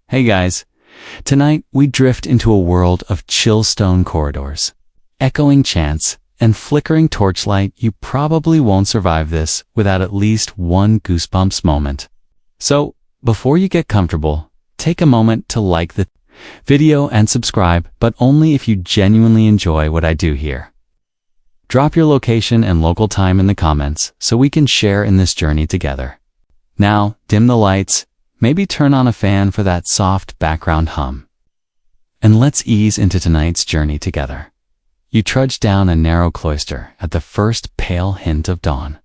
Hey guys, tonight we drift into a world of chill stone corridors, echoing chants, and flickering torchlight. You probably won't survive this without at least one goosebumps moment. So, before you get comfortable, take a moment to like the video and subscribe, but only if you genuinely enjoy what I do here. Drop your location and local time in the comments so we can share in this journey together. Now, dim the lights, maybe turn on a fan for that soft background hum. And let's ease into tonight's journey together. You trudge down a narrow cloister at the first pale hint of dawn.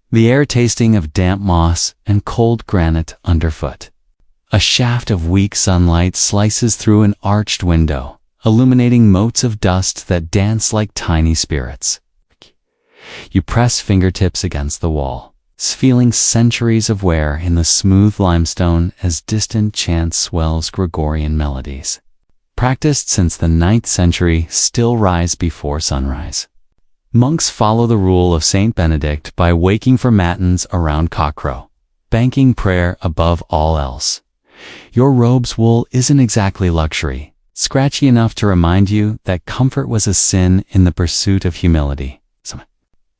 The air tasting of damp moss and cold granite underfoot. A shaft of weak sunlight slices through an arched window, illuminating motes of dust that dance like tiny spirits. You press fingertips against the wall, feeling centuries of wear in the smooth limestone as distant chants swells Gregorian melodies. Practiced since the 9th century, still rise before sunrise. Monks follow the rule of Saint Benedict by waking for matins around cockcrow, banking prayer above all else. Your robe's wool isn't exactly luxury, scratchy enough to remind you that comfort was a sin in the pursuit of humility.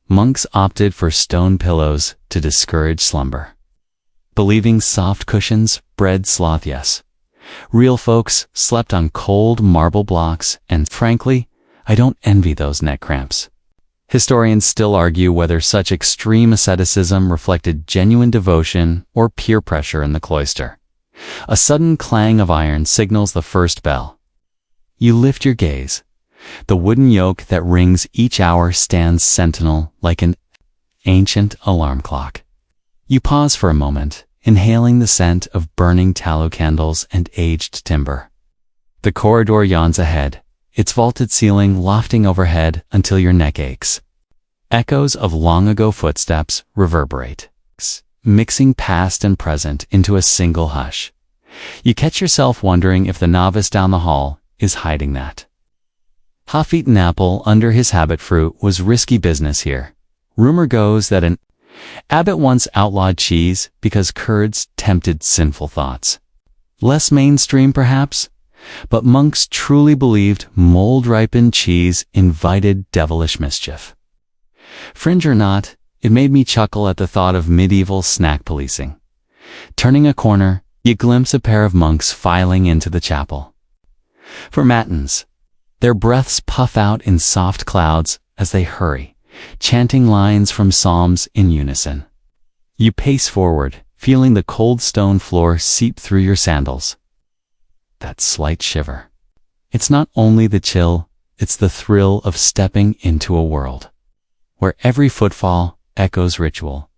Monks opted for stone pillows to discourage slumber, believing soft cushions bred sloth. Yes, real folks slept on cold marble blocks, and frankly, I don't envy those neck cramps. Historians still argue whether such extreme asceticism reflected genuine devotion or peer pressure in the cloister. A sudden clang of iron signals the first bell. You lift your gaze. The wooden yoke that rings each hour stands sentinel like an ancient alarm clock. You pause for a moment, inhaling the scent of burning tallow candles and aged timber. The corridor yawns ahead, its vaulted ceiling lofting overhead until your neck aches. Echoes of long-ago footsteps reverberate, mixing past and present into a single hush. You catch yourself wondering if the novice down the hall is hiding that half-eaten apple under his habit. Fruit was risky business here. Rumor goes that an abbot once outlawed cheese because curds tempted sinful thoughts. Less mainstream perhaps, but monks truly believed mold-ripened cheese invited devilish mischief. Fringe or not, it made me chuckle at the thought of medieval snack policing. Turning a corner, you glimpse a pair of monks filing into the chapel. For matins, their breaths puff out in soft clouds as they hurry, chanting lines from psalms in unison. You pace forward, feeling the cold stone floor seep through your sandals. That slight shiver. It's not only the chill, it's the thrill of stepping into a world where every footfall echoes ritual.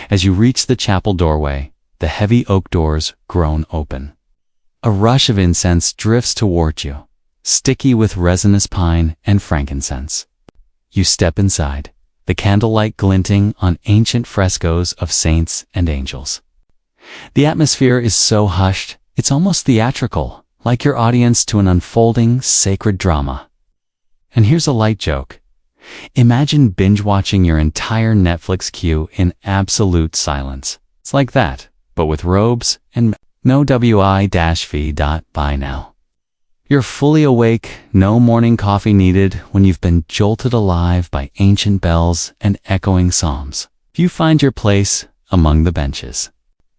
As you reach the chapel doorway, the heavy oak doors groan open. A rush of incense drifts toward you, sticky with resinous pine and frankincense. You step inside, the candlelight glinting on ancient frescoes of saints and angels. The atmosphere is so hushed, it's almost theatrical, like your audience to an unfolding sacred drama. And here's a light joke. Imagine binge-watching your entire Netflix queue in absolute silence. It's like that, but with robes and no wi-fi. By now. You're fully awake, no morning coffee needed when you've been jolted alive by ancient bells and echoing psalms. You find your place among the benches.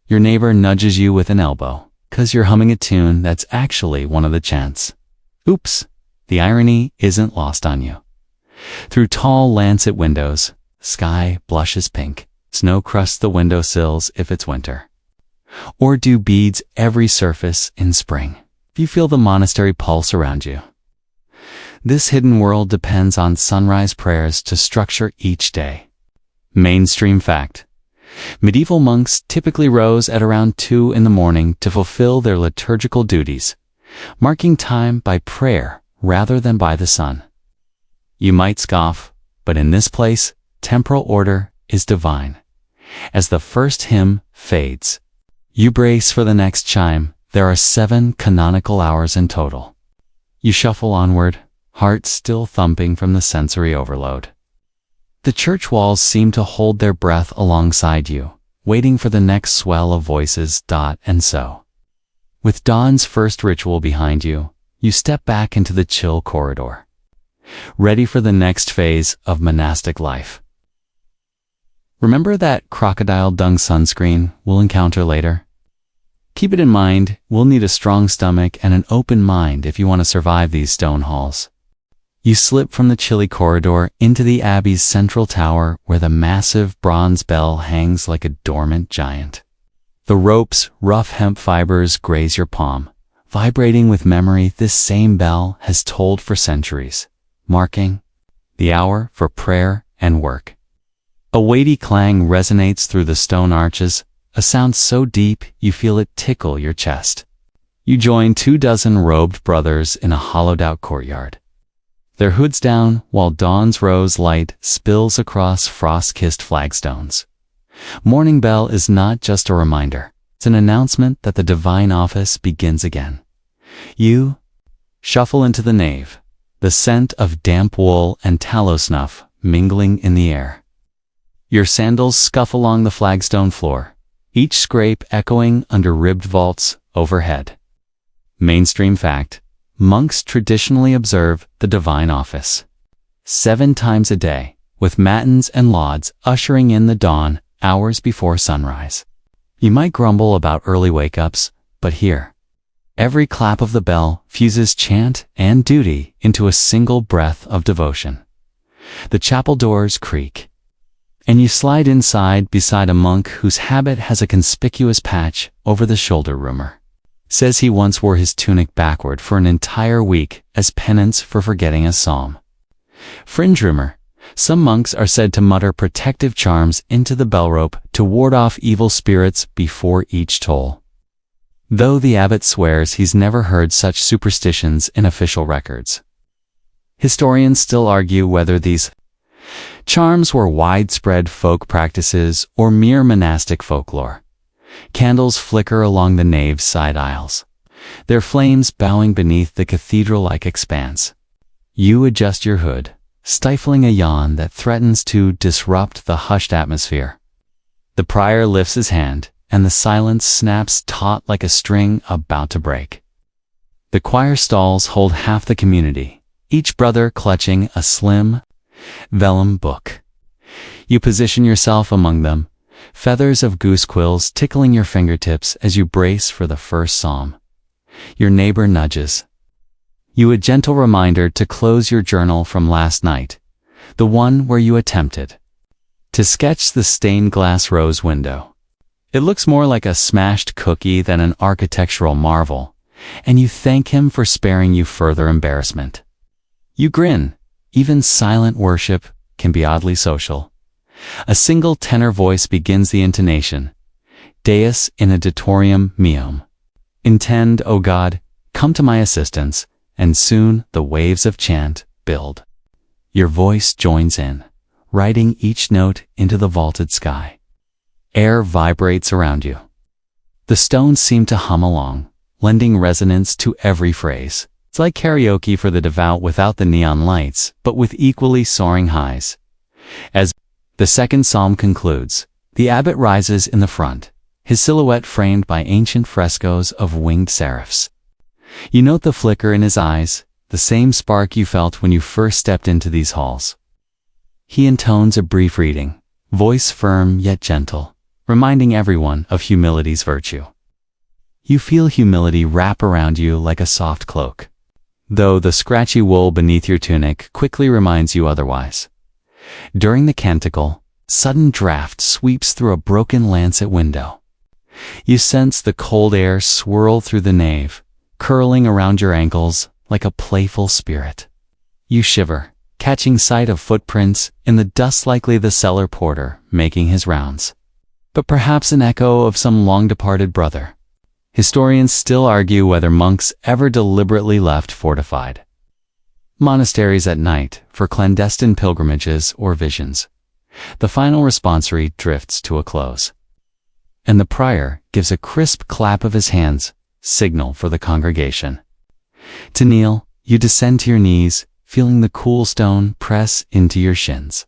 Your neighbor nudges you with an elbow, 'cause you're humming a tune that's actually one of the chants. Oops, the irony isn't lost on you. Through tall lancet windows, sky blushes pink, snow crusts the windowsills if it's winter. Or dew beads every surface in spring. You feel the monastery pulse around you. This hidden world depends on sunrise prayers to structure each day. Mainstream fact. Medieval monks typically rose at around 2 in the morning to fulfill their liturgical duties, marking time by prayer rather than by the sun. You might scoff, but in this place, temporal order is divine. As the first hymn fades, you brace for the next chime. There are 7 canonical hours in total. You shuffle onward, heart still thumping from the sensory overload. The church walls seem to hold their breath alongside you, waiting for the next swell of voices. And so, With dawn's first ritual behind you, you step back into the chill corridor, ready for the next phase of monastic life. Remember that crocodile dung sunscreen we'll encounter later? Keep it in mind, we'll need a strong stomach and an open mind if you want to survive these stone halls. You slip from the chilly corridor into the abbey's central tower where the massive bronze bell hangs like a dormant giant. The rope's rough hemp fibers graze your palm. Vibrating with memory, this same bell has tolled for centuries, marking the hour for prayer and work. A weighty clang resonates through the stone arches, a sound so deep you feel it tickle your chest. You join 24 robed brothers in a hollowed-out courtyard. Their hoods down while dawn's rose light spills across frost-kissed flagstones. Morning bell is not just a reminder. It's an announcement that the divine office begins again. You shuffle into the nave, the scent of damp wool and tallow snuff mingling in the air. Your sandals scuff along the flagstone floor, each scrape echoing under ribbed vaults overhead. Mainstream fact: monks traditionally observe the divine office 7 times a day, with matins and lauds ushering in the dawn hours before sunrise. You might grumble about early wake-ups, but here, every clap of the bell fuses chant and duty into a single breath of devotion. The chapel doors creak, and you slide inside beside a monk whose habit has a conspicuous patch over the shoulder. Rumor says he once wore his tunic backward for an entire week as penance for forgetting a psalm. Fringe rumor: some monks are said to mutter protective charms into the bell rope to ward off evil spirits before each toll. Though the abbot swears he's never heard such superstitions in official records. Historians still argue whether these charms were widespread folk practices or mere monastic folklore. Candles flicker along the nave's side aisles, their flames bowing beneath the cathedral-like expanse. You adjust your hood, stifling a yawn that threatens to disrupt the hushed atmosphere. The prior lifts his hand, and the silence snaps taut like a string about to break. The choir stalls hold half the community, each brother clutching a slim, vellum book. You position yourself among them, feathers of goose quills tickling your fingertips as you brace for the first psalm. Your neighbor nudges you, a gentle reminder to close your journal from last night, the one where you attempted to sketch the stained glass rose window. It looks more like a smashed cookie than an architectural marvel, and you thank him for sparing you further embarrassment. You grin. Even silent worship can be oddly social. A single tenor voice begins the intonation: Deus in adiutorium meum. Intend, O God, come to my assistance, and soon the waves of chant build. Your voice joins in, writing each note into the vaulted sky. Air vibrates around you. The stones seem to hum along, lending resonance to every phrase. It's like karaoke for the devout without the neon lights, but with equally soaring highs. As the second psalm concludes, the abbot rises in the front, his silhouette framed by ancient frescoes of winged seraphs. You note the flicker in his eyes, the same spark you felt when you first stepped into these halls. He intones a brief reading, voice firm yet gentle, reminding everyone of humility's virtue. You feel humility wrap around you like a soft cloak, though the scratchy wool beneath your tunic quickly reminds you otherwise. During the canticle, sudden draft sweeps through a broken lancet window. You sense the cold air swirl through the nave, curling around your ankles like a playful spirit. You shiver, catching sight of footprints in the dust, likely the cellar porter making his rounds. But perhaps an echo of some long-departed brother. Historians still argue whether monks ever deliberately left fortified monasteries at night for clandestine pilgrimages or visions. The final responsory drifts to a close, and the prior gives a crisp clap of his hands, signal for the congregation to kneel. You descend to your knees, feeling the cool stone press into your shins.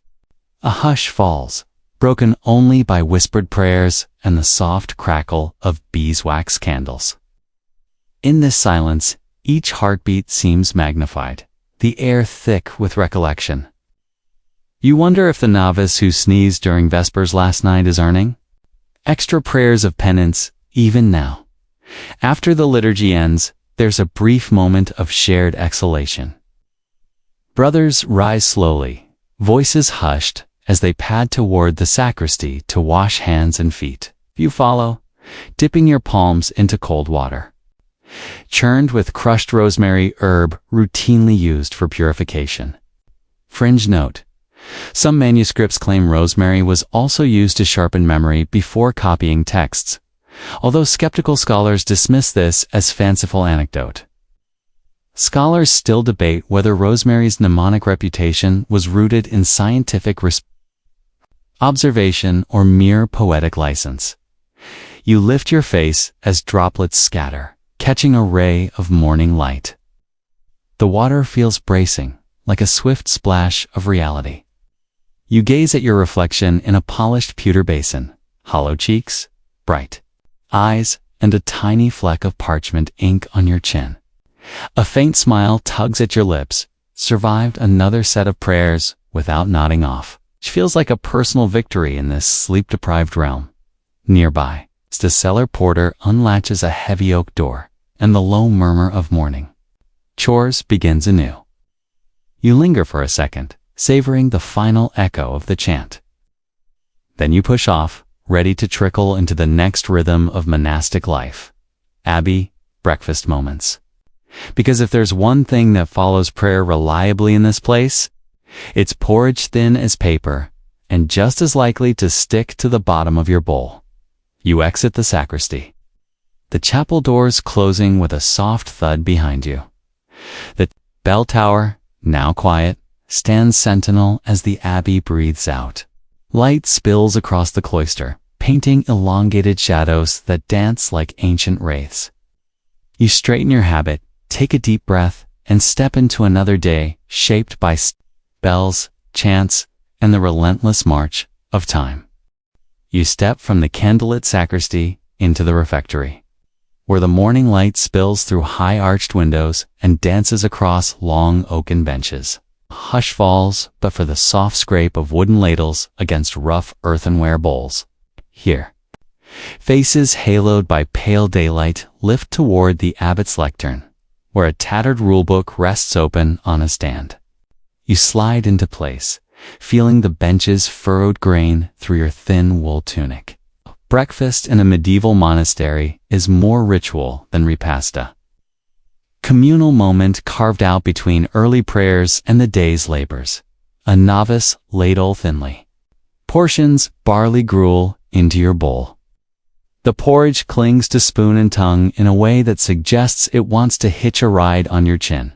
A hush falls, broken only by whispered prayers and the soft crackle of beeswax candles. In this silence, each heartbeat seems magnified, the air thick with recollection. You wonder if the novice who sneezed during Vespers last night is earning extra prayers of penance even now. After the liturgy ends, there's a brief moment of shared exhalation. Brothers rise slowly, voices hushed, as they pad toward the sacristy to wash hands and feet. You follow, dipping your palms into cold water, churned with crushed rosemary herb routinely used for purification. Fringe note: some manuscripts claim rosemary was also used to sharpen memory before copying texts, although skeptical scholars dismiss this as fanciful anecdote. Scholars still debate whether rosemary's mnemonic reputation was rooted in scientific observation or mere poetic license. You lift your face as droplets scatter, catching a ray of morning light. The water feels bracing, like a swift splash of reality. You gaze at your reflection in a polished pewter basin, hollow cheeks, bright eyes, and a tiny fleck of parchment ink on your chin. A faint smile tugs at your lips. Survived another set of prayers without nodding off, which feels like a personal victory in this sleep-deprived realm. Nearby, the cellar porter unlatches a heavy oak door, and the low murmur of morning chores begins anew. You linger for a second, savoring the final echo of the chant. Then you push off, ready to trickle into the next rhythm of monastic life: abbey breakfast moments. Because if there's one thing that follows prayer reliably in this place, it's porridge thin as paper, and just as likely to stick to the bottom of your bowl. You exit the sacristy, the chapel doors closing with a soft thud behind you. The bell tower, now quiet, stands sentinel as the abbey breathes out. Light spills across the cloister, painting elongated shadows that dance like ancient wraiths. You straighten your habit, take a deep breath, and step into another day shaped by bells, chants, and the relentless march of time. You step from the candlelit sacristy into the refectory, where the morning light spills through high-arched windows and dances across long oaken benches. Hush falls, but for the soft scrape of wooden ladles against rough earthenware bowls. Here, faces haloed by pale daylight lift toward the abbot's lectern, where a tattered rulebook rests open on a stand. You slide into place, feeling the bench's furrowed grain through your thin wool tunic. Breakfast in a medieval monastery is more ritual than repasta. Communal moment carved out between early prayers and the day's labors. A novice ladle thinly portions barley gruel into your bowl. The porridge clings to spoon and tongue in a way that suggests it wants to hitch a ride on your chin.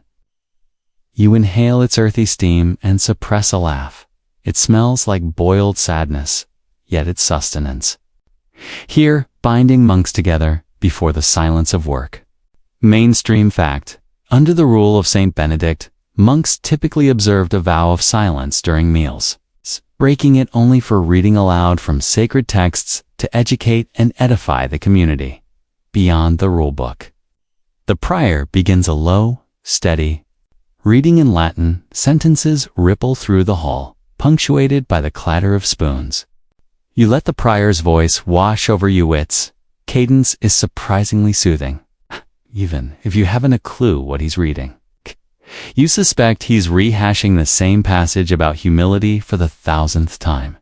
You inhale its earthy steam and suppress a laugh. It smells like boiled sadness, yet it's sustenance. Here, binding monks together before the silence of work. Mainstream fact: under the rule of Saint Benedict, monks typically observed a vow of silence during meals, breaking it only for reading aloud from sacred texts to educate and edify the community. Beyond the rulebook, the prior begins a low, steady reading in Latin. Sentences ripple through the hall, punctuated by the clatter of spoons. You let the prior's voice wash over you. Its cadence is surprisingly soothing, even if you haven't a clue what he's reading. You suspect he's rehashing the same passage about humility for the 1000th time.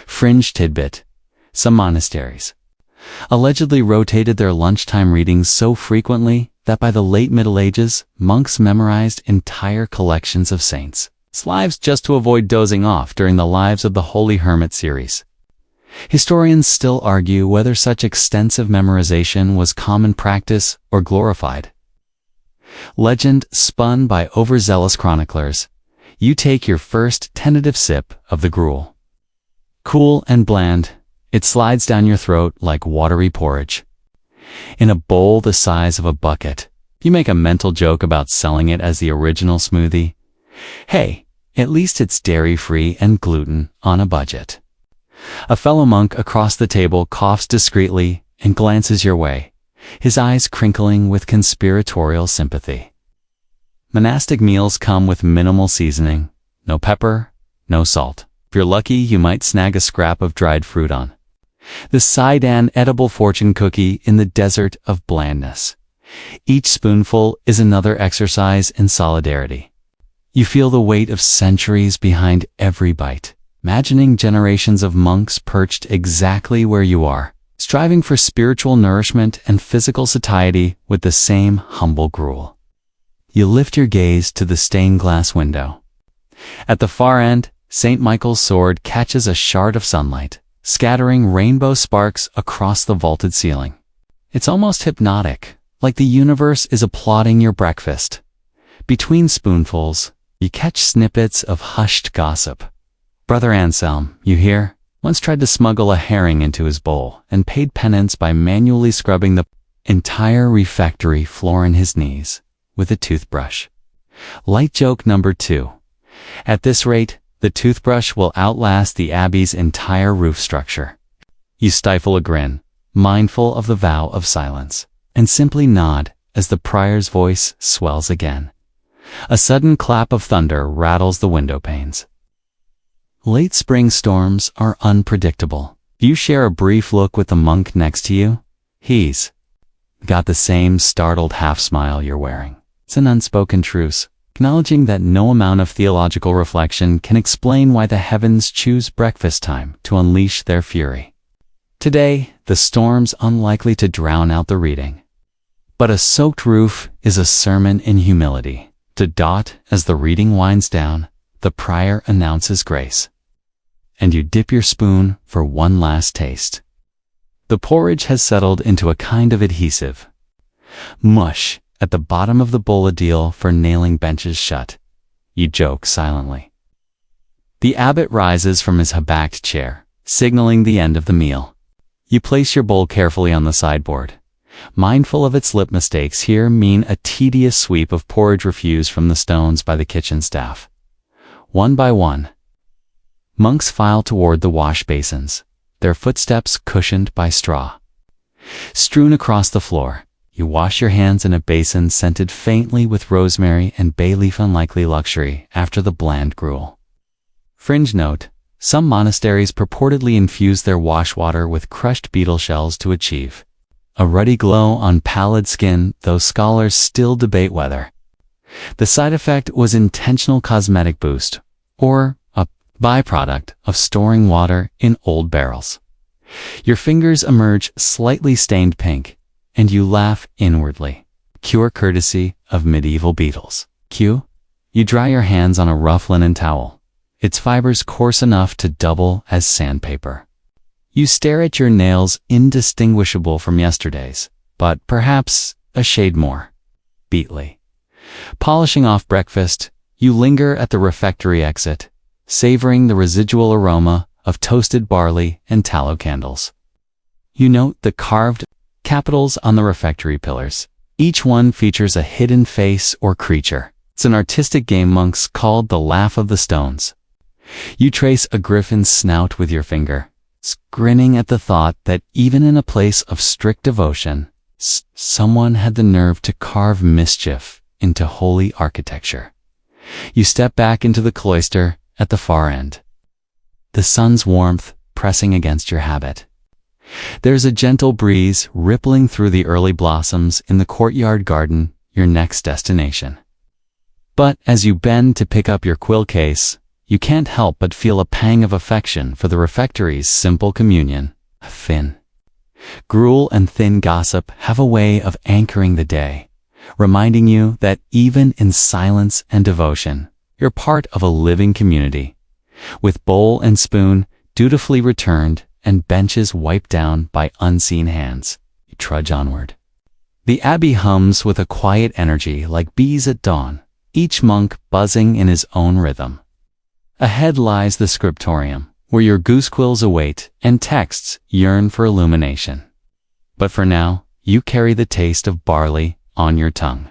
Fringe tidbit: some monasteries allegedly rotated their lunchtime readings so frequently that by the late Middle Ages, monks memorized entire collections of saints' lives just to avoid dozing off during the Lives of the Holy Hermit series. Historians still argue whether such extensive memorization was common practice or glorified legend spun by overzealous chroniclers. You take your first tentative sip of the gruel. Cool and bland, it slides down your throat like watery porridge. In a bowl the size of a bucket, you make a mental joke about selling it as the original smoothie. Hey, at least it's dairy-free and gluten on a budget. A fellow monk across the table coughs discreetly and glances your way, his eyes crinkling with conspiratorial sympathy. Monastic meals come with minimal seasoning, no pepper, no salt. If you're lucky, you might snag a scrap of dried fruit on the side, an edible fortune cookie in the desert of blandness. Each spoonful is another exercise in solidarity. You feel the weight of centuries behind every bite, imagining generations of monks perched exactly where you are, striving for spiritual nourishment and physical satiety with the same humble gruel. You lift your gaze to the stained glass window. At the far end, St. Michael's sword catches a shard of sunlight, scattering rainbow sparks across the vaulted ceiling. It's almost hypnotic, like the universe is applauding your breakfast. Between spoonfuls, you catch snippets of hushed gossip. Brother Anselm, you hear, once tried to smuggle a herring into his bowl and paid penance by manually scrubbing the entire refectory floor in his knees with a toothbrush. Light joke number 2. At this rate, the toothbrush will outlast the abbey's entire roof structure. You stifle a grin, mindful of the vow of silence, and simply nod as the prior's voice swells again. A sudden clap of thunder rattles the window panes. Late spring storms are unpredictable. You share a brief look with the monk next to you. He's got the same startled half-smile you're wearing. It's an unspoken truce, acknowledging that no amount of theological reflection can explain why the heavens choose breakfast time to unleash their fury. Today, the storm's unlikely to drown out the reading. But a soaked roof is a sermon in humility. To dot as the reading winds down, the prior announces grace. And you dip your spoon for one last taste. The porridge has settled into a kind of adhesive mush at the bottom of the bowl, a deal for nailing benches shut. You joke silently. The abbot rises from his high-backed chair, signaling the end of the meal. You place your bowl carefully on the sideboard, mindful of its lip mistakes here mean a tedious sweep of porridge refuse from the stones by the kitchen staff. One by one, monks file toward the wash basins, their footsteps cushioned by straw. Strewn across the floor, you wash your hands in a basin scented faintly with rosemary and bay leaf, unlikely luxury after the bland gruel. Fringe note: some monasteries purportedly infuse their wash water with crushed beetle shells to achieve a ruddy glow on pallid skin, though scholars still debate whether the side effect was intentional cosmetic boost or a byproduct of storing water in old barrels. Your fingers emerge slightly stained pink, and you laugh inwardly. Pure courtesy of medieval beetles. Q. You dry your hands on a rough linen towel, its fibers coarse enough to double as sandpaper. You stare at your nails, indistinguishable from yesterday's, but perhaps a shade more beetly. Polishing off breakfast, you linger at the refectory exit, savoring the residual aroma of toasted barley and tallow candles. You note the carved capitals on the refectory pillars. Each one features a hidden face or creature. It's an artistic game monks called the Laugh of the Stones. You trace a griffin's snout with your finger, grinning at the thought that even in a place of strict devotion, someone had the nerve to carve mischief into holy architecture. You step back into the cloister at the far end, the sun's warmth pressing against your habit. There's a gentle breeze rippling through the early blossoms in the courtyard garden, your next destination. But as you bend to pick up your quill case, you can't help but feel a pang of affection for the refectory's simple communion. Thin gruel and thin gossip have a way of anchoring the day, reminding you that even in silence and devotion, you're part of a living community. With bowl and spoon dutifully returned and benches wiped down by unseen hands, you trudge onward. The abbey hums with a quiet energy like bees at dawn, each monk buzzing in his own rhythm. Ahead lies the scriptorium, where your goose quills await and texts yearn for illumination. But for now, you carry the taste of barley on your tongue,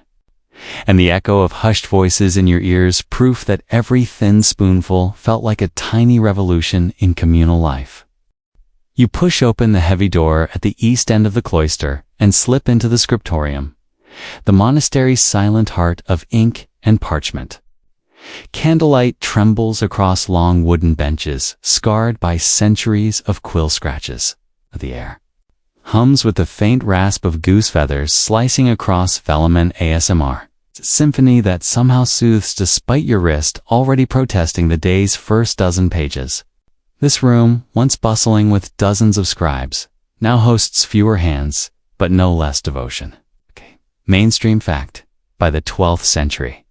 and the echo of hushed voices in your ears, proof that every thin spoonful felt like a tiny revolution in communal life. You push open the heavy door at the east end of the cloister and slip into the scriptorium, the monastery's silent heart of ink and parchment. Candlelight trembles across long wooden benches, scarred by centuries of quill scratches. The air hums with the faint rasp of goose feathers slicing across vellum and ASMR. It's a symphony that somehow soothes despite your wrist already protesting the day's first dozen pages. This room, once bustling with dozens of scribes, now hosts fewer hands, but no less devotion. Mainstream fact: by the 12th century,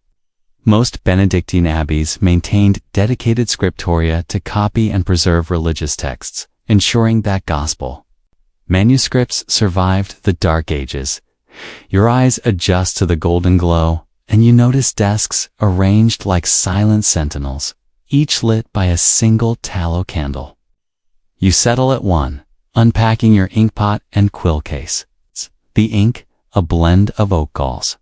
most Benedictine abbeys maintained dedicated scriptoria to copy and preserve religious texts, ensuring that gospel manuscripts survived the Dark Ages. Your eyes adjust to the golden glow, and you notice desks arranged like silent sentinels, each lit by a single tallow candle. You settle at one, unpacking your inkpot and quill case. The ink, a blend of oak galls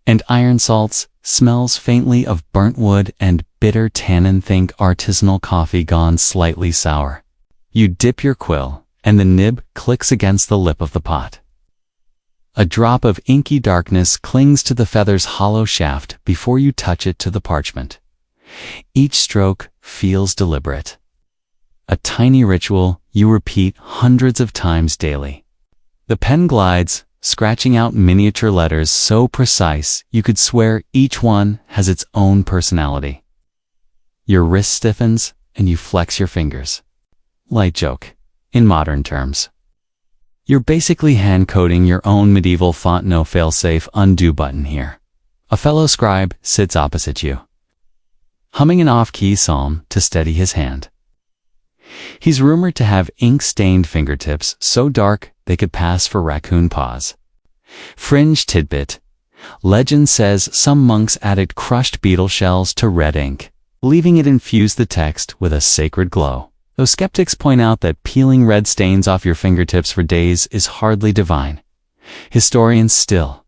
and iron salts, smells faintly of burnt wood and bitter tannin. Think artisanal coffee gone slightly sour. You dip your quill, and the nib clicks against the lip of the pot. A drop of inky darkness clings to the feather's hollow shaft before you touch it to the parchment. Each stroke feels deliberate. A tiny ritual you repeat hundreds of times daily. The pen glides, scratching out miniature letters so precise you could swear each one has its own personality. Your wrist stiffens and you flex your fingers. Light joke, in modern terms. You're basically hand-coding your own medieval font no fail-safe undo button here. A fellow scribe sits opposite you, humming an off-key psalm to steady his hand. He's rumored to have ink-stained fingertips so dark they could pass for raccoon paws. Fringe tidbit: legend says some monks added crushed beetle shells to red ink, leaving it infuse the text with a sacred glow. Though skeptics point out that peeling red stains off your fingertips for days is hardly divine, historians still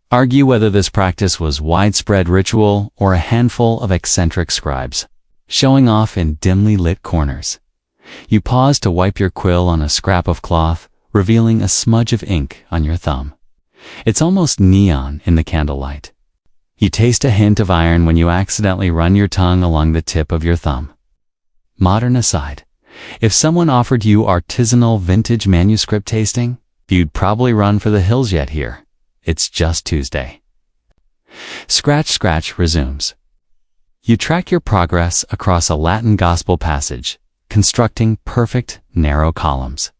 argue whether this practice was widespread ritual or a handful of eccentric scribes showing off in dimly lit corners. You pause to wipe your quill on a scrap of cloth, revealing a smudge of ink on your thumb. It's almost neon in the candlelight. You taste a hint of iron when you accidentally run your tongue along the tip of your thumb. Modern aside, if someone offered you artisanal vintage manuscript tasting, you'd probably run for the hills yet here. It's just Tuesday. Scratch Scratch resumes. You track your progress across a Latin gospel passage, constructing perfect, narrow columns.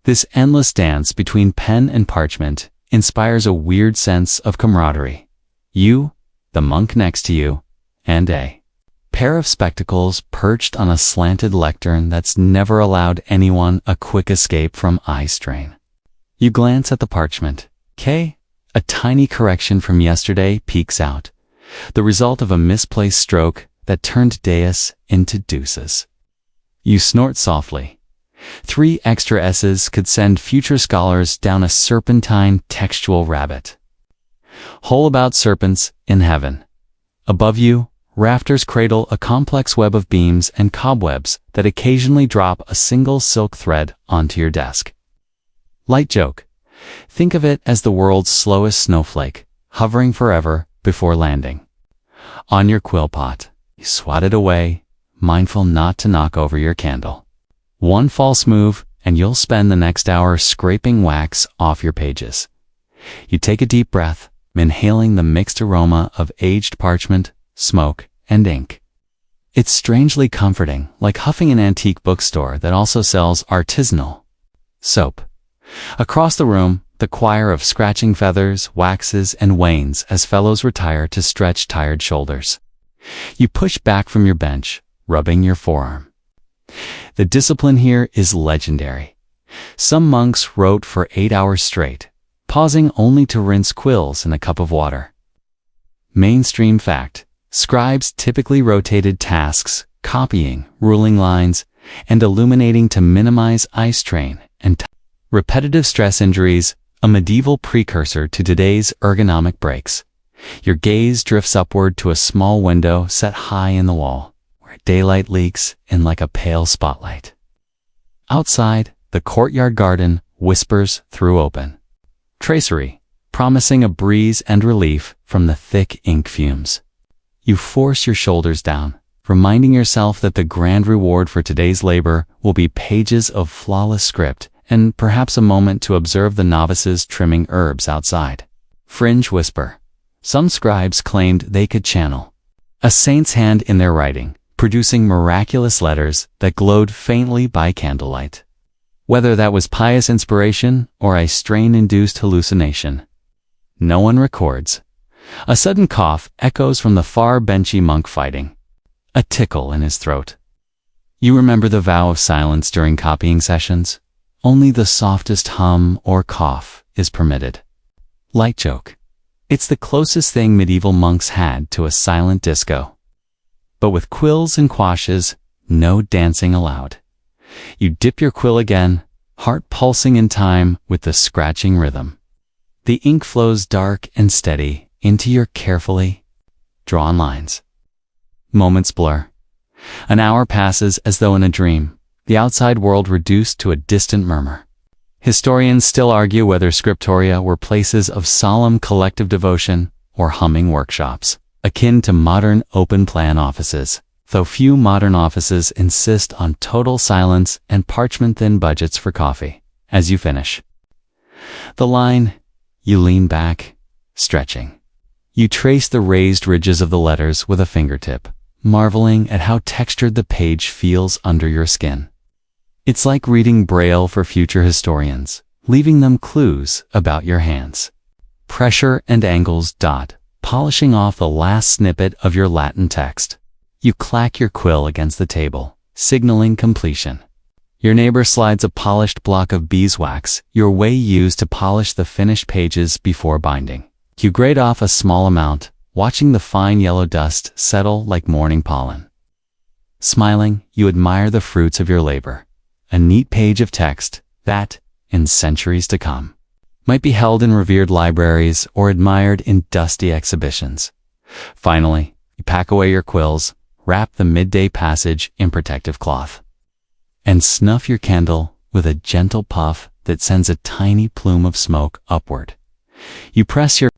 This endless dance between pen and parchment inspires a weird sense of camaraderie. You, the monk next to you, and a pair of spectacles perched on a slanted lectern that's never allowed anyone a quick escape from eye strain. You glance at the parchment. A tiny correction from yesterday peeks out, the result of a misplaced stroke that turned deus into deuces. You snort softly. 3 extra S's could send future scholars down a serpentine textual rabbit hole about serpents in heaven. Above you, rafters cradle a complex web of beams and cobwebs that occasionally drop a single silk thread onto your desk. Light joke: think of it as the world's slowest snowflake, hovering forever before landing on your quill pot. You swat it away, mindful not to knock over your candle. One false move, and you'll spend the next hour scraping wax off your pages. You take a deep breath, inhaling the mixed aroma of aged parchment, smoke, and ink. It's strangely comforting, like huffing an antique bookstore that also sells artisanal soap. Across the room, the choir of scratching feathers waxes and wanes as fellows retire to stretch tired shoulders. You push back from your bench, rubbing your forearm. The discipline here is legendary. Some monks wrote for 8 hours straight, pausing only to rinse quills in a cup of water. Mainstream fact: scribes typically rotated tasks, copying, ruling lines, and illuminating to minimize eye strain and repetitive stress injuries, a medieval precursor to today's ergonomic breaks. Your gaze drifts upward to a small window set high in the wall, where daylight leaks in like a pale spotlight. Outside, the courtyard garden whispers through open tracery, promising a breeze and relief from the thick ink fumes. You force your shoulders down, reminding yourself that the grand reward for today's labor will be pages of flawless script and perhaps a moment to observe the novices trimming herbs outside. Fringe whisper. Some scribes claimed they could channel a saint's hand in their writing, producing miraculous letters that glowed faintly by candlelight. Whether that was pious inspiration or a strain-induced hallucination, no one records. A sudden cough echoes from the far benchy monk fighting, a tickle in his throat. You remember the vow of silence during copying sessions? Only the softest hum or cough is permitted. Light joke. It's the closest thing medieval monks had to a silent disco. But with quills and quashes, no dancing allowed. You dip your quill again, heart pulsing in time with the scratching rhythm. The ink flows dark and steady into your carefully drawn lines. Moments blur. An hour passes as though in a dream, the outside world reduced to a distant murmur. Historians still argue whether scriptoria were places of solemn collective devotion or humming workshops, akin to modern open-plan offices, though few modern offices insist on total silence and parchment-thin budgets for coffee. As you finish the line, you lean back, stretching. You trace the raised ridges of the letters with a fingertip, marveling at how textured the page feels under your skin. It's like reading Braille for future historians, leaving them clues about your hands. Pressure and angles dot, polishing off the last snippet of your Latin text. You clack your quill against the table, signaling completion. Your neighbor slides a polished block of beeswax, your way used to polish the finished pages before binding. You grate off a small amount, watching the fine yellow dust settle like morning pollen. Smiling, you admire the fruits of your labor. A neat page of text that, in centuries to come, might be held in revered libraries or admired in dusty exhibitions. Finally, you pack away your quills, wrap the midday passage in protective cloth, and snuff your candle with a gentle puff that sends a tiny plume of smoke upward. You press your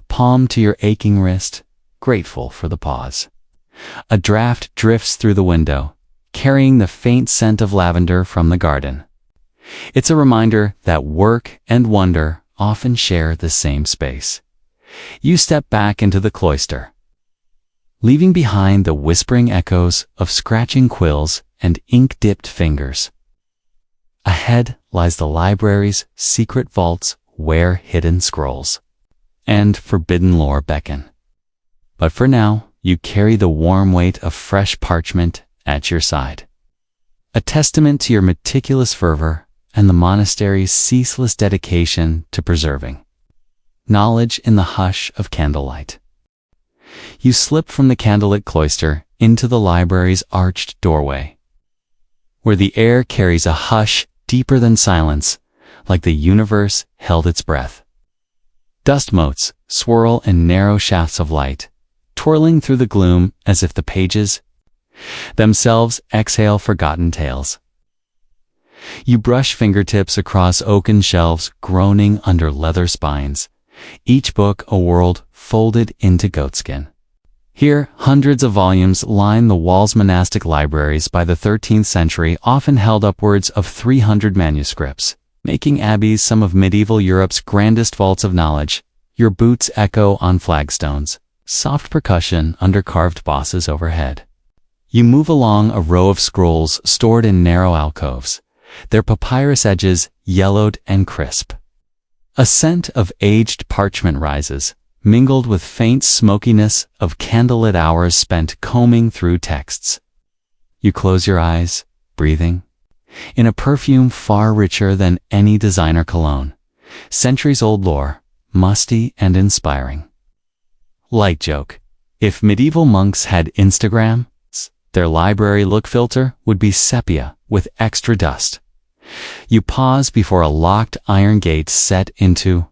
palm to your aching wrist, grateful for the pause. A draft drifts through the window, carrying the faint scent of lavender from the garden. It's a reminder that work and wonder often share the same space. You step back into the cloister, leaving behind the whispering echoes of scratching quills and ink-dipped fingers. Ahead lies the library's secret vaults where hidden scrolls and forbidden lore beckon. But for now, you carry the warm weight of fresh parchment at your side, a testament to your meticulous fervor and the monastery's ceaseless dedication to preserving knowledge in the hush of candlelight. You slip from the candlelit cloister into the library's arched doorway, where the air carries a hush deeper than silence, like the universe held its breath. Dust motes swirl in narrow shafts of light, twirling through the gloom as if the pages themselves exhale forgotten tales. You brush fingertips across oaken shelves groaning under leather spines, each book a world folded into goatskin. Here, hundreds of volumes line the walls. Monastic libraries by the 13th century often held upwards of 300 manuscripts, making abbeys some of medieval Europe's grandest vaults of knowledge. Your boots echo on flagstones, soft percussion under carved bosses overhead. You move along a row of scrolls stored in narrow alcoves, their papyrus edges yellowed and crisp. A scent of aged parchment rises, mingled with faint smokiness of candlelit hours spent combing through texts. You close your eyes, breathing in a perfume far richer than any designer cologne, centuries-old lore, musty and inspiring. Light joke. If medieval monks had Instagram, their library look filter would be sepia with extra dust. You pause before a locked iron gate set into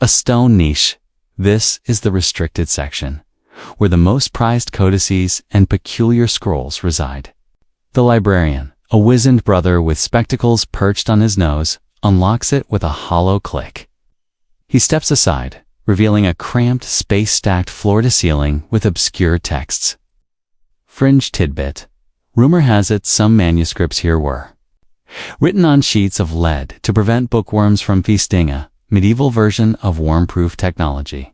a stone niche. This is the restricted section, where the most prized codices and peculiar scrolls reside. The librarian, A wizened brother with spectacles perched on his nose unlocks it with a hollow click. He steps aside, revealing a cramped, space-stacked floor-to-ceiling with obscure texts. Fringe tidbit. Rumor has it some manuscripts here were written on sheets of lead to prevent bookworms from feasting, a medieval version of worm-proof technology.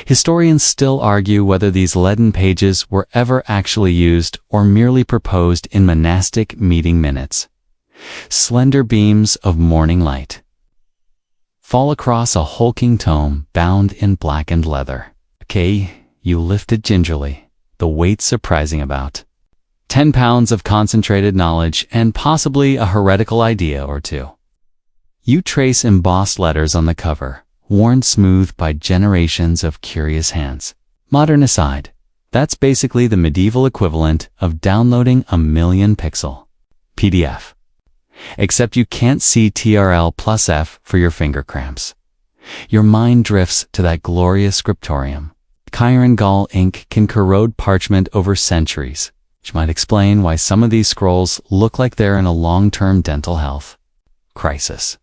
Historians still argue whether these leaden pages were ever actually used or merely proposed in monastic meeting minutes. Slender beams of morning light fall across a hulking tome bound in blackened leather. Okay, you lift it gingerly, the weight surprising about 10 pounds of concentrated knowledge and possibly a heretical idea or two. You trace embossed letters on the cover, worn smooth by generations of curious hands. Modern aside, that's basically the medieval equivalent of downloading a 1,000,000-pixel PDF. Except you can't see TRL+F for your finger cramps. Your mind drifts to that glorious scriptorium. Chiron gall ink can corrode parchment over centuries, which might explain why some of these scrolls look like they're in a long-term dental health crisis.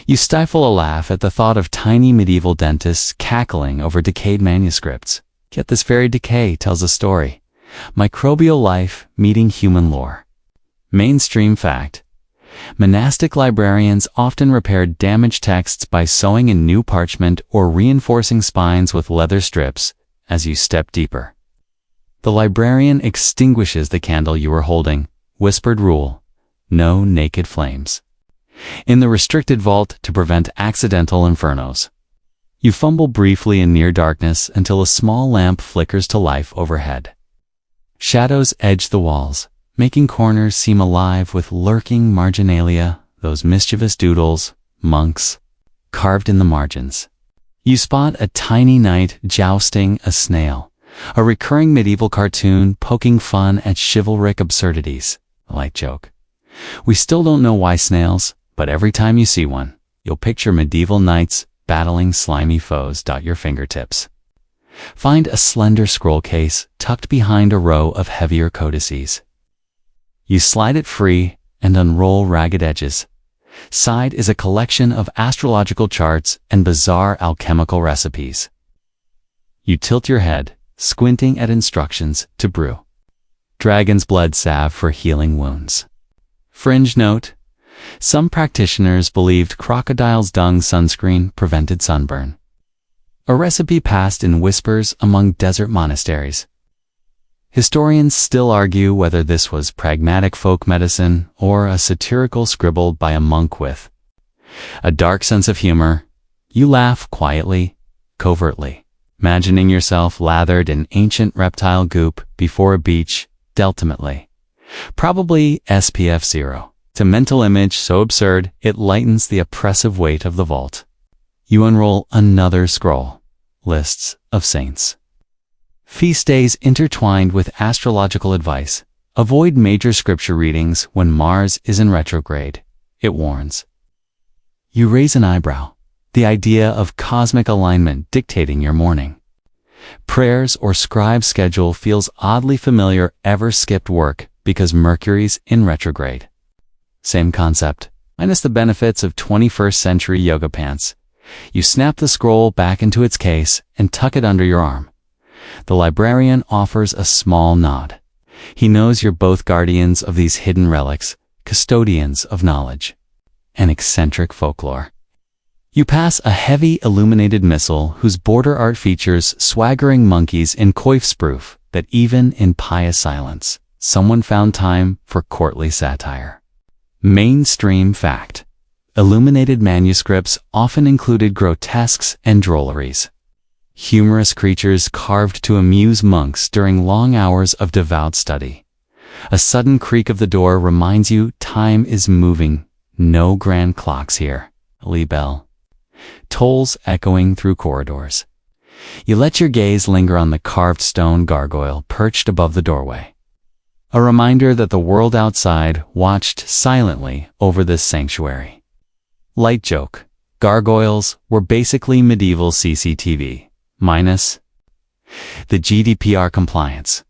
You stifle a laugh at the thought of tiny medieval dentists cackling over decayed manuscripts. Yet this very decay tells a story. Microbial life meeting human lore. Mainstream fact. Monastic librarians often repaired damaged texts by sewing in new parchment or reinforcing spines with leather strips as you step deeper. The librarian extinguishes the candle you are holding. Whispered rule: no naked flames. In the restricted vault to prevent accidental infernos. You fumble briefly in near darkness until a small lamp flickers to life overhead. Shadows edge the walls, making corners seem alive with lurking marginalia, those mischievous doodles, monks, carved in the margins. You spot a tiny knight jousting a snail, a recurring medieval cartoon poking fun at chivalric absurdities. A light joke. We still don't know why snails, but every time you see one, you'll picture medieval knights battling slimy foes. Your fingertips. Find a slender scroll case tucked behind a row of heavier codices. You slide it free and unroll ragged edges. Side is a collection of astrological charts and bizarre alchemical recipes. You tilt your head, squinting at instructions to brew dragon's blood salve for healing wounds. Fringe note: some practitioners believed crocodile's dung sunscreen prevented sunburn. A recipe passed in whispers among desert monasteries. Historians still argue whether this was pragmatic folk medicine or a satirical scribbled by a monk with a dark sense of humor. You laugh quietly, covertly, imagining yourself lathered in ancient reptile goop before a beach, ultimately. Probably SPF 0. It's a mental image so absurd it lightens the oppressive weight of the vault. You unroll another scroll. Lists of saints. Feast days intertwined with astrological advice. Avoid major scripture readings when Mars is in retrograde, it warns. You raise an eyebrow. The idea of cosmic alignment dictating your morning. Prayers or scribe schedule feels oddly familiar. Ever skipped work because Mercury's in retrograde? Same concept, minus the benefits of 21st century yoga pants. You snap the scroll back into its case and tuck it under your arm. The librarian offers a small nod. He knows you're both guardians of these hidden relics, custodians of knowledge, and eccentric folklore. You pass a heavy illuminated missal whose border art features swaggering monkeys in coifs proof that even in pious silence, someone found time for courtly satire. Mainstream fact. Illuminated manuscripts often included grotesques and drolleries. Humorous creatures carved to amuse monks during long hours of devout study. A sudden creak of the door reminds you time is moving. No grand clocks here. Lee bell. Tolls echoing through corridors. You let your gaze linger on the carved stone gargoyle perched above the doorway. A reminder that the world outside watched silently over this sanctuary. Light joke. Gargoyles were basically medieval CCTV, minus the GDPR compliance.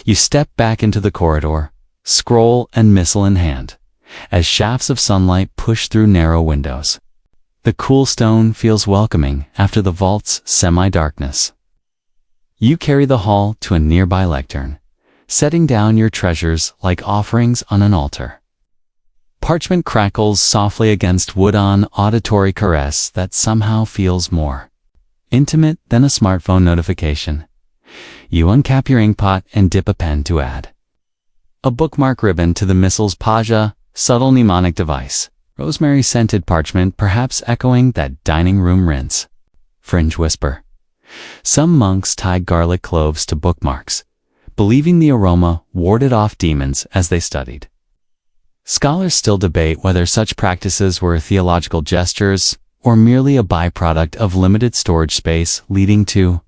You step back into the corridor, scroll and missal in hand, as shafts of sunlight push through narrow windows. The cool stone feels welcoming after the vault's semi-darkness. You carry the haul to a nearby lectern, setting down your treasures like offerings on an altar. Parchment crackles softly against wood, on auditory caress that somehow feels more intimate than a smartphone notification. You uncap your inkpot and dip a pen to add a bookmark ribbon to the missal's paja, subtle mnemonic device. Rosemary-scented parchment, perhaps echoing that dining room rinse. Fringe whisper. Some monks tied garlic cloves to bookmarks, believing the aroma warded off demons as they studied. Scholars still debate whether such practices were theological gestures or merely a byproduct of limited storage space, leading to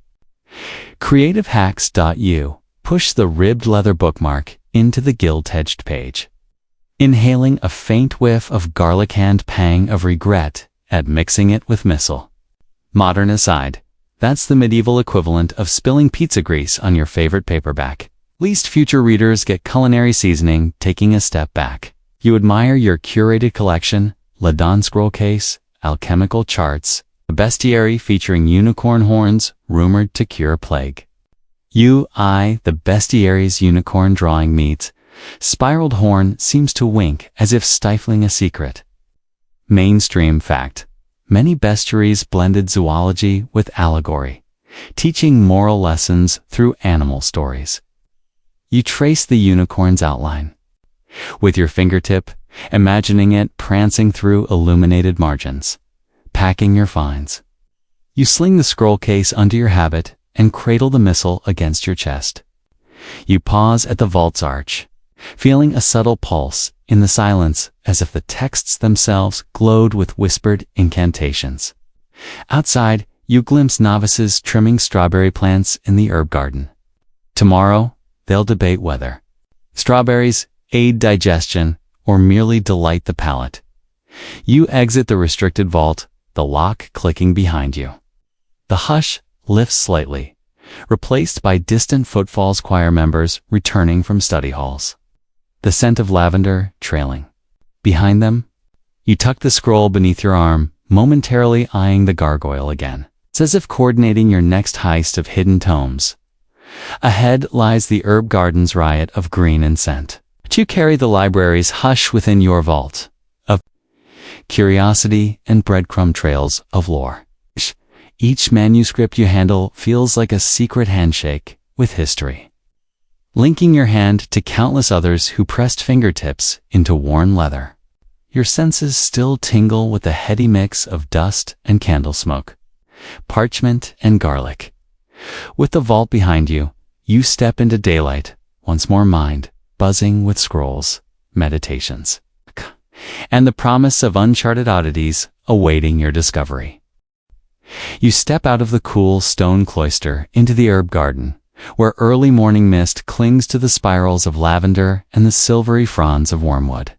creativehacks.u. Push the ribbed leather bookmark into the gilt-edged page, inhaling a faint whiff of garlic, hand pang of regret at mixing it with missal. Modern aside, that's the medieval equivalent of spilling pizza grease on your favorite paperback. Least future readers get culinary seasoning. Taking a step back, you admire your curated collection, Ladon scroll case, alchemical charts, a bestiary featuring unicorn horns rumored to cure plague. The bestiary's unicorn drawing meets spiraled horn seems to wink as if stifling a secret. Mainstream fact. Many bestiaries blended zoology with allegory, teaching moral lessons through animal stories. You trace the unicorn's outline with your fingertip, imagining it prancing through illuminated margins, packing your finds. You sling the scroll case under your habit and cradle the missal against your chest. You pause at the vault's arch, feeling a subtle pulse in the silence, as if the texts themselves glowed with whispered incantations. Outside, you glimpse novices trimming strawberry plants in the herb garden. Tomorrow, they'll debate whether strawberries aid digestion or merely delight the palate. You exit the restricted vault, the lock clicking behind you. The hush lifts slightly, replaced by distant footfalls, choir members returning from study halls. The scent of lavender trailing behind them. You tuck the scroll beneath your arm, momentarily eyeing the gargoyle again. It's as if coordinating your next heist of hidden tomes. Ahead lies the herb garden's riot of green and scent. But you carry the library's hush within your vault of curiosity and breadcrumb trails of lore. Each manuscript you handle feels like a secret handshake with history, linking your hand to countless others who pressed fingertips into worn leather. Your senses still tingle with the heady mix of dust and candle smoke, parchment and garlic. With the vault behind you, you step into daylight, once more mind buzzing with scrolls, meditations, and the promise of uncharted oddities awaiting your discovery. You step out of the cool stone cloister into the herb garden, where early morning mist clings to the spirals of lavender and the silvery fronds of wormwood.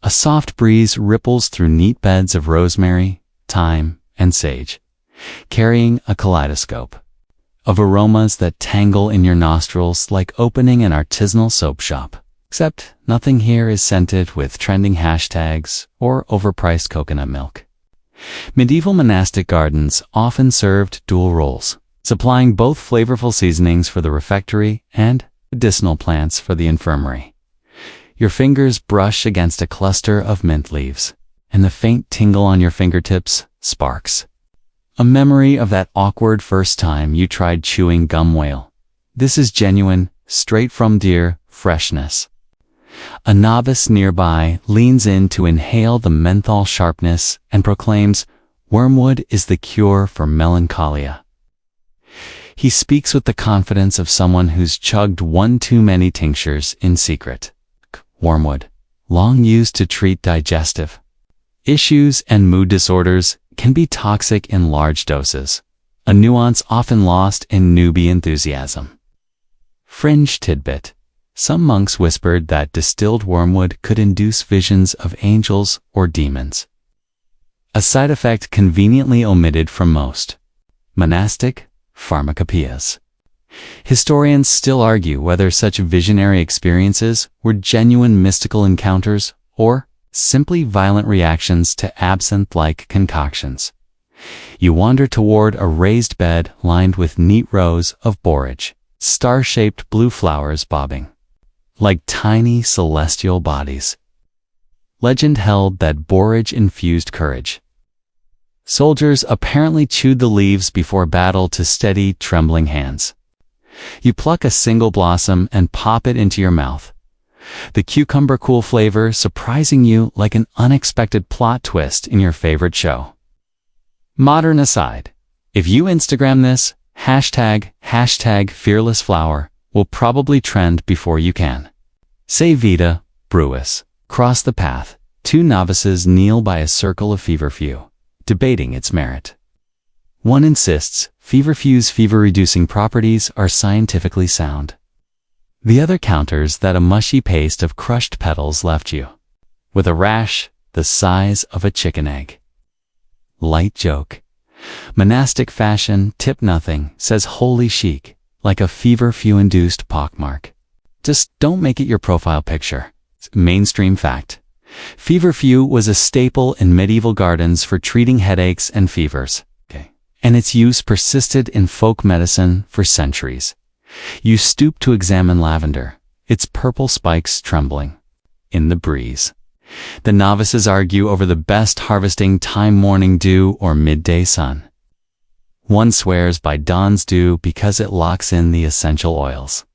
A soft breeze ripples through neat beds of rosemary, thyme, and sage, carrying a kaleidoscope of aromas that tangle in your nostrils like opening an artisanal soap shop. Except nothing here is scented with trending hashtags or overpriced coconut milk. Medieval monastic gardens often served dual roles, supplying both flavorful seasonings for the refectory and medicinal plants for the infirmary. Your fingers brush against a cluster of mint leaves, and the faint tingle on your fingertips sparks a memory of that awkward first time you tried chewing gum whale. This is genuine, straight from deer freshness. A novice nearby leans in to inhale the menthol sharpness and proclaims, "Wormwood is the cure for melancholia." He speaks with the confidence of someone who's chugged one too many tinctures in secret. Wormwood, long used to treat digestive issues and mood disorders, can be toxic in large doses, a nuance often lost in newbie enthusiasm. Fringe tidbit. Some monks whispered that distilled wormwood could induce visions of angels or demons, a side effect conveniently omitted from most monastic pharmacopoeias. Historians still argue whether such visionary experiences were genuine mystical encounters or simply violent reactions to absinthe-like concoctions. You wander toward a raised bed lined with neat rows of borage, star-shaped blue flowers bobbing like tiny celestial bodies. Legend held that borage infused courage. Soldiers apparently chewed the leaves before battle to steady trembling hands. You pluck a single blossom and pop it into your mouth, the cucumber cool flavor surprising you like an unexpected plot twist in your favorite show. Modern aside, if you Instagram this, hashtag fearlessflower will probably trend before you can. Se vita, bruis. Cross the path. Two novices kneel by a circle of feverfew, debating its merit. One insists feverfew's fever-reducing properties are scientifically sound. The other counters that a mushy paste of crushed petals left you with a rash the size of a chicken egg. Light joke. Monastic fashion, tip nothing, says holy chic, like a feverfew-induced pockmark. Just don't make it your profile picture. It's mainstream fact. Feverfew was a staple in medieval gardens for treating headaches and fevers. And its use persisted in folk medicine for centuries. You stoop to examine lavender, its purple spikes trembling in the breeze. The novices argue over the best harvesting time, morning dew or midday sun. One swears by dawn's dew because it locks in the essential oils.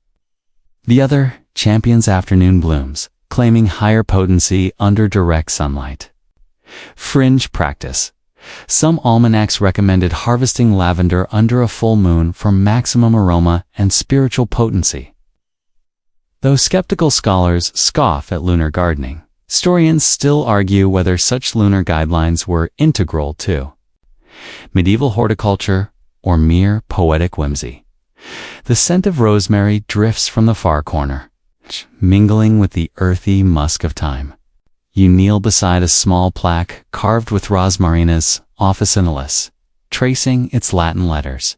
The other champions afternoon blooms, claiming higher potency under direct sunlight. Fringe practice. Some almanacs recommended harvesting lavender under a full moon for maximum aroma and spiritual potency. Though skeptical scholars scoff at lunar gardening, historians still argue whether such lunar guidelines were integral to medieval horticulture or mere poetic whimsy. The scent of rosemary drifts from the far corner, mingling with the earthy musk of thyme. You kneel beside a small plaque carved with rosmarina's officinalis, tracing its Latin letters.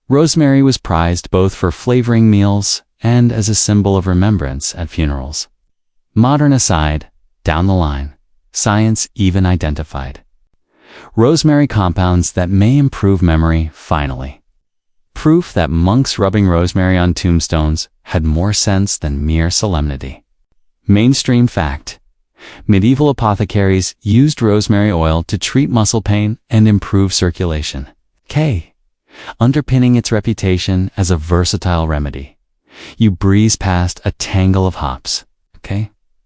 Rosemary was prized both for flavoring meals and as a symbol of remembrance at funerals. Modern aside, down the line, science even identified rosemary compounds that may improve memory finally. Proof that monks rubbing rosemary on tombstones had more sense than mere solemnity. Mainstream fact. Medieval apothecaries used rosemary oil to treat muscle pain and improve circulation. Underpinning its reputation as a versatile remedy. You breeze past a tangle of hops.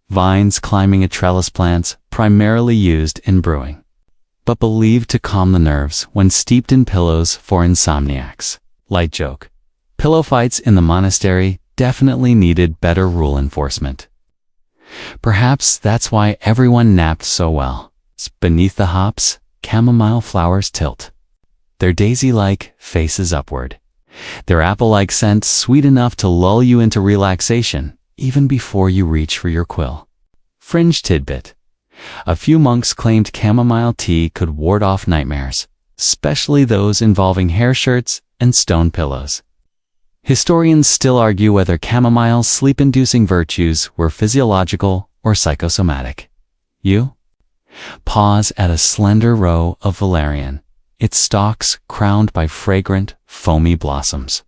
Vines climbing a trellis, plants primarily used in brewing, but believed to calm the nerves when steeped in pillows for insomniacs. Light joke. Pillow fights in the monastery definitely needed better rule enforcement. Perhaps that's why everyone napped so well. Beneath the hops, chamomile flowers tilt, their daisy-like faces upward, their apple-like scent sweet enough to lull you into relaxation even before you reach for your quill. Fringe tidbit. A few monks claimed chamomile tea could ward off nightmares, especially those involving hair shirts and stone pillows. Historians still argue whether chamomile's sleep-inducing virtues were physiological or psychosomatic. You pause at a slender row of valerian, its stalks crowned by fragrant, foamy blossoms.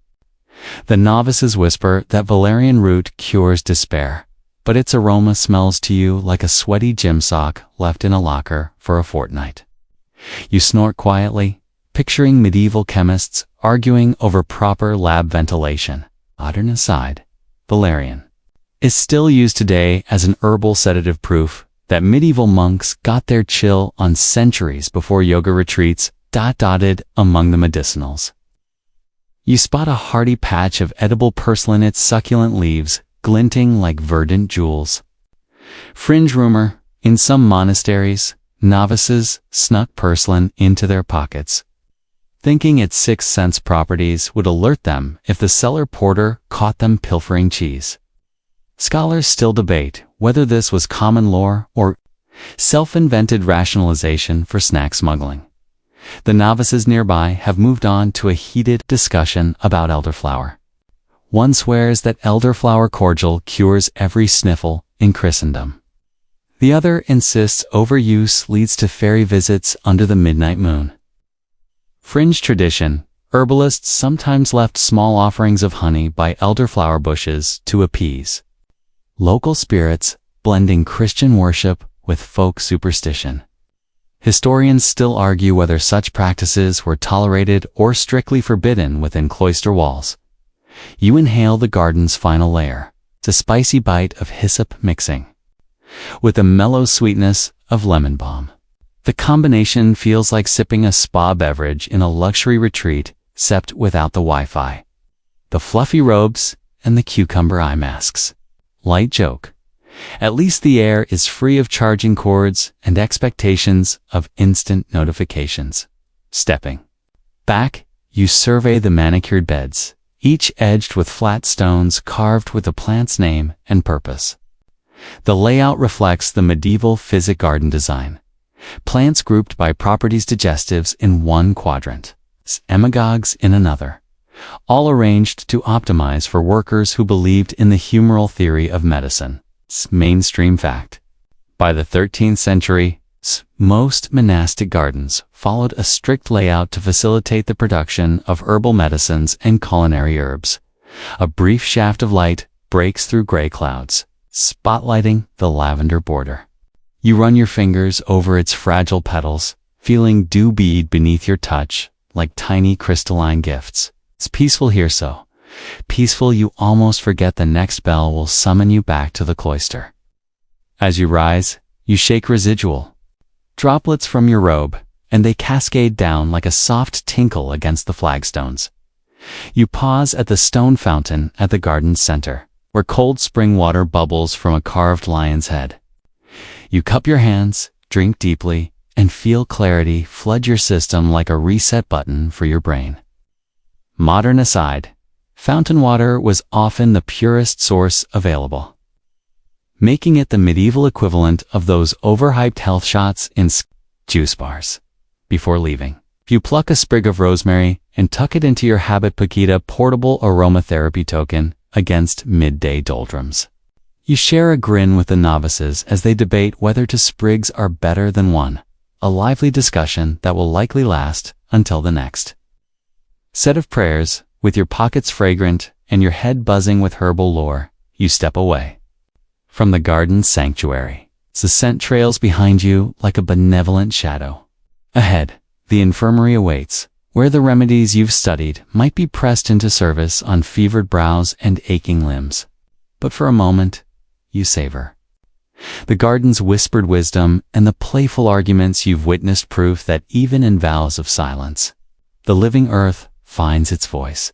The novices whisper that valerian root cures despair, but its aroma smells to you like a sweaty gym sock left in a locker for a fortnight. You snort quietly, picturing medieval chemists arguing over proper lab ventilation. Modern aside, valerian is still used today as an herbal sedative, proof that medieval monks got their chill on centuries before yoga retreats dotted among the medicinals. You spot a hardy patch of edible purslane, its succulent leaves glinting like verdant jewels. Fringe rumor, in some monasteries, novices snuck purslane into their pockets, thinking its sixth sense properties would alert them if the cellar porter caught them pilfering cheese. Scholars still debate whether this was common lore or self-invented rationalization for snack smuggling. The novices nearby have moved on to a heated discussion about elderflower. One swears that elderflower cordial cures every sniffle in Christendom. The other insists overuse leads to fairy visits under the midnight moon. Fringe tradition: herbalists sometimes left small offerings of honey by elderflower bushes to appease local spirits, blending Christian worship with folk superstition. Historians still argue whether such practices were tolerated or strictly forbidden within cloister walls. You inhale the garden's final layer, the spicy bite of hyssop mixing with the mellow sweetness of lemon balm. The combination feels like sipping a spa beverage in a luxury retreat, except without the Wi-Fi, the fluffy robes, and the cucumber eye masks. Light joke. At least the air is free of charging cords and expectations of instant notifications. Stepping back, you survey the manicured beds, each edged with flat stones carved with the plant's name and purpose. The layout reflects the medieval physic garden design. Plants grouped by properties digestives in one quadrant, emagogues in another, all arranged to optimize for workers who believed in the humoral theory of medicine. Mainstream fact. By the 13th century, most monastic gardens followed a strict layout to facilitate the production of herbal medicines and culinary herbs. A brief shaft of light breaks through gray clouds, spotlighting the lavender border. You run your fingers over its fragile petals, feeling dew bead beneath your touch like tiny crystalline gifts. It's peaceful here, so peaceful you almost forget the next bell will summon you back to the cloister. As you rise, you shake residual droplets from your robe, and they cascade down like a soft tinkle against the flagstones. You pause at the stone fountain at the garden's center, where cold spring water bubbles from a carved lion's head. You cup your hands, drink deeply, and feel clarity flood your system like a reset button for your brain. Modern aside, fountain water was often the purest source available, making it the medieval equivalent of those overhyped health shots in juice bars. Before leaving, you pluck a sprig of rosemary and tuck it into your habit Paquita portable aromatherapy token against midday doldrums. You share a grin with the novices as they debate whether two sprigs are better than one, a lively discussion that will likely last until the next set of prayers. With your pockets fragrant and your head buzzing with herbal lore, you step away from the garden's sanctuary. The scent trails behind you like a benevolent shadow. Ahead, the infirmary awaits, where the remedies you've studied might be pressed into service on fevered brows and aching limbs. But for a moment, you savor the garden's whispered wisdom and the playful arguments you've witnessed, proof that even in vows of silence, the living earth finds its voice.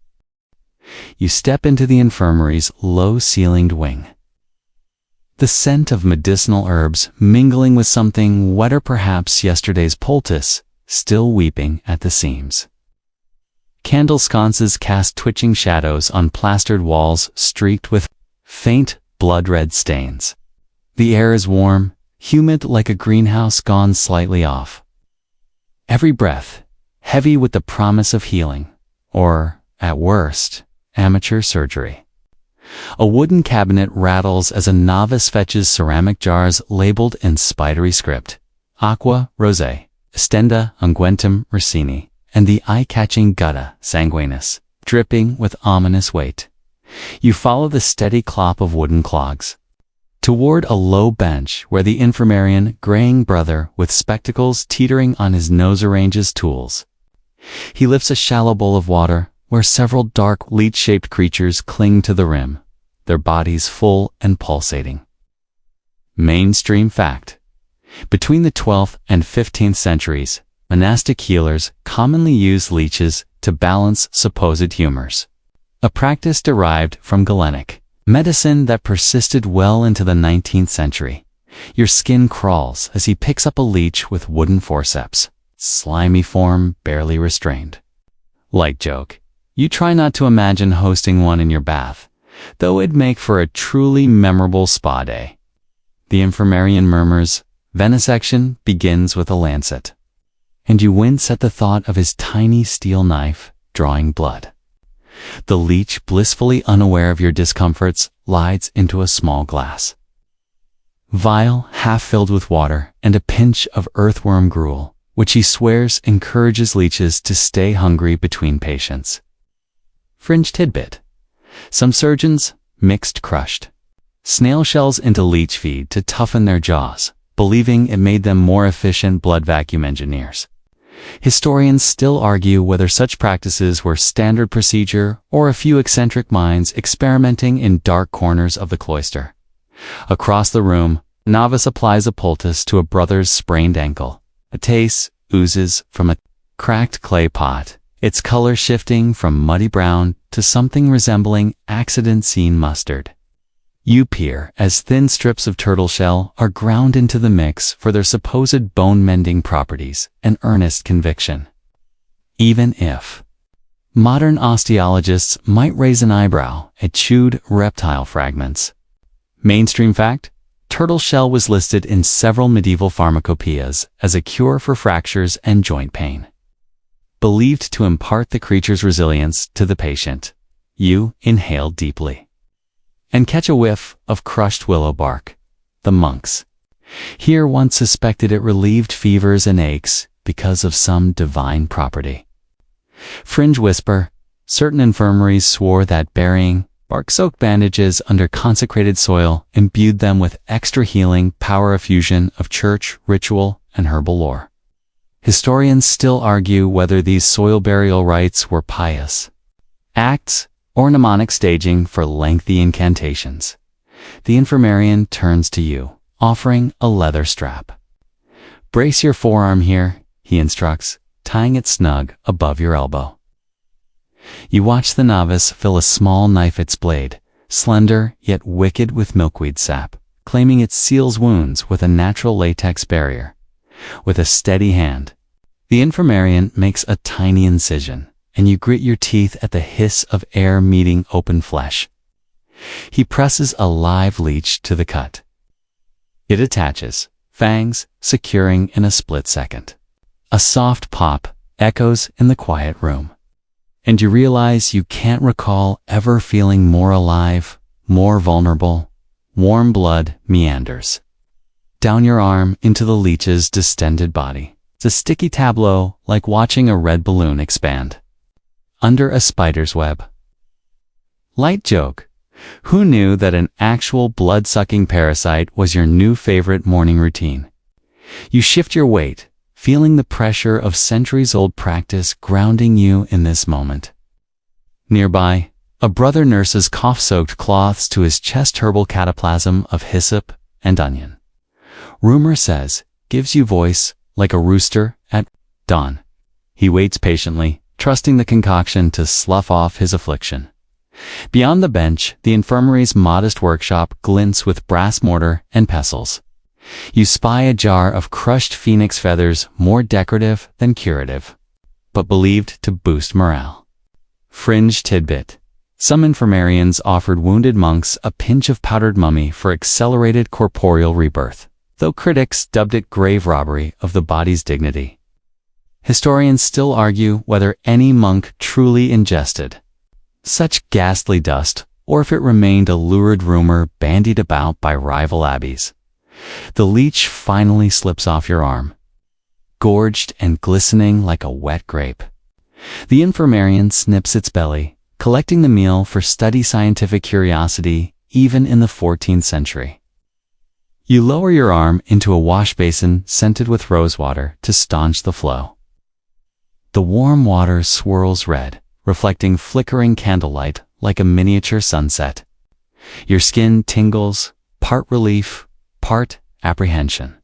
You step into the infirmary's low-ceilinged wing. The scent of medicinal herbs mingling with something wetter, perhaps yesterday's poultice, still weeping at the seams. Candle sconces cast twitching shadows on plastered walls streaked with faint blood-red stains. The air is warm, humid like a greenhouse gone slightly off. Every breath, heavy with the promise of healing, or, at worst, amateur surgery. A wooden cabinet rattles as a novice fetches ceramic jars labeled in spidery script: Aqua Rosé, Estenda Unguentum Ricini, and the eye-catching Gutta Sanguinis, dripping with ominous weight. You follow the steady clop of wooden clogs toward a low bench where the infirmarian, graying brother with spectacles teetering on his nose, arranges tools. He lifts a shallow bowl of water where several dark, leech-shaped creatures cling to the rim, their bodies full and pulsating. Mainstream fact. Between the 12th and 15th centuries, monastic healers commonly used leeches to balance supposed humors, a practice derived from Galenic medicine that persisted well into the 19th century. Your skin crawls as he picks up a leech with wooden forceps, slimy form barely restrained. Light joke. You try not to imagine hosting one in your bath, though it'd make for a truly memorable spa day. The infirmarian murmurs, "Venesection begins with a lancet," and you wince at the thought of his tiny steel knife drawing blood. The leech, blissfully unaware of your discomforts, glides into a small glass vial half filled with water and a pinch of earthworm gruel, which he swears encourages leeches to stay hungry between patients. Fringe tidbit. Some surgeons mixed crushed snail shells into leech feed to toughen their jaws, believing it made them more efficient blood vacuum engineers. Historians still argue whether such practices were standard procedure or a few eccentric minds experimenting in dark corners of the cloister. Across the room, a novice applies a poultice to a brother's sprained ankle. A taste oozes from a cracked clay pot, its color shifting from muddy brown to something resembling accident-seen mustard. You peer as thin strips of turtle shell are ground into the mix for their supposed bone-mending properties, an earnest conviction. Even if modern osteologists might raise an eyebrow at chewed reptile fragments. Mainstream fact: turtle shell was listed in several medieval pharmacopoeias as a cure for fractures and joint pain. Believed to impart the creature's resilience to the patient. You inhale deeply and catch a whiff of crushed willow bark. The monks here once suspected it relieved fevers and aches because of some divine property. Fringe whisper: certain infirmaries swore that burying bark-soaked bandages under consecrated soil imbued them with extra healing power, a fusion of church, ritual, and herbal lore. Historians still argue whether these soil burial rites were pious acts or mnemonic staging for lengthy incantations. The infirmarian turns to you, offering a leather strap. Brace your forearm here, he instructs, tying it snug above your elbow. You watch the novice fill a small knife its blade, slender yet wicked with milkweed sap, claiming it seals wounds with a natural latex barrier. With a steady hand, the infirmarian makes a tiny incision, and you grit your teeth at the hiss of air meeting open flesh. He presses a live leech to the cut. It attaches, fangs securing in a split second. A soft pop echoes in the quiet room, and you realize you can't recall ever feeling more alive, more vulnerable. Warm blood meanders down your arm into the leech's distended body. It's a sticky tableau, like watching a red balloon expand under a spider's web. Light joke: who knew that an actual blood-sucking parasite was your new favorite morning routine? You shift your weight, feeling the pressure of centuries-old practice grounding you in this moment. Nearby, a brother nurses cough-soaked cloths to his chest herbal cataplasm of hyssop and onion. Rumor says, gives you voice like a rooster at dawn. He waits patiently, trusting the concoction to slough off his affliction. Beyond the bench, the infirmary's modest workshop glints with brass mortar and pestles. You spy a jar of crushed phoenix feathers, more decorative than curative, but believed to boost morale. Fringe tidbit: some infirmarians offered wounded monks a pinch of powdered mummy for accelerated corporeal rebirth, though critics dubbed it grave robbery of the body's dignity. Historians still argue whether any monk truly ingested such ghastly dust, or if it remained a lurid rumor bandied about by rival abbeys. The leech finally slips off your arm, gorged and glistening like a wet grape. The infirmarian snips its belly, collecting the meal for steady scientific curiosity even in the 14th century. You lower your arm into a wash basin scented with rosewater to staunch the flow. The warm water swirls red, reflecting flickering candlelight like a miniature sunset. Your skin tingles, part relief, part apprehension.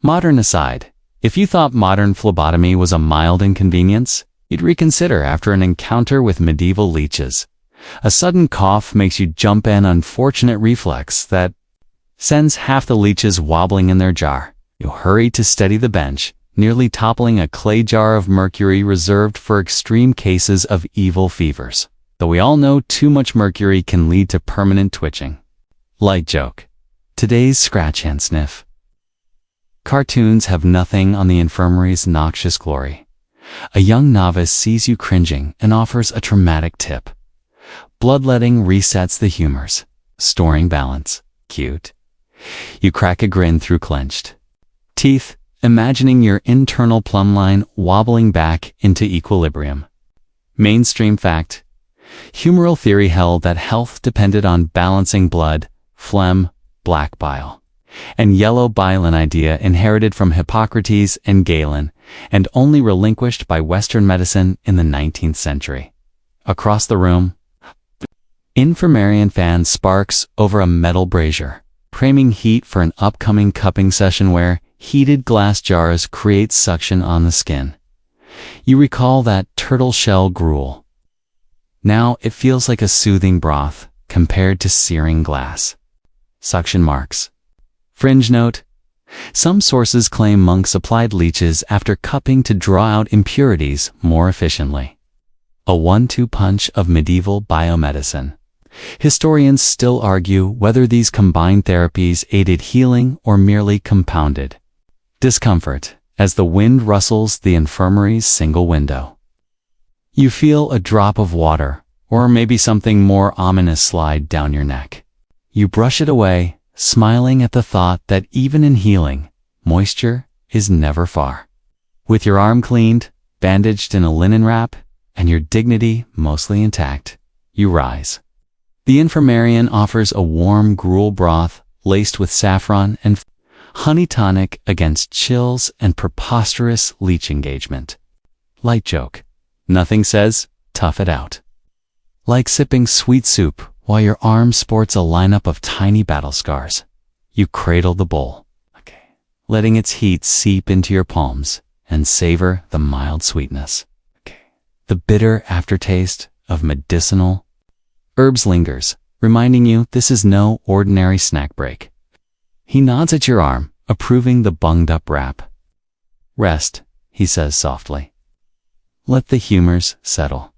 Modern aside, if you thought modern phlebotomy was a mild inconvenience, you'd reconsider after an encounter with medieval leeches. A sudden cough makes you jump, an unfortunate reflex that sends half the leeches wobbling in their jar. You hurry to steady the bench, nearly toppling a clay jar of mercury reserved for extreme cases of evil fevers. Though we all know too much mercury can lead to permanent twitching. Light joke: today's scratch and sniff. Cartoons have nothing on the infirmary's noxious glory. A young novice sees you cringing and offers a traumatic tip. Bloodletting resets the humors. Storing balance. Cute. You crack a grin through clenched teeth, imagining your internal plumb line wobbling back into equilibrium. Mainstream fact. Humoral theory held that health depended on balancing blood, phlegm, black bile, and yellow bile, an idea inherited from Hippocrates and Galen, and only relinquished by Western medicine in the 19th century. Across the room, infirmarian fan sparks over a metal brazier, priming heat for an upcoming cupping session where heated glass jars create suction on the skin. You recall that turtle shell gruel. Now it feels like a soothing broth compared to searing glass. Suction marks. Fringe note. Some sources claim monks applied leeches after cupping to draw out impurities more efficiently. A 1-2 punch of medieval biomedicine. Historians still argue whether these combined therapies aided healing or merely compounded discomfort as the wind rustles the infirmary's single window. You feel a drop of water, or maybe something more ominous, slide down your neck. You brush it away, smiling at the thought that even in healing, moisture is never far. With your arm cleaned, bandaged in a linen wrap, and your dignity mostly intact, you rise. The infirmarian offers a warm gruel broth laced with saffron and honey tonic against chills and preposterous leech engagement. Light joke. Nothing says, tough it out. Like sipping sweet soup while your arm sports a lineup of tiny battle scars. You cradle the bowl, letting its heat seep into your palms and savor the mild sweetness. The bitter aftertaste of medicinal herbs lingers, reminding you this is no ordinary snack break. He nods at your arm, approving the bunged-up wrap. Rest, he says softly. Let the humors settle.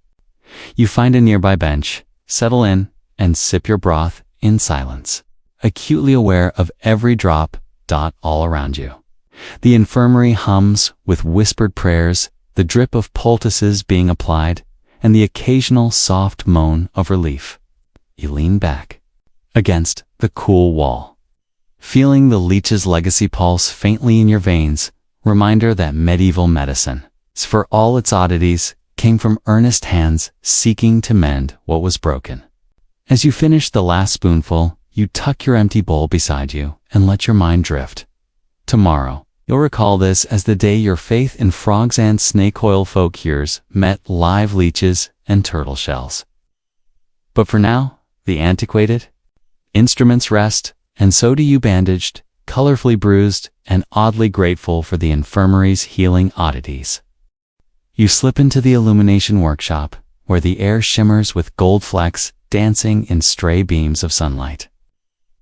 You find a nearby bench, settle in, and sip your broth in silence, acutely aware of every drop, dot all around you. The infirmary hums with whispered prayers, the drip of poultices being applied, and the occasional soft moan of relief. You lean back against the cool wall, feeling the leech's legacy pulse faintly in your veins, reminder that medieval medicine, for all its oddities, came from earnest hands seeking to mend what was broken. As you finish the last spoonful, you tuck your empty bowl beside you and let your mind drift. Tomorrow, you'll recall this as the day your faith in frogs and snake oil folk cures met live leeches and turtle shells. But for now, the antiquated instruments rest, and so do you, bandaged, colorfully bruised, and oddly grateful for the infirmary's healing oddities. You slip into the illumination workshop, where the air shimmers with gold flecks dancing in stray beams of sunlight.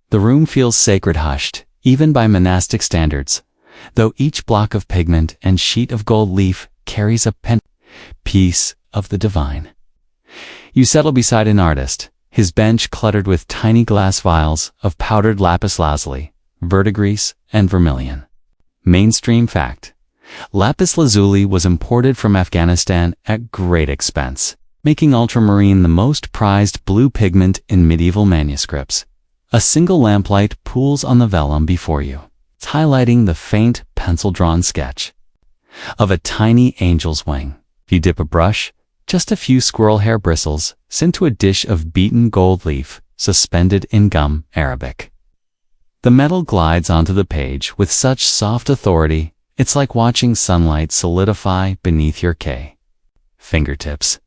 The room feels sacred, hushed, even by monastic standards, though each block of pigment and sheet of gold leaf carries a piece of the divine. You settle beside an artist, his bench cluttered with tiny glass vials of powdered lapis lazuli, verdigris, and vermilion. Mainstream fact. Lapis lazuli was imported from Afghanistan at great expense, making ultramarine the most prized blue pigment in medieval manuscripts. A single lamplight pools on the vellum before you, highlighting the faint pencil-drawn sketch of a tiny angel's wing. You dip a brush, just a few squirrel hair bristles, into a dish of beaten gold leaf suspended in gum Arabic. The metal glides onto the page with such soft authority, it's like watching sunlight solidify beneath your fingertips.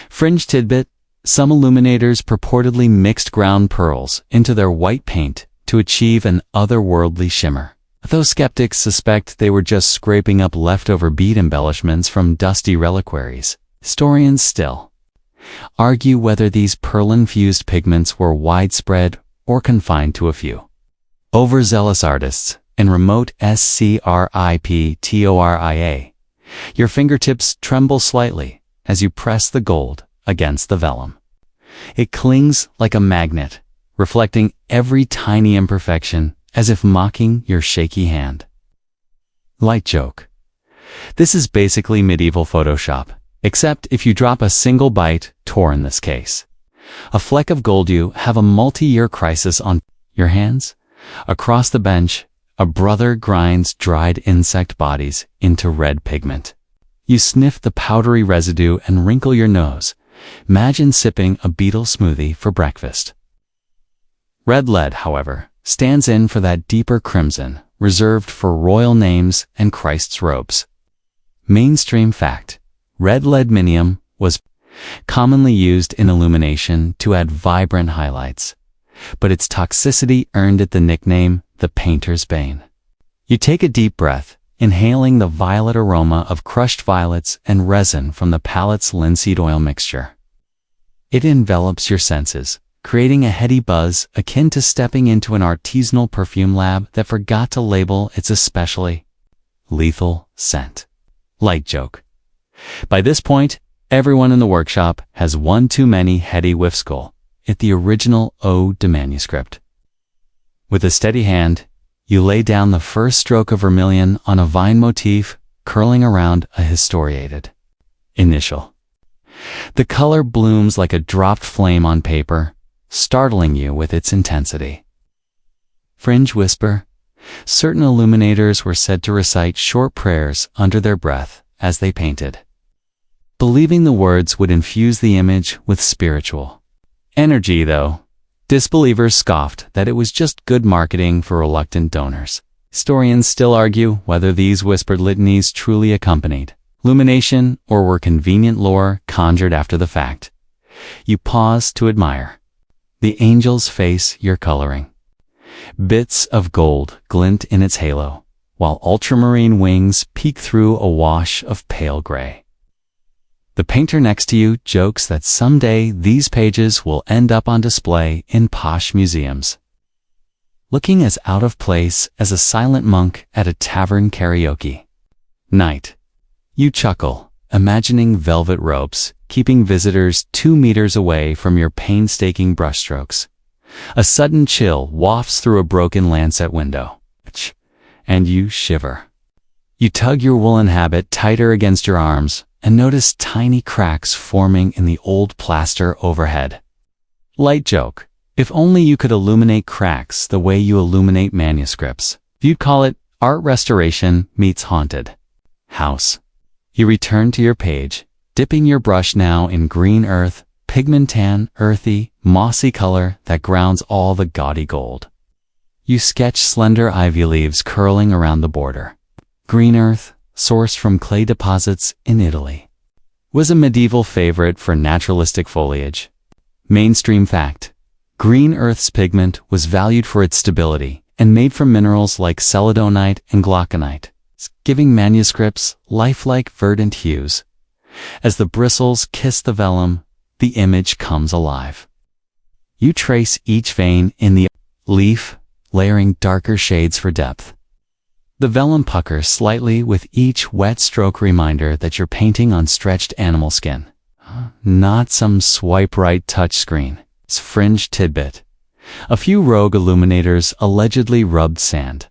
Fringe tidbit. Some illuminators purportedly mixed ground pearls into their white paint to achieve an otherworldly shimmer, though skeptics suspect they were just scraping up leftover bead embellishments from dusty reliquaries. Historians still argue whether these pearl-infused pigments were widespread or confined to a few overzealous artists in remote Scriptoria. Your fingertips tremble slightly as you press the gold against the vellum. It clings like a magnet, reflecting every tiny imperfection as if mocking your shaky hand. Light joke. This is basically medieval Photoshop, except if you drop a single bite, Tor in this case. A fleck of gold, you have a multi-year crisis on your hands. Across the bench, a brother grinds dried insect bodies into red pigment. You sniff the powdery residue and wrinkle your nose. Imagine sipping a beetle smoothie for breakfast. Red lead, however, stands in for that deeper crimson, reserved for royal names and Christ's robes. Mainstream fact: red leadminium was commonly used in illumination to add vibrant highlights, but its toxicity earned it the nickname the painter's bane. You take a deep breath, inhaling the violet aroma of crushed violets and resin from the palette's linseed oil mixture. It envelops your senses, creating a heady buzz akin to stepping into an artisanal perfume lab that forgot to label its especially lethal scent. Light joke. By this point, everyone in the workshop has one too many heady whiffs. It's the original ode to manuscript. With a steady hand, you lay down the first stroke of vermilion on a vine motif curling around a historiated initial. The color blooms like a dropped flame on paper, startling you with its intensity. Fringe whisper. Certain illuminators were said to recite short prayers under their breath as they painted, believing the words would infuse the image with spiritual energy, though disbelievers scoffed that it was just good marketing for reluctant donors. Historians still argue whether these whispered litanies truly accompanied illumination or were convenient lore conjured after the fact. You pause to admire the angel's face you're coloring. Bits of gold glint in its halo, while ultramarine wings peek through a wash of pale gray. The painter next to you jokes that someday these pages will end up on display in posh museums, looking as out of place as a silent monk at a tavern karaoke night. You chuckle, imagining velvet ropes, keeping visitors 2 meters away from your painstaking brushstrokes. A sudden chill wafts through a broken lancet window, and you shiver. You tug your woolen habit tighter against your arms and notice tiny cracks forming in the old plaster overhead. Light joke. If only you could illuminate cracks the way you illuminate manuscripts. You'd call it art restoration meets haunted house. You return to your page, dipping your brush now in green earth, pigment tan, earthy, mossy color that grounds all the gaudy gold. You sketch slender ivy leaves curling around the border. Green earth, sourced from clay deposits in Italy, was a medieval favorite for naturalistic foliage. Mainstream fact: green earth's pigment was valued for its stability and made from minerals like celadonite and glauconite, giving manuscripts lifelike verdant hues. As the bristles kiss the vellum, the image comes alive. You trace each vein in the leaf, layering darker shades for depth. The vellum puckers slightly with each wet stroke, reminder that you're painting on stretched animal skin, not some swipe right touchscreen. It's fringe tidbit. A few rogue illuminators allegedly rubbed sand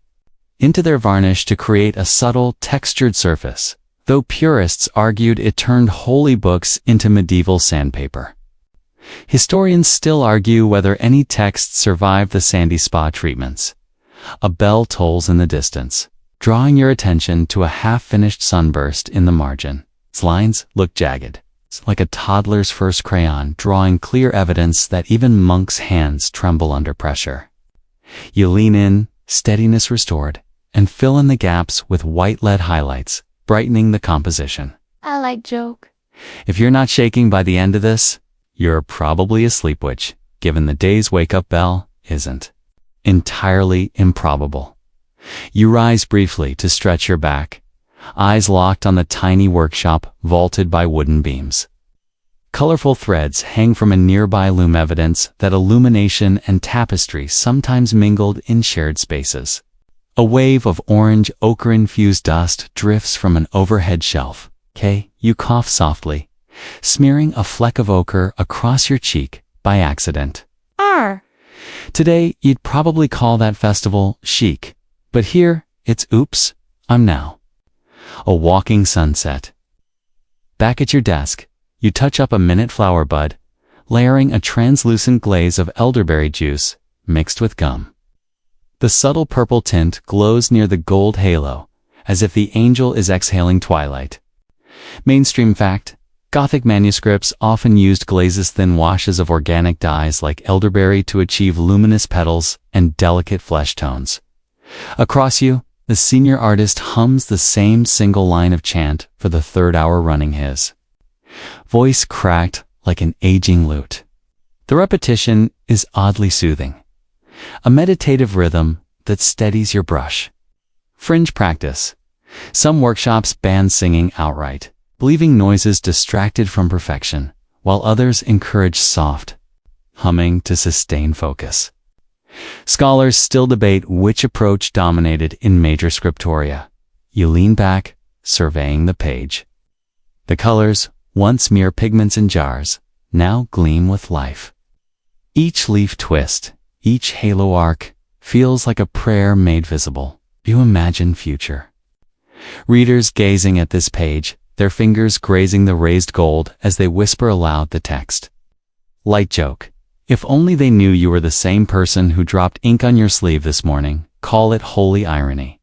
into their varnish to create a subtle, textured surface, though purists argued it turned holy books into medieval sandpaper. Historians still argue whether any texts survive the sandy spa treatments. A bell tolls in the distance, drawing your attention to a half-finished sunburst in the margin. Its lines look jagged. It's like a toddler's first crayon, drawing clear evidence that even monks' hands tremble under pressure. You lean in, steadiness restored, and fill in the gaps with white lead highlights, brightening the composition. I like joke. If you're not shaking by the end of this, you're probably asleep, which, given the day's wake-up bell, isn't entirely improbable. You rise briefly to stretch your back, eyes locked on the tiny workshop vaulted by wooden beams. Colorful threads hang from a nearby loom, evidence that illumination and tapestry sometimes mingled in shared spaces. A wave of orange ochre-infused dust drifts from an overhead shelf. You cough softly, smearing a fleck of ochre across your cheek by accident. Today, you'd probably call that festival chic, but here, it's oops, I'm now. A walking sunset. Back at your desk, you touch up a minute flower bud, layering a translucent glaze of elderberry juice mixed with gum. The subtle purple tint glows near the gold halo, as if the angel is exhaling twilight. Mainstream fact: Gothic manuscripts often used glazes thin washes of organic dyes like elderberry to achieve luminous petals and delicate flesh tones. Across you, the senior artist hums the same single line of chant for the third hour running his voice cracked like an aging lute. The repetition is oddly soothing, a meditative rhythm that steadies your brush. Fringe practice. Some workshops ban singing outright, believing noises distracted from perfection, while others encourage soft humming to sustain focus. Scholars still debate which approach dominated in major scriptoria. You lean back, surveying the page. The colors, once mere pigments in jars, now gleam with life. Each leaf twist, each halo arc, feels like a prayer made visible. You imagine future. Readers gazing at this page, their fingers grazing the raised gold as they whisper aloud the text. Light joke. If only they knew you were the same person who dropped ink on your sleeve this morning. Call it holy irony.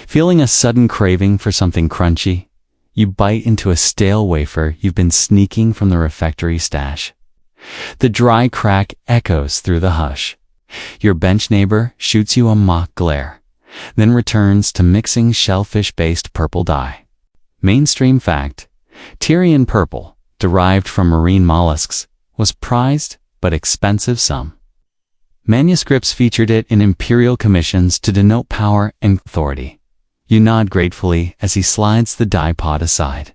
Feeling a sudden craving for something crunchy? You bite into a stale wafer you've been sneaking from the refectory stash. The dry crack echoes through the hush. Your bench neighbor shoots you a mock glare, then returns to mixing shellfish-based purple dye. Mainstream fact: Tyrian purple, derived from marine mollusks, was prized but expensive some. Manuscripts featured it in imperial commissions to denote power and authority. You nod gratefully as he slides the dye pot aside.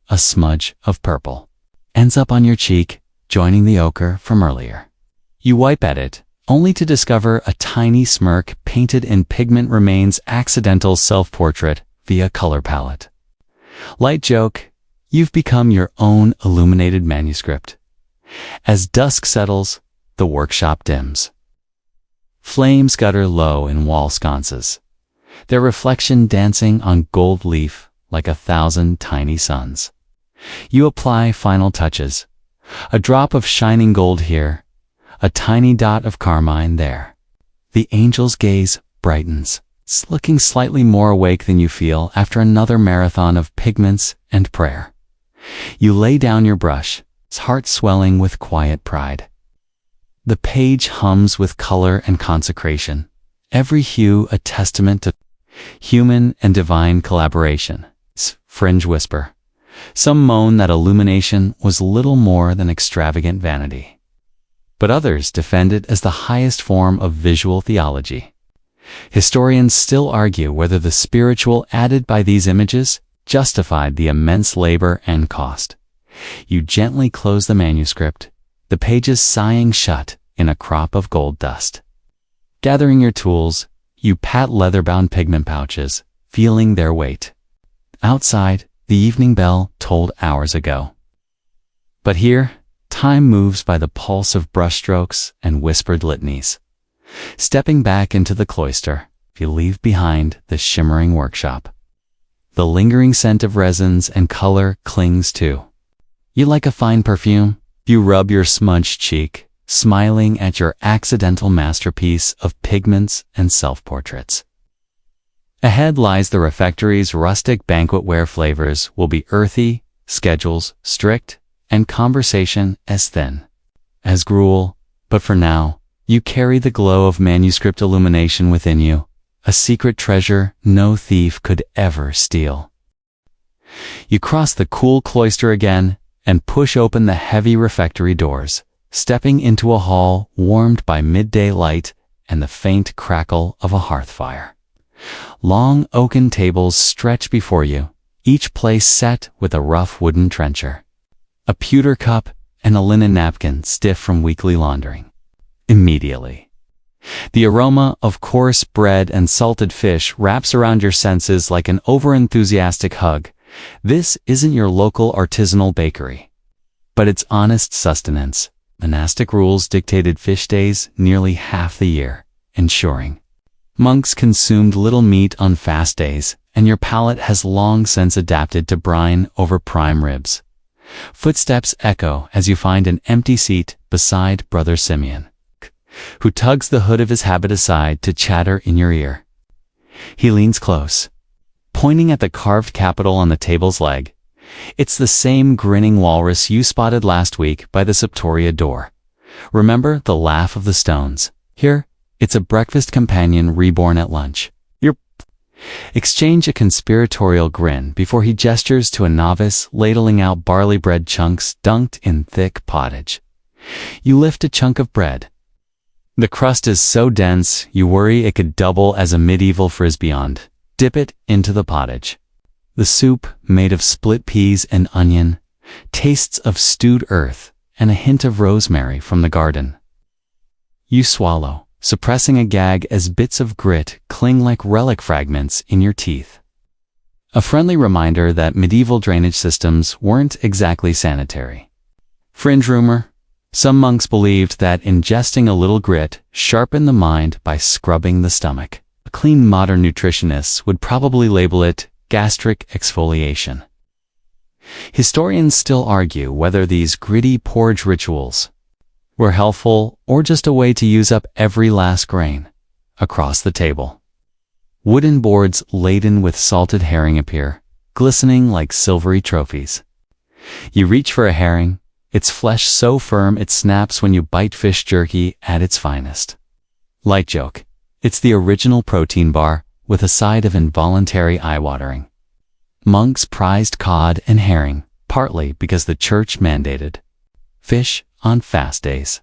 A smudge of purple ends up on your cheek, joining the ochre from earlier. You wipe at it, only to discover a tiny smirk painted in pigment remains accidental self-portrait via color palette. Light joke: you've become your own illuminated manuscript. As dusk settles, the workshop dims. Flames gutter low in wall sconces, their reflection dancing on gold leaf like 1,000 tiny suns. You apply final touches. A drop of shining gold here, a tiny dot of carmine there. The angel's gaze brightens, looking slightly more awake than you feel after another marathon of pigments and prayer. You lay down your brush, heart swelling with quiet pride. The page hums with color and consecration, every hue a testament to human and divine collaboration. Fringe whisper. Some moan that illumination was little more than extravagant vanity. But others defend it as the highest form of visual theology. Historians still argue whether the spiritual added by these images justified the immense labor and cost. You gently close the manuscript, the pages sighing shut in a crop of gold dust. Gathering your tools, you pat leather-bound pigment pouches, feeling their weight. Outside, the evening bell tolled hours ago. But here, time moves by the pulse of brushstrokes and whispered litanies. Stepping back into the cloister, you leave behind the shimmering workshop. The lingering scent of resins and color clings too. You like a fine perfume? You rub your smudged cheek, smiling at your accidental masterpiece of pigments and self-portraits. Ahead lies the refectory's rustic banquetware. Flavors will be earthy, schedules strict, and conversation as thin as gruel, but for now, you carry the glow of manuscript illumination within you, a secret treasure no thief could ever steal. You cross the cool cloister again and push open the heavy refectory doors, stepping into a hall warmed by midday light and the faint crackle of a hearth fire. Long oaken tables stretch before you, each place set with a rough wooden trencher. A pewter cup and a linen napkin stiff from weekly laundering. Immediately, the aroma of coarse bread and salted fish wraps around your senses like an overenthusiastic hug. This isn't your local artisanal bakery, but it's honest sustenance. Monastic rules dictated fish days nearly half the year, ensuring monks consumed little meat on fast days, and your palate has long since adapted to brine over prime ribs. Footsteps echo as you find an empty seat beside Brother Simeon, who tugs the hood of his habit aside to chatter in your ear. He leans close, pointing at the carved capital on the table's leg. It's the same grinning walrus you spotted last week by the septoria door. Remember the laugh of the stones? Here, it's a breakfast companion reborn at lunch. Exchange a conspiratorial grin before he gestures to a novice ladling out barley bread chunks dunked in thick pottage. You lift a chunk of bread. The crust is so dense, you worry it could double as a medieval frisbeond. Dip it into the pottage. The soup, made of split peas and onion, tastes of stewed earth and a hint of rosemary from the garden. You swallow, suppressing a gag as bits of grit cling like relic fragments in your teeth. A friendly reminder that medieval drainage systems weren't exactly sanitary. Fringe rumor: some monks believed that ingesting a little grit sharpened the mind by scrubbing the stomach. Clean modern nutritionists would probably label it gastric exfoliation. Historians still argue whether these gritty porridge rituals were helpful or just a way to use up every last grain. Across the table, wooden boards laden with salted herring appear, glistening like silvery trophies. You reach for a herring, its flesh so firm it snaps when you bite fish jerky at its finest. Light joke: it's the original protein bar with a side of involuntary eye-watering. Monks prized cod and herring, partly because the church mandated fish on fast days.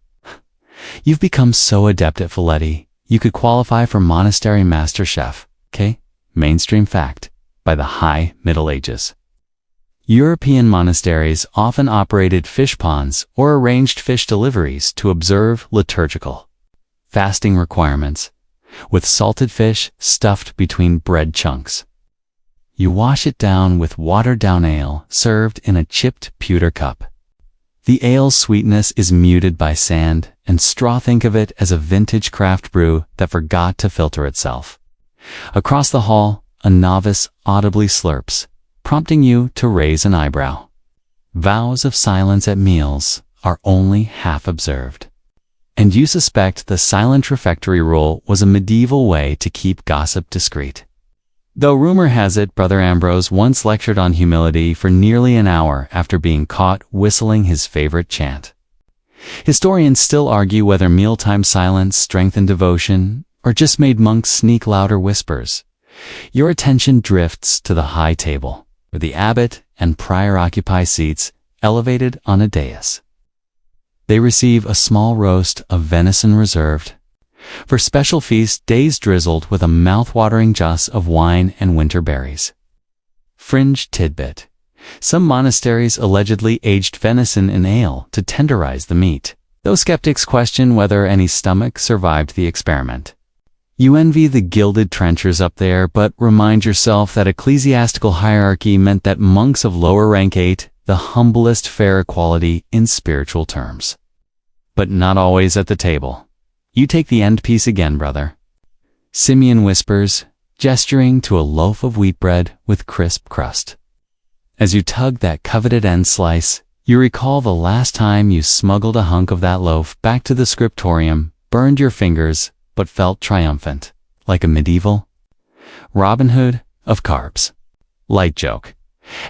You've become so adept at filetti, you could qualify for Monastery Master Chef, mainstream fact, by the High Middle Ages. European monasteries often operated fish ponds or arranged fish deliveries to observe liturgical fasting requirements, with salted fish stuffed between bread chunks. You wash it down with watered-down ale served in a chipped pewter cup. The ale's sweetness is muted by sand and straw. Think of it as a vintage craft brew that forgot to filter itself. Across the hall, a novice audibly slurps, prompting you to raise an eyebrow. Vows of silence at meals are only half observed. And you suspect the silent refectory rule was a medieval way to keep gossip discreet. Though rumor has it Brother Ambrose once lectured on humility for nearly an hour after being caught whistling his favorite chant. Historians still argue whether mealtime silence strengthened devotion or just made monks sneak louder whispers. Your attention drifts to the high table, where the abbot and prior occupy seats elevated on a dais. They receive a small roast of venison reserved for special feast days, drizzled with a mouth-watering juice of wine and winter berries. Fringe tidbit: some monasteries allegedly aged venison in ale to tenderize the meat, though skeptics question whether any stomach survived the experiment. You envy the gilded trenchers up there, but remind yourself that ecclesiastical hierarchy meant that monks of lower rank ate the humblest fare equality in spiritual terms. But not always at the table. You take the end piece again, brother. Simeon whispers, gesturing to a loaf of wheat bread with crisp crust. As you tug that coveted end slice, you recall the last time you smuggled a hunk of that loaf back to the scriptorium, burned your fingers, but felt triumphant, like a medieval Robin Hood of carbs. Light joke.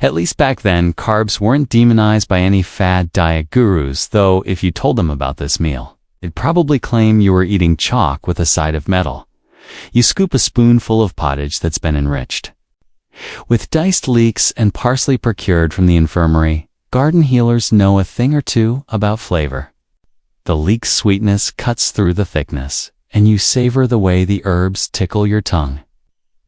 At least back then, carbs weren't demonized by any fad diet gurus, though if you told them about this meal, they'd probably claim you were eating chalk with a side of metal. You scoop a spoonful of pottage that's been enriched with diced leeks and parsley procured from the infirmary. Garden healers know a thing or two about flavor. The leek's sweetness cuts through the thickness, and you savor the way the herbs tickle your tongue.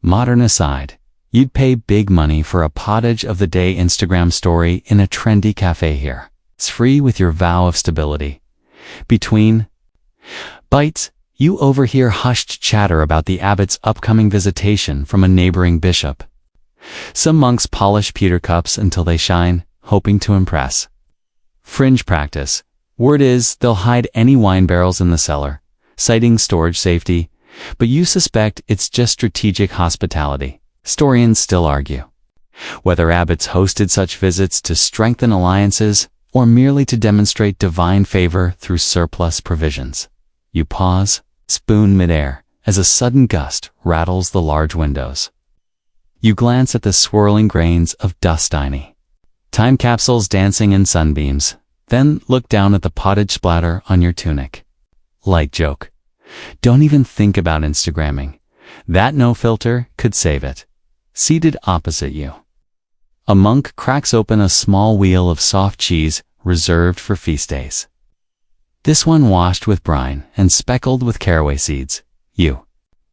Modern aside, you'd pay big money for a pottage of the day Instagram story in a trendy cafe here. It's free with your vow of stability. Between bites, you overhear hushed chatter about the abbot's upcoming visitation from a neighboring bishop. Some monks polish pewter cups until they shine, hoping to impress. Fringe practice. Word is they'll hide any wine barrels in the cellar, citing storage safety, but you suspect it's just strategic hospitality. Historians still argue. Whether abbots hosted such visits to strengthen alliances or merely to demonstrate divine favor through surplus provisions, you pause, spoon midair, as a sudden gust rattles the large windows. You glance at the swirling grains of dustiny time capsules dancing in sunbeams, then look down at the pottage splatter on your tunic. Light joke. Don't even think about Instagramming. That no filter could save it. Seated opposite you, a monk cracks open a small wheel of soft cheese reserved for feast days. This one washed with brine and speckled with caraway seeds. You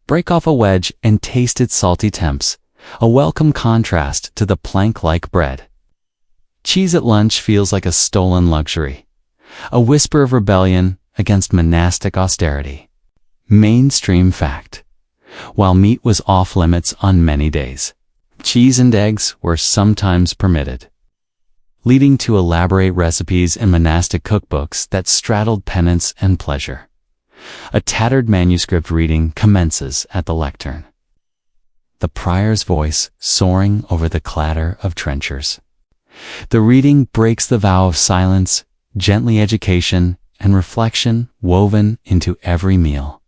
break off a wedge and taste its salty temps, a welcome contrast to the plank-like bread. Cheese at lunch feels like a stolen luxury, a whisper of rebellion against monastic austerity. Mainstream fact. While meat was off limits on many days, cheese and eggs were sometimes permitted, leading to elaborate recipes in monastic cookbooks that straddled penance and pleasure. A tattered manuscript reading commences at the lectern, the prior's voice soaring over the clatter of trenchers. The reading breaks the vow of silence, gently education, and reflection woven into every meal.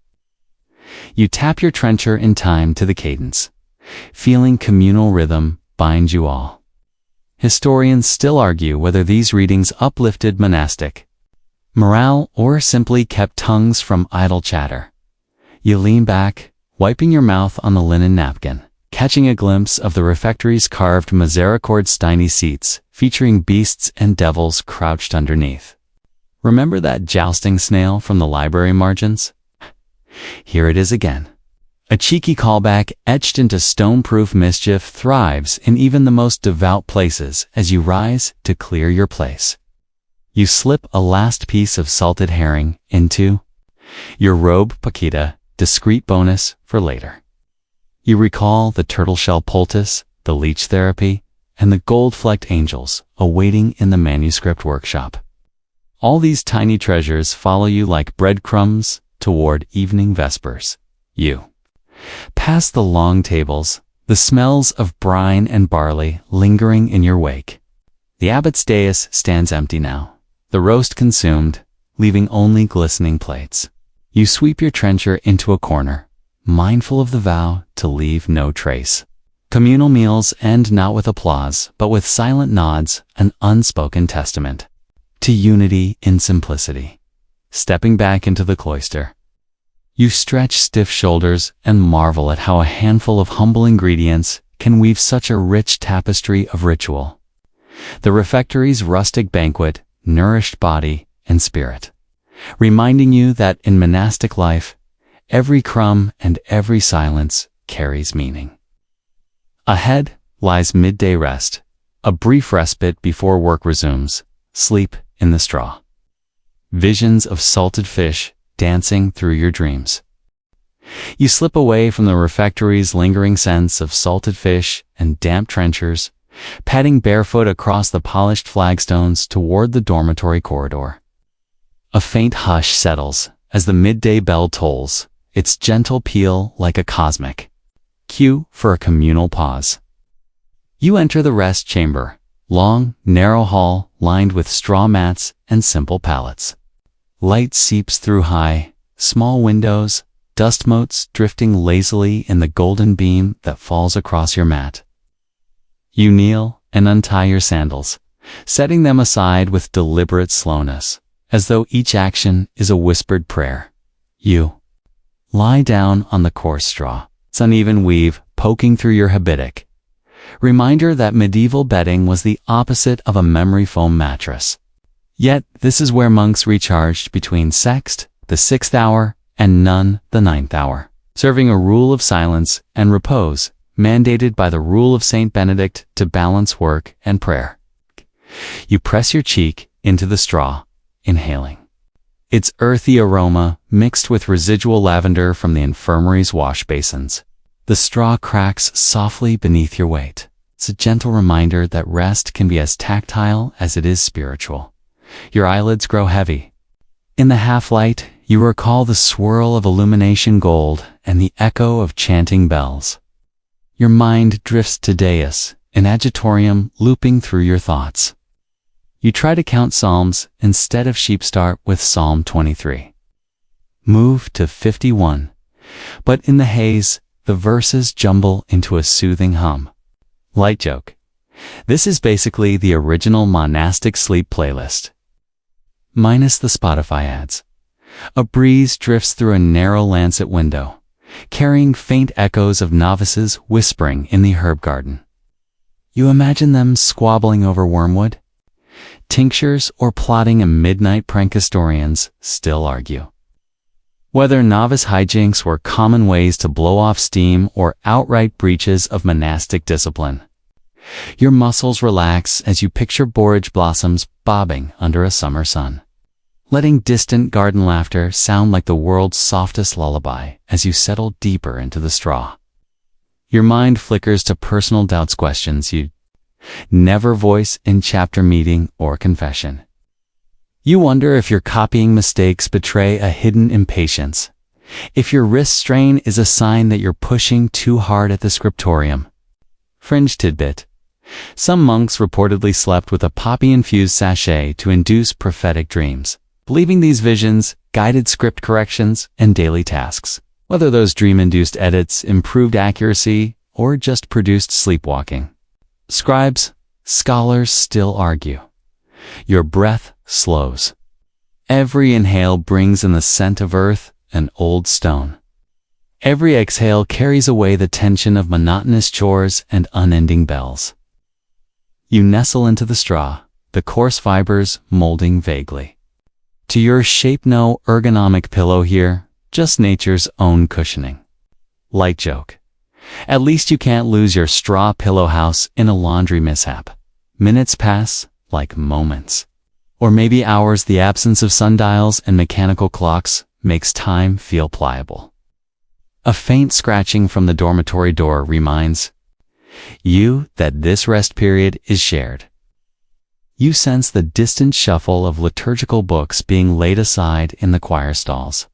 You tap your trencher in time to the cadence, feeling communal rhythm bind you all. Historians still argue whether these readings uplifted monastic morale or simply kept tongues from idle chatter. You lean back, wiping your mouth on the linen napkin, catching a glimpse of the refectory's carved misericord steiny seats featuring beasts and devils crouched underneath. Remember that jousting snail from the library margins? Here it is again. A cheeky callback etched into stone-proof mischief thrives in even the most devout places as you rise to clear your place. You slip a last piece of salted herring into your robe paquita, discreet bonus for later. You recall the turtle shell poultice, the leech therapy, and the gold-flecked angels awaiting in the manuscript workshop. All these tiny treasures follow you like breadcrumbs toward evening vespers. You pass the long tables, the smells of brine and barley lingering in your wake. The abbot's dais stands empty now, the roast consumed, leaving only glistening plates. You sweep your trencher into a corner, mindful of the vow to leave no trace. Communal meals end not with applause, but with silent nods, an unspoken testament to unity in simplicity. Stepping back into the cloister, you stretch stiff shoulders and marvel at how a handful of humble ingredients can weave such a rich tapestry of ritual. The refectory's rustic banquet nourished body and spirit, reminding you that in monastic life, every crumb and every silence carries meaning. Ahead lies midday rest, a brief respite before work resumes, sleep in the straw. Visions of salted fish dancing through your dreams. You slip away from the refectory's lingering sense of salted fish and damp trenchers, padding barefoot across the polished flagstones toward the dormitory corridor. A faint hush settles as the midday bell tolls, its gentle peal like a cosmic cue for a communal pause. You enter the rest chamber, long, narrow hall lined with straw mats and simple pallets. Light seeps through high, small windows, dust motes drifting lazily in the golden beam that falls across your mat. You kneel and untie your sandals, setting them aside with deliberate slowness, as though each action is a whispered prayer. You lie down on the coarse straw, its uneven weave poking through your habitic. Reminder that medieval bedding was the opposite of a memory foam mattress. Yet this is where monks recharged between sext, the 6th hour, and none, the 9th hour, serving a rule of silence and repose, mandated by the rule of Saint Benedict to balance work and prayer. You press your cheek into the straw, inhaling its earthy aroma mixed with residual lavender from the infirmary's wash basins. The straw cracks softly beneath your weight. It's a gentle reminder that rest can be as tactile as it is spiritual. Your eyelids grow heavy. In the half-light, you recall the swirl of illumination gold and the echo of chanting bells. Your mind drifts to dais, an agitorium looping through your thoughts. You try to count psalms instead of sheep. Start with Psalm 23. Move to 51. But in the haze, the verses jumble into a soothing hum. Light joke. This is basically the original monastic sleep playlist. Minus the Spotify ads. A breeze drifts through a narrow lancet window, carrying faint echoes of novices whispering in the herb garden. You imagine them squabbling over wormwood, tinctures, or plotting a midnight prank. Historians still argue whether novice hijinks were common ways to blow off steam or outright breaches of monastic discipline. Your muscles relax as you picture borage blossoms bobbing under a summer sun, letting distant garden laughter sound like the world's softest lullaby as you settle deeper into the straw. Your mind flickers to personal doubts, questions you never voice in chapter meeting or confession. You wonder if your copying mistakes betray a hidden impatience, if your wrist strain is a sign that you're pushing too hard at the scriptorium. Fringe tidbit. Some monks reportedly slept with a poppy-infused sachet to induce prophetic dreams, believing these visions guided script corrections and daily tasks. Whether those dream-induced edits improved accuracy or just produced sleepwalking, scholars still argue. Your breath slows. Every inhale brings in the scent of earth and old stone. Every exhale carries away the tension of monotonous chores and unending bells. You nestle into the straw, the coarse fibers molding vaguely. To your shape, no ergonomic pillow here, just nature's own cushioning. Light joke. At least you can't lose your straw pillow house in a laundry mishap. Minutes pass like moments. Or maybe hours. The absence of sundials and mechanical clocks makes time feel pliable. A faint scratching from the dormitory door reminds you that this rest period is shared. You sense the distant shuffle of liturgical books being laid aside in the choir stalls.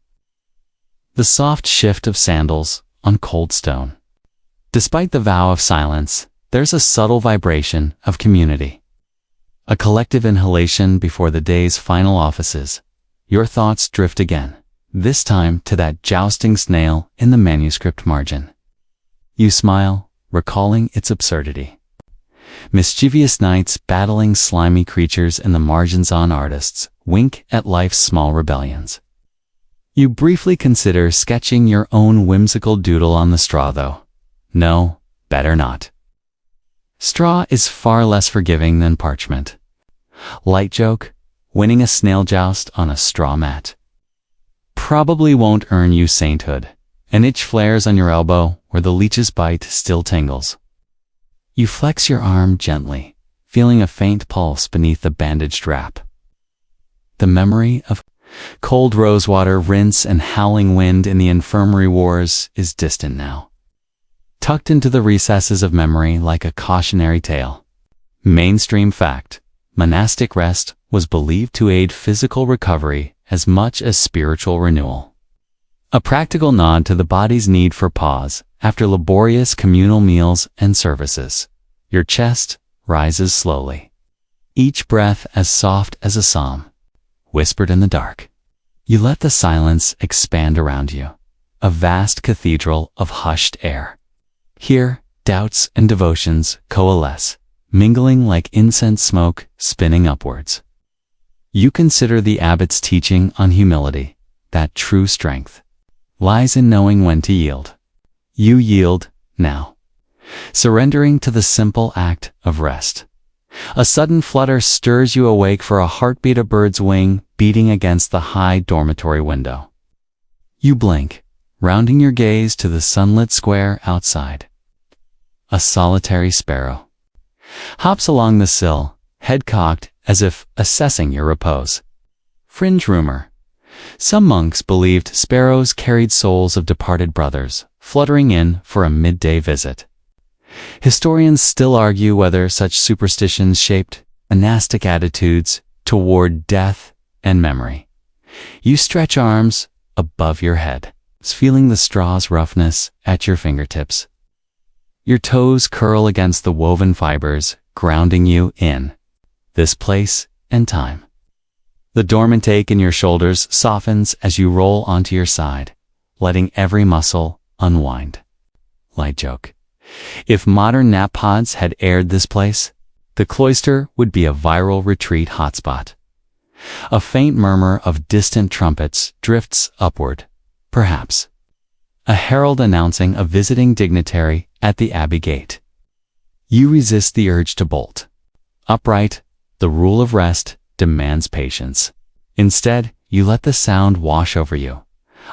The soft shift of sandals on cold stone. Despite the vow of silence, there's a subtle vibration of community. A collective inhalation before the day's final offices. Your thoughts drift again, this time to that jousting snail in the manuscript margin. You smile, recalling its absurdity. Mischievous knights battling slimy creatures in the margins. On artists wink at life's small rebellions. You briefly consider sketching your own whimsical doodle on the straw, though. No, better not. Straw is far less forgiving than parchment. Light joke, winning a snail joust on a straw mat probably won't earn you sainthood. An itch flares on your elbow where the leech's bite still tingles. You flex your arm gently, feeling a faint pulse beneath the bandaged wrap. The memory of cold rosewater rinse and howling wind in the infirmary wars is distant now. Tucked into the recesses of memory like a cautionary tale. Mainstream fact: monastic rest was believed to aid physical recovery as much as spiritual renewal. A practical nod to the body's need for pause after laborious communal meals and services. Your chest rises slowly, each breath as soft as a psalm, whispered in the dark. You let the silence expand around you, a vast cathedral of hushed air. Here, doubts and devotions coalesce, mingling like incense smoke spinning upwards. You consider the abbot's teaching on humility, that true strength lies in knowing when to yield. You yield now, surrendering to the simple act of rest. A sudden flutter stirs you awake for a heartbeat, a bird's wing beating against the high dormitory window. You blink, rounding your gaze to the sunlit square outside. A solitary sparrow hops along the sill, head cocked as if assessing your repose. Fringe rumor. Some monks believed sparrows carried souls of departed brothers, fluttering in for a midday visit. Historians still argue whether such superstitions shaped monastic attitudes toward death and memory. You stretch arms above your head, feeling the straw's roughness at your fingertips. Your toes curl against the woven fibers, grounding you in this place and time. The dormant ache in your shoulders softens as you roll onto your side, letting every muscle unwind. Light joke. If modern nap pods had aired this place, the cloister would be a viral retreat hotspot. A faint murmur of distant trumpets drifts upward, perhaps a herald announcing a visiting dignitary at the abbey gate. You resist the urge to bolt. Upright, the rule of rest demands patience. Instead, you let the sound wash over you,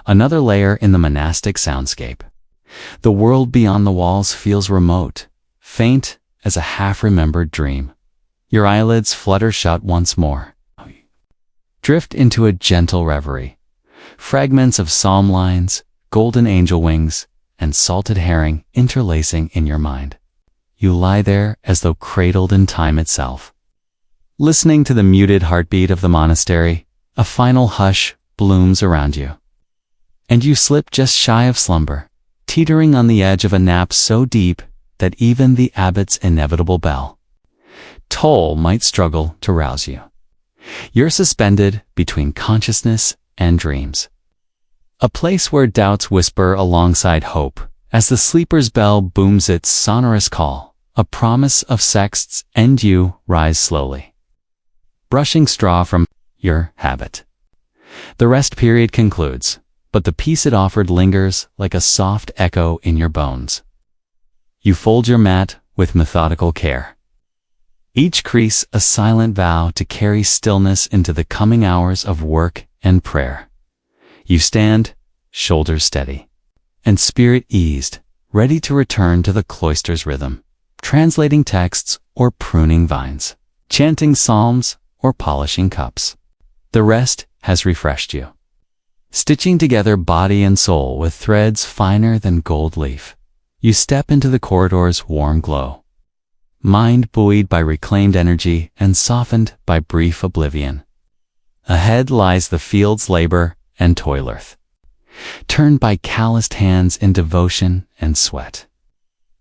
another layer in the monastic soundscape. The world beyond the walls feels remote, faint as a half-remembered dream. Your eyelids flutter shut once more. Drift into a gentle reverie. Fragments of psalm lines, golden angel wings, and salted herring interlacing in your mind. You lie there as though cradled in time itself. Listening to the muted heartbeat of the monastery, a final hush blooms around you. And you slip just shy of slumber, teetering on the edge of a nap so deep that even the abbot's inevitable bell toll might struggle to rouse you. You're suspended between consciousness and dreams. A place where doubts whisper alongside hope as the sleeper's bell booms its sonorous call, a promise of sexts, and you rise slowly, brushing straw from your habit. The rest period concludes, but the peace it offered lingers like a soft echo in your bones. You fold your mat with methodical care, each crease a silent vow to carry stillness into the coming hours of work and prayer. You stand, shoulders steady, and spirit eased, ready to return to the cloister's rhythm, translating texts or pruning vines, chanting psalms or polishing cups. The rest has refreshed you, stitching together body and soul with threads finer than gold leaf. You step into the corridor's warm glow, mind buoyed by reclaimed energy and softened by brief oblivion. Ahead lies the field's labor and toil earth, turned by calloused hands in devotion and sweat.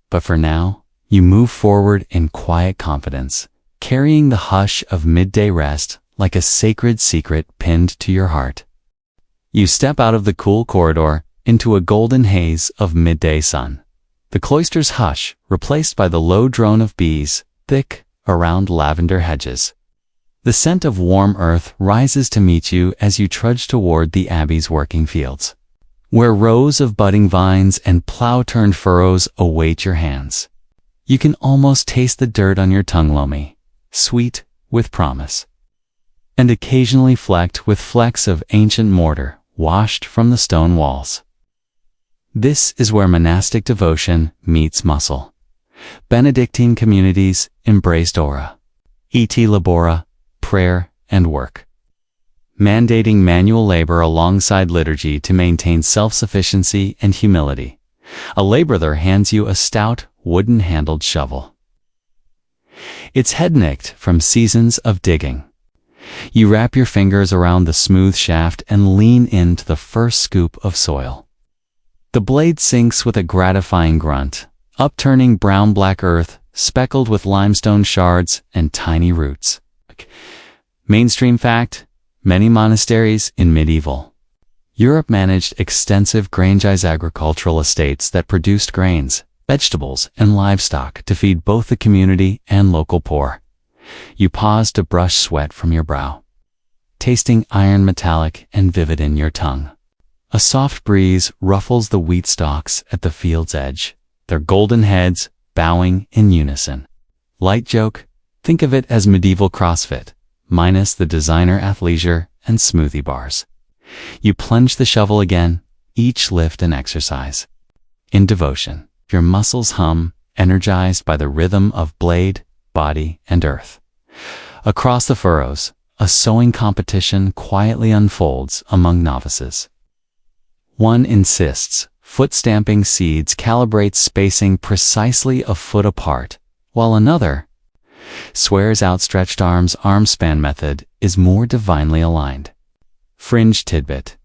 But for now, you move forward in quiet confidence, carrying the hush of midday rest like a sacred secret pinned to your heart. You step out of the cool corridor into a golden haze of midday sun. The cloister's hush replaced by the low drone of bees, thick around lavender hedges. The scent of warm earth rises to meet you as you trudge toward the abbey's working fields, where rows of budding vines and plow-turned furrows await your hands. You can almost taste the dirt on your tongue loamy, sweet with promise, and occasionally flecked with flecks of ancient mortar washed from the stone walls. This is where monastic devotion meets muscle. Benedictine communities embraced aura, et labora, prayer and work, mandating manual labor alongside liturgy to maintain self-sufficiency and humility. A laborer hands you a stout, wooden-handled shovel, its head nicked from seasons of digging. You wrap your fingers around the smooth shaft and lean into the first scoop of soil. The blade sinks with a gratifying grunt, upturning brown-black earth speckled with limestone shards and tiny roots. Mainstream fact: many monasteries in medieval Europe managed extensive grain-sized agricultural estates that produced grains, vegetables, and livestock to feed both the community and local poor. You pause to brush sweat from your brow, tasting iron metallic and vivid in your tongue. A soft breeze ruffles the wheat stalks at the field's edge, their golden heads bowing in unison. Light joke: think of it as medieval CrossFit, minus the designer athleisure and smoothie bars. You plunge the shovel again, each lift an exercise. In devotion, your muscles hum, energized by the rhythm of blade, body, and earth. Across the furrows, a sowing competition quietly unfolds among novices. One insists, foot-stamping seeds calibrates spacing precisely a foot apart, while another swears outstretched arms arm-span method is more divinely aligned. Fringe tidbit: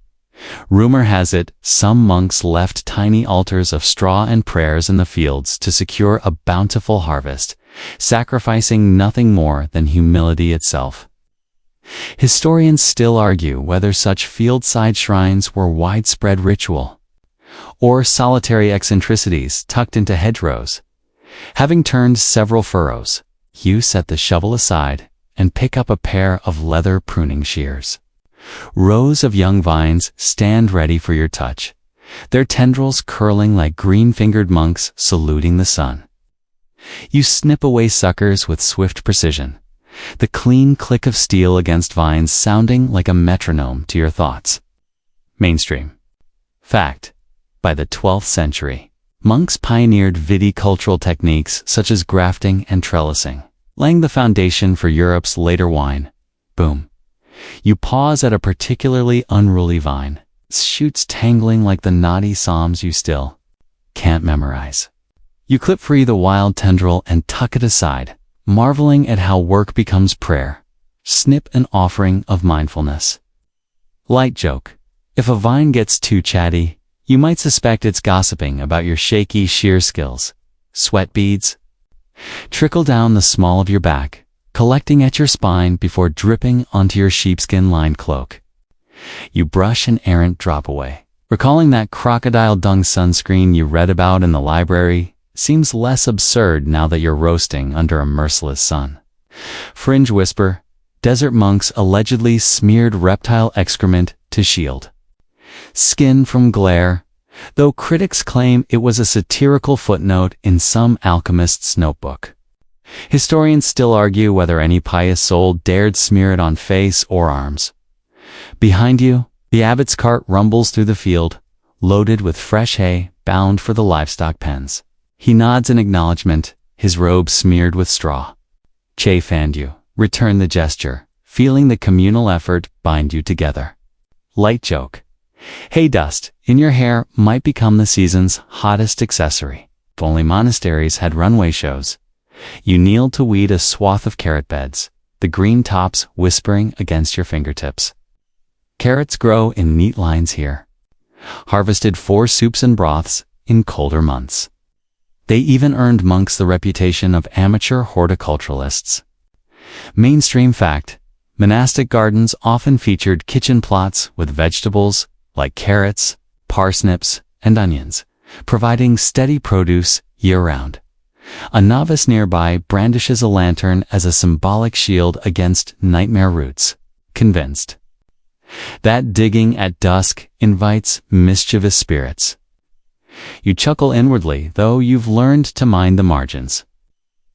Rumor has it, some monks left tiny altars of straw and prayers in the fields to secure a bountiful harvest, sacrificing nothing more than humility itself. Historians still argue whether such field-side shrines were widespread ritual, or solitary eccentricities tucked into hedgerows. Having turned several furrows, you set the shovel aside and pick up a pair of leather pruning shears. Rows of young vines stand ready for your touch, their tendrils curling like green-fingered monks saluting the sun. You snip away suckers with swift precision, the clean click of steel against vines sounding like a metronome to your thoughts. Mainstream fact: by the 12th century, monks pioneered viticultural techniques such as grafting and trellising, laying the foundation for Europe's later wine boom. You pause at a particularly unruly vine, shoots tangling like the naughty psalms you still can't memorize. You clip free the wild tendril and tuck it aside, marveling at how work becomes prayer. Snip an offering of mindfulness. Light joke: if a vine gets too chatty, you might suspect it's gossiping about your shaky shear skills. Sweat beads trickle down the small of your back, collecting at your spine before dripping onto your sheepskin-lined cloak. You brush an errant drop away. Recalling that crocodile dung sunscreen you read about in the library seems less absurd now that you're roasting under a merciless sun. Fringe whisper: desert monks allegedly smeared reptile excrement to shield skin from glare, though critics claim it was a satirical footnote in some alchemist's notebook. Historians still argue whether any pious soul dared smear it on face or arms. Behind you, the abbot's cart rumbles through the field, loaded with fresh hay bound for the livestock pens. He nods in acknowledgement, his robe smeared with straw. Chafe and you return the gesture, feeling the communal effort bind you together. Light joke: hay dust in your hair might become the season's hottest accessory. If only monasteries had runway shows. You kneel to weed a swath of carrot beds, the green tops whispering against your fingertips. Carrots grow in neat lines here, harvested for soups and broths in colder months. They even earned monks the reputation of amateur horticulturalists. Mainstream fact: monastic gardens often featured kitchen plots with vegetables like carrots, parsnips, and onions, providing steady produce year-round. A novice nearby brandishes a lantern as a symbolic shield against nightmare roots, convinced that digging at dusk invites mischievous spirits. You chuckle inwardly, though you've learned to mind the margins.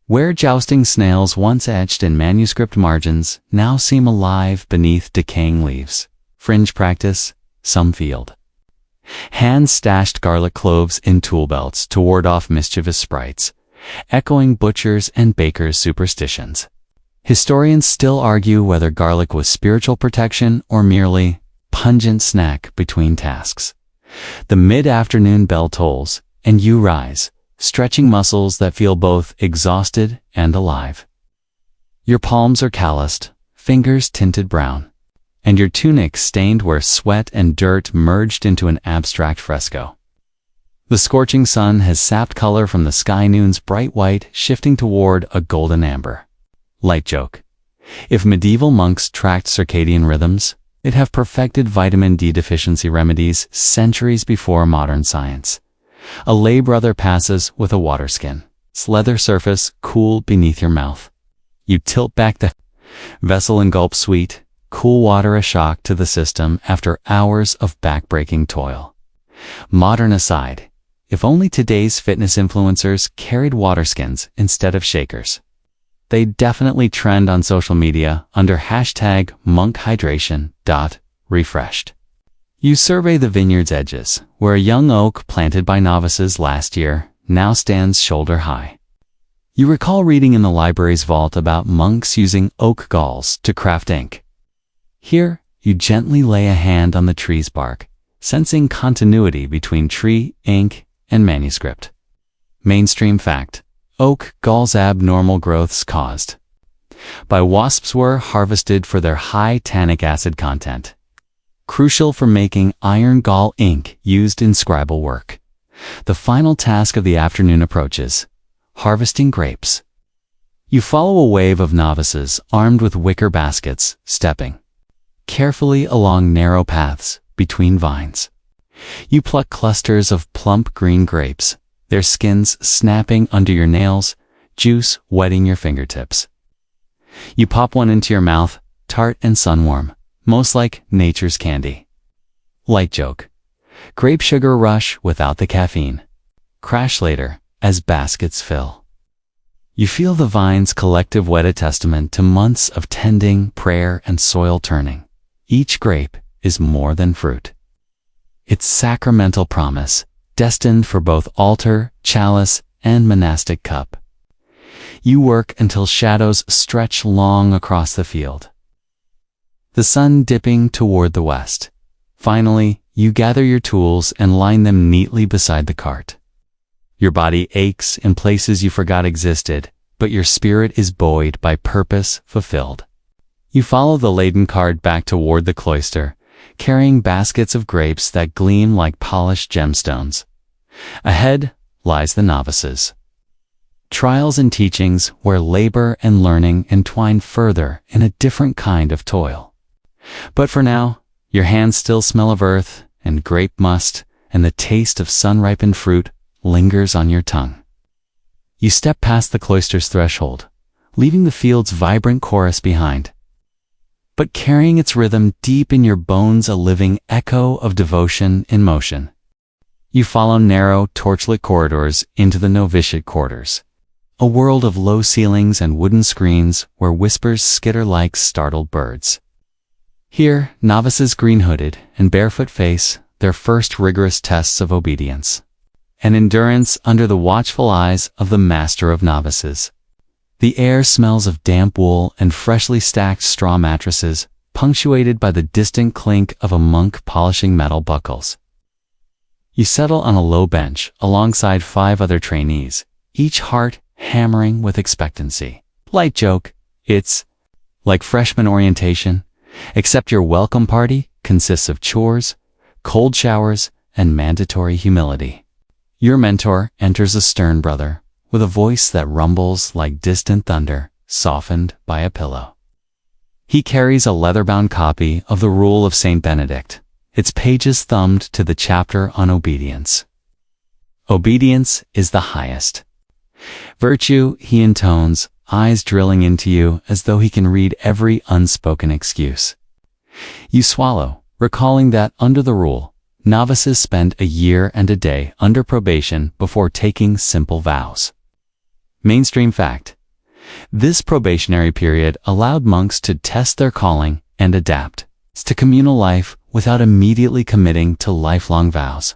Where jousting snails once etched in manuscript margins now seem alive beneath decaying leaves. Fringe practice: some field. Hands stashed garlic cloves in tool belts to ward off mischievous sprites, echoing butchers' and bakers' superstitions. Historians still argue whether garlic was spiritual protection or merely pungent snack between tasks. The mid-afternoon bell tolls, and you rise, stretching muscles that feel both exhausted and alive. Your palms are calloused, fingers tinted brown, and your tunic stained where sweat and dirt merged into an abstract fresco. The scorching sun has sapped color from the sky noon's bright white, shifting toward a golden amber. Light joke: if medieval monks tracked circadian rhythms, they'd have perfected vitamin D deficiency remedies centuries before modern science. A lay brother passes with a water skin, its leather surface cool beneath your mouth. You tilt back the vessel and gulp sweet, cool water, a shock to the system after hours of back-breaking toil. Modern aside, if only today's fitness influencers carried water skins instead of shakers. They definitely trend on social media under hashtag monkhydration.refreshed. You survey the vineyard's edges, where a young oak planted by novices last year now stands shoulder high. You recall reading in the library's vault about monks using oak galls to craft ink. Here, you gently lay a hand on the tree's bark, sensing continuity between tree, ink, and manuscript. Mainstream fact: oak galls abnormal growths caused by wasps were harvested for their high tannic acid content. crucial for making iron gall ink used in scribal work. The final task of the afternoon approaches: harvesting grapes. You follow a wave of novices armed with wicker baskets, stepping carefully along narrow paths between vines. You pluck clusters of plump green grapes, their skins snapping under your nails, juice wetting your fingertips. You pop one into your mouth, tart and sunwarm, most like nature's candy. Light joke. Grape sugar rush without the caffeine. Crash later as baskets fill. You feel the vine's collective wet a testament to months of tending, prayer, and soil turning. Each grape is more than fruit. Its sacramental promise, destined for both altar, chalice, and monastic cup. You work until shadows stretch long across the field, the sun dipping toward the west. Finally, you gather your tools and line them neatly beside the cart. Your body aches in places you forgot existed, but your spirit is buoyed by purpose fulfilled. You follow the laden cart back toward the cloister, carrying baskets of grapes that gleam like polished gemstones. Ahead lies the novices. Trials and teachings where labor and learning entwine further in a different kind of toil. But for now, your hands still smell of earth and grape must, and the taste of sun-ripened fruit lingers on your tongue. You step past the cloister's threshold, leaving the field's vibrant chorus behind, but carrying its rhythm deep in your bones, a living echo of devotion in motion. You follow narrow, torchlit corridors into the novitiate quarters, a world of low ceilings and wooden screens where whispers skitter like startled birds. Here, novices green-hooded and barefoot face their first rigorous tests of obedience and endurance under the watchful eyes of the master of novices. The air smells of damp wool and freshly stacked straw mattresses, punctuated by the distant clink of a monk polishing metal buckles. You settle on a low bench alongside 5 other trainees, each heart hammering with expectancy. Light joke, it's like freshman orientation, except your welcome party consists of chores, cold showers, and mandatory humility. Your mentor enters a stern brother, with a voice that rumbles like distant thunder, softened by a pillow. He carries a leather-bound copy of the Rule of St. Benedict, its pages thumbed to the chapter on obedience. Obedience is the highest virtue, he intones, eyes drilling into you as though he can read every unspoken excuse. You swallow, recalling that under the rule, novices spend a year and a day under probation before taking simple vows. Mainstream fact. This probationary period allowed monks to test their calling and adapt to communal life without immediately committing to lifelong vows.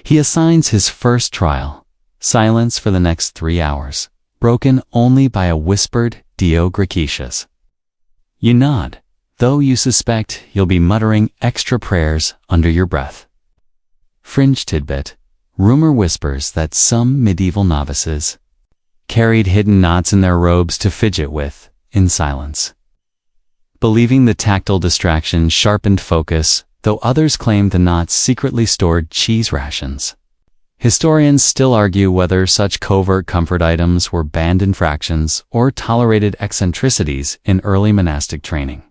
He assigns his first trial, silence for the next 3 hours, broken only by a whispered Deo Grecias. You nod, though you suspect you'll be muttering extra prayers under your breath. Fringe tidbit. Rumor whispers that some medieval novices carried hidden knots in their robes to fidget with, in silence, believing the tactile distraction sharpened focus, though others claimed the knots secretly stored cheese rations. Historians still argue whether such covert comfort items were banned infractions or tolerated eccentricities in early monastic training.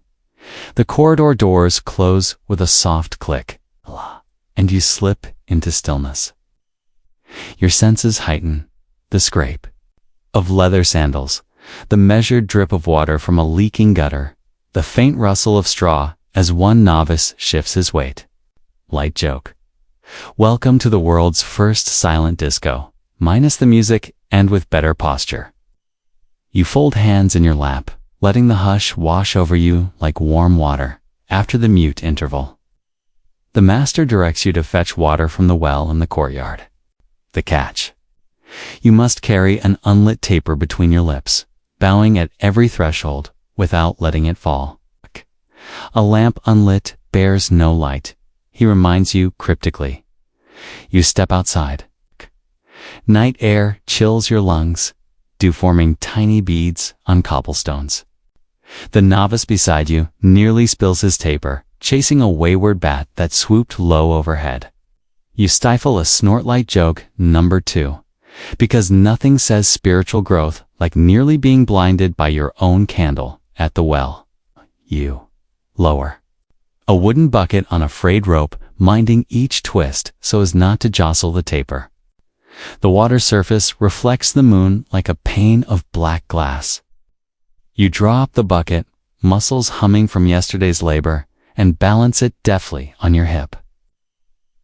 The corridor doors close with a soft click, and you slip into stillness. Your senses heighten, the scrape of leather sandals, the measured drip of water from a leaking gutter, the faint rustle of straw as one novice shifts his weight. Light joke. Welcome to the world's first silent disco, minus the music and with better posture. You fold hands in your lap, letting the hush wash over you like warm water after the mute interval. The master directs you to fetch water from the well in the courtyard. The catch. You must carry an unlit taper between your lips, bowing at every threshold without letting it fall. A lamp unlit bears no light, he reminds you cryptically. You step outside. Night air chills your lungs, dew forming tiny beads on cobblestones. The novice beside you nearly spills his taper, chasing a wayward bat that swooped low overhead. You stifle a snort-like joke, number 2, because nothing says spiritual growth like nearly being blinded by your own candle at the well. You lower a wooden bucket on a frayed rope, minding each twist so as not to jostle the taper. The water surface reflects the moon like a pane of black glass. You draw up the bucket, muscles humming from yesterday's labor, and balance it deftly on your hip.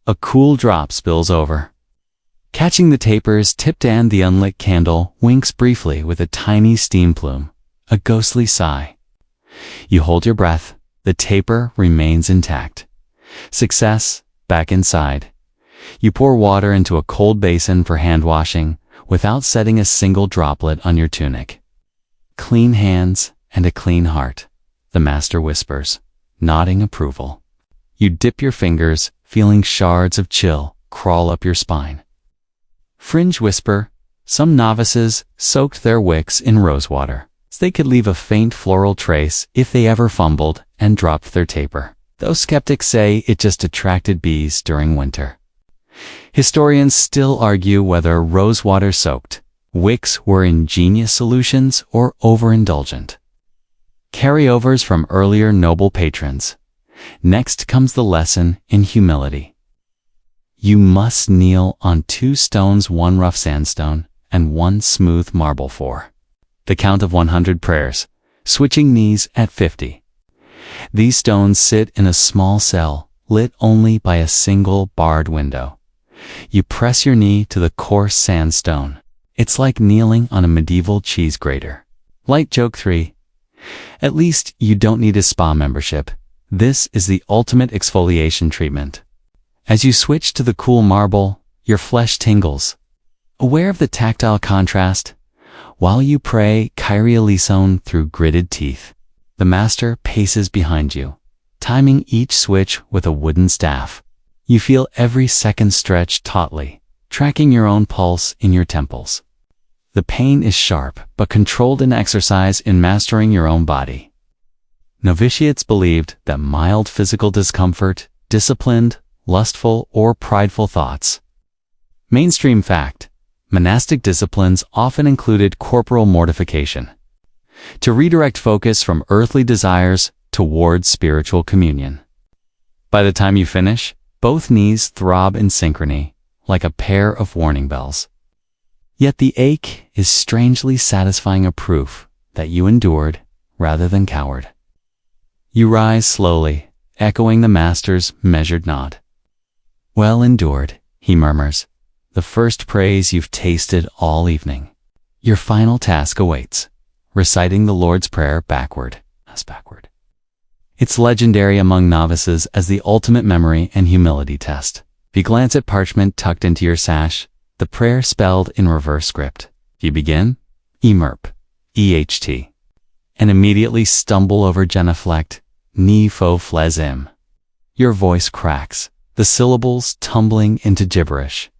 A cool drop spills over. Catching the taper's tipped and the unlit candle winks briefly with a tiny steam plume, a ghostly sigh. You hold your breath. The taper remains intact. Success, back inside. You pour water into a cold basin for hand washing without setting a single droplet on your tunic. Clean hands and a clean heart, the master whispers, nodding approval. You dip your fingers, feeling shards of chill crawl up your spine. Fringe whisper, some novices soaked their wicks in rosewater. They could leave a faint floral trace if they ever fumbled and dropped their taper. Those skeptics say it just attracted bees during winter. Historians still argue whether rosewater-soaked wicks were ingenious solutions or overindulgent. Carryovers from earlier noble patrons. Next comes the lesson in humility. You must kneel on 2 stones, 1 rough sandstone and 1 smooth marble 4. The count of 100 prayers, switching knees at 50. These stones sit in a small cell, lit only by a single barred window. You press your knee to the coarse sandstone. It's like kneeling on a medieval cheese grater. Light joke 3. At least you don't need a spa membership. This is the ultimate exfoliation treatment. As you switch to the cool marble, your flesh tingles. Aware of the tactile contrast, while you pray Kyrie eleison through gritted teeth, the master paces behind you, timing each switch with a wooden staff. You feel every second stretch tautly, tracking your own pulse in your temples. The pain is sharp, but controlled in exercise in mastering your own body. Novitiates believed that mild physical discomfort, disciplined, lustful, or prideful thoughts. Mainstream fact. Monastic disciplines often included corporal mortification to redirect focus from earthly desires towards spiritual communion. By the time you finish, both knees throb in synchrony, like a pair of warning bells. Yet the ache is strangely satisfying, a proof that you endured rather than cowered. You rise slowly, echoing the master's measured nod. Well endured, he murmurs. The first praise you've tasted all evening. Your final task awaits, reciting the Lord's Prayer backward. It's legendary among novices as the ultimate memory and humility test. If you glance at parchment tucked into your sash, the prayer spelled in reverse script. You begin, emerp, EHT, and immediately stumble over genuflect, ni fo fles im. Your voice cracks, the syllables tumbling into gibberish.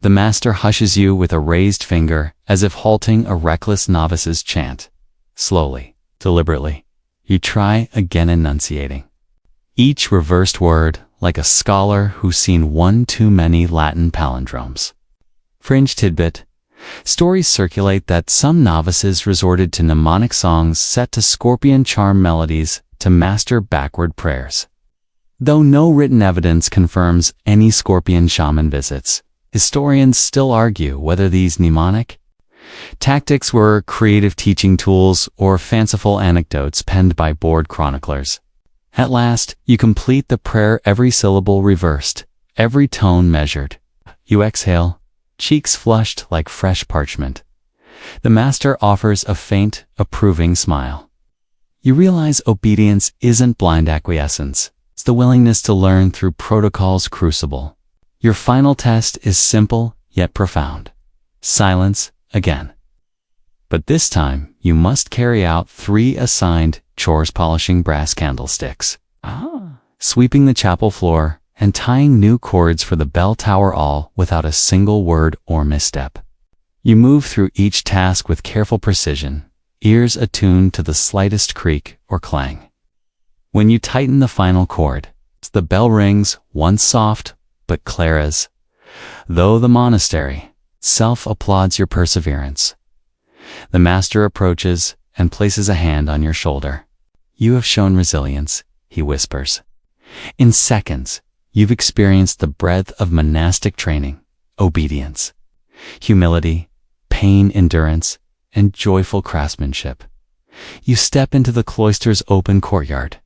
The master hushes you with a raised finger as if halting a reckless novice's chant. Slowly, deliberately, you try again, enunciating each reversed word like a scholar who's seen one too many Latin palindromes. Fringe tidbit. Stories circulate that some novices resorted to mnemonic songs set to scorpion charm melodies to master backward prayers. Though no written evidence confirms any scorpion shaman visits, historians still argue whether these mnemonic tactics were creative teaching tools or fanciful anecdotes penned by bored chroniclers. At last, you complete the prayer, every syllable reversed, every tone measured. You exhale, cheeks flushed like fresh parchment. The master offers a faint, approving smile. You realize obedience isn't blind acquiescence. It's the willingness to learn through protocol's crucible. Your final test is simple yet profound. Silence again. But this time, you must carry out 3 assigned chores: polishing brass candlesticks, sweeping the chapel floor, and tying new cords for the bell tower, all without a single word or misstep. You move through each task with careful precision, ears attuned to the slightest creak or clang. When you tighten the final chord, the bell rings once soft but clear as though the monastery itself applauds your perseverance. The master approaches and places a hand on your shoulder. "You have shown resilience," he whispers. In seconds, you've experienced the breadth of monastic training, obedience, humility, pain endurance, and joyful craftsmanship. You step into the cloister's open courtyard,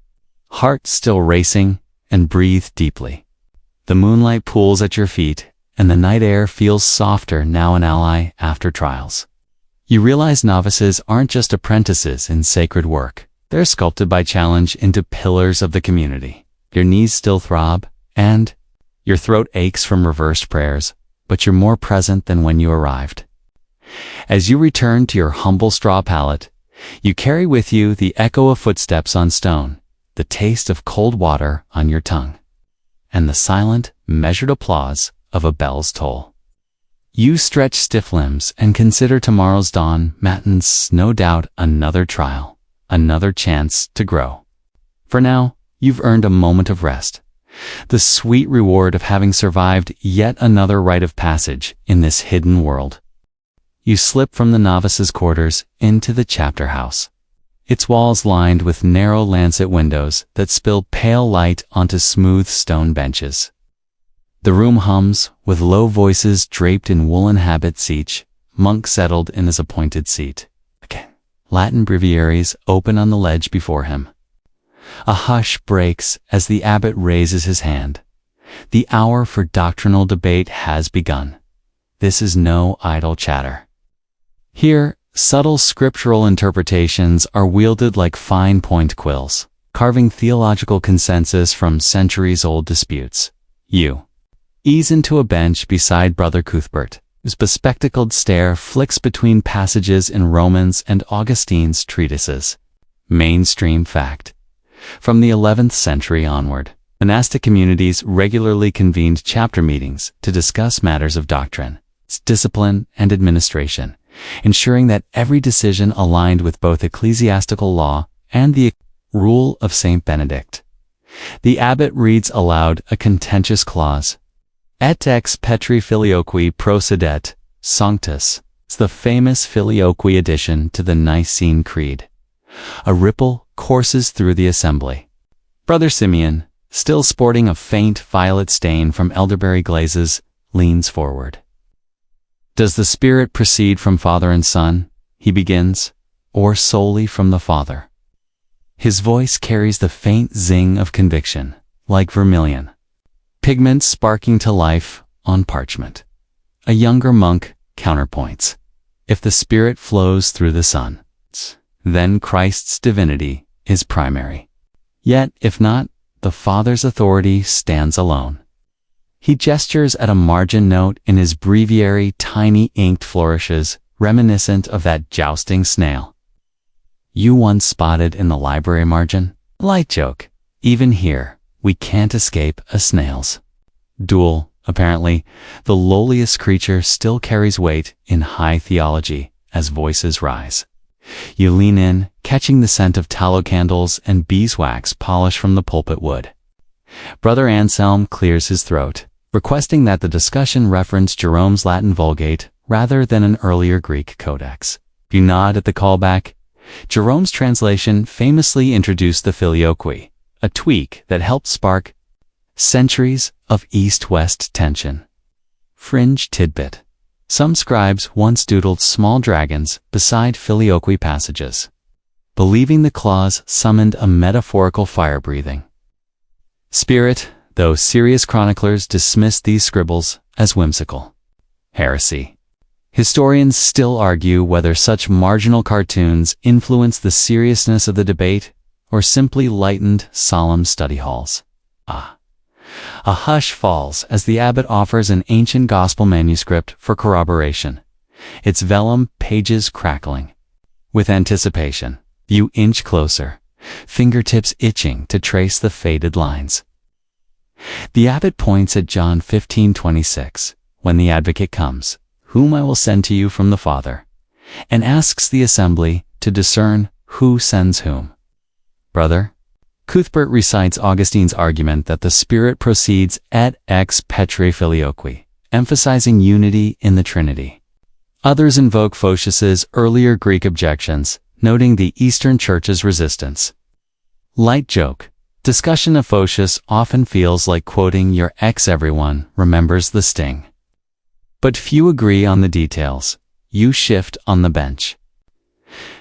heart still racing, and breathe deeply. The moonlight pools at your feet, and the night air feels softer, now an ally after trials. You realize novices aren't just apprentices in sacred work. They're sculpted by challenge into pillars of the community. Your knees still throb, and your throat aches from reversed prayers, but you're more present than when you arrived. As you return to your humble straw pallet, you carry with you the echo of footsteps on stone, the taste of cold water on your tongue, and the silent, measured applause of a bell's toll. You stretch stiff limbs and consider tomorrow's dawn matins, no doubt another trial, another chance to grow. For now, you've earned a moment of rest, the sweet reward of having survived yet another rite of passage in this hidden world. You slip from the novice's quarters into the chapter house, its walls lined with narrow lancet windows that spill pale light onto smooth stone benches. The room hums, with low voices draped in woolen habits, each monk settled in his appointed seat. Latin breviaries open on the ledge before him. A hush breaks as the abbot raises his hand. The hour for doctrinal debate has begun. This is no idle chatter. Here, subtle scriptural interpretations are wielded like fine point quills, carving theological consensus from centuries-old disputes. You ease into a bench beside Brother Cuthbert, whose bespectacled stare flicks between passages in Romans and Augustine's treatises. Mainstream fact. From the 11th century onward, monastic communities regularly convened chapter meetings to discuss matters of doctrine, discipline, and administration, ensuring that every decision aligned with both ecclesiastical law and the rule of Saint Benedict. The abbot reads aloud a contentious clause. Et ex Petri filioqui procedet, sanctus. It's the famous filioqui addition to the Nicene Creed. A ripple courses through the assembly. Brother Simeon, still sporting a faint violet stain from elderberry glazes, leans forward. Does the Spirit proceed from Father and Son, he begins, or solely from the Father? His voice carries the faint zing of conviction, like vermilion, pigment sparking to life on parchment. A younger monk counterpoints. If the Spirit flows through the Son, then Christ's divinity is primary. Yet, if not, the Father's authority stands alone. He gestures at a margin note in his breviary, tiny inked flourishes, reminiscent of that jousting snail you once spotted in the library margin. Light joke. Even here, we can't escape a snail's duel. Apparently, the lowliest creature still carries weight in high theology as voices rise. You lean in, catching the scent of tallow candles and beeswax polish from the pulpit wood. Brother Anselm clears his throat, requesting that the discussion reference Jerome's Latin Vulgate rather than an earlier Greek codex. You nod at the callback. Jerome's translation famously introduced the filioque, a tweak that helped spark centuries of east-west tension. Fringe tidbit. Some scribes once doodled small dragons beside filioque passages, believing the clause summoned a metaphorical fire-breathing spirit, though serious chroniclers dismissed these scribbles as whimsical heresy. Historians still argue whether such marginal cartoons influenced the seriousness of the debate or simply lightened solemn study halls. A hush falls as the abbot offers an ancient gospel manuscript for corroboration, its vellum pages crackling. With anticipation, you inch closer, fingertips itching to trace the faded lines. The abbot points at John 15:26, when the advocate comes, whom I will send to you from the Father, and asks the assembly, to discern who sends whom. Brother, Cuthbert recites Augustine's argument that the Spirit proceeds et ex Petrae Filioqui, emphasizing unity in the Trinity. Others invoke Photius's earlier Greek objections, noting the Eastern Church's resistance. Light joke. Discussion of Photius often feels like quoting your ex. Everyone remembers the sting. But few agree on the details. You shift on the bench.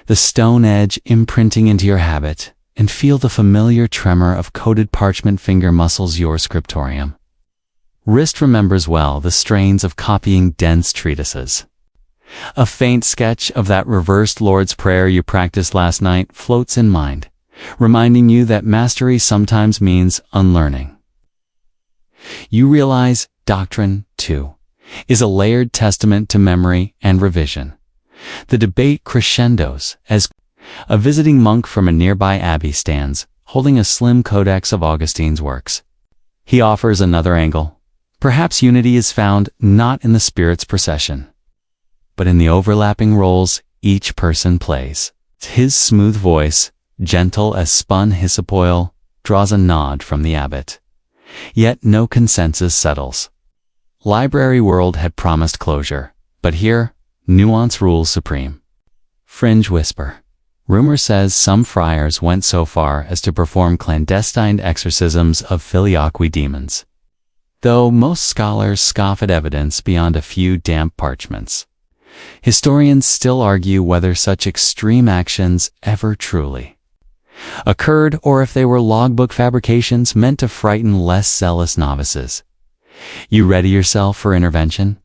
The stone edge imprinting into your habit, and feel the familiar tremor of coated parchment finger muscles your scriptorium. Wrist remembers well the strains of copying dense treatises. A faint sketch of that reversed Lord's Prayer you practiced last night floats in mind, reminding you that mastery sometimes means unlearning. You realize doctrine, too, is a layered testament to memory and revision. The debate crescendos as a visiting monk from a nearby abbey stands, holding a slim codex of Augustine's works. He offers another angle. Perhaps unity is found not in the Spirit's procession, but in the overlapping roles each person plays. His smooth voice, gentle as spun hyssop oil, draws a nod from the abbot. Yet no consensus settles. Library world had promised closure, but here, nuance rules supreme. Fringe whisper. Rumor says some friars went so far as to perform clandestine exorcisms of filioque demons, though most scholars scoff at evidence beyond a few damp parchments. Historians still argue whether such extreme actions ever truly occurred or if they were logbook fabrications meant to frighten less zealous novices. You ready yourself for intervention?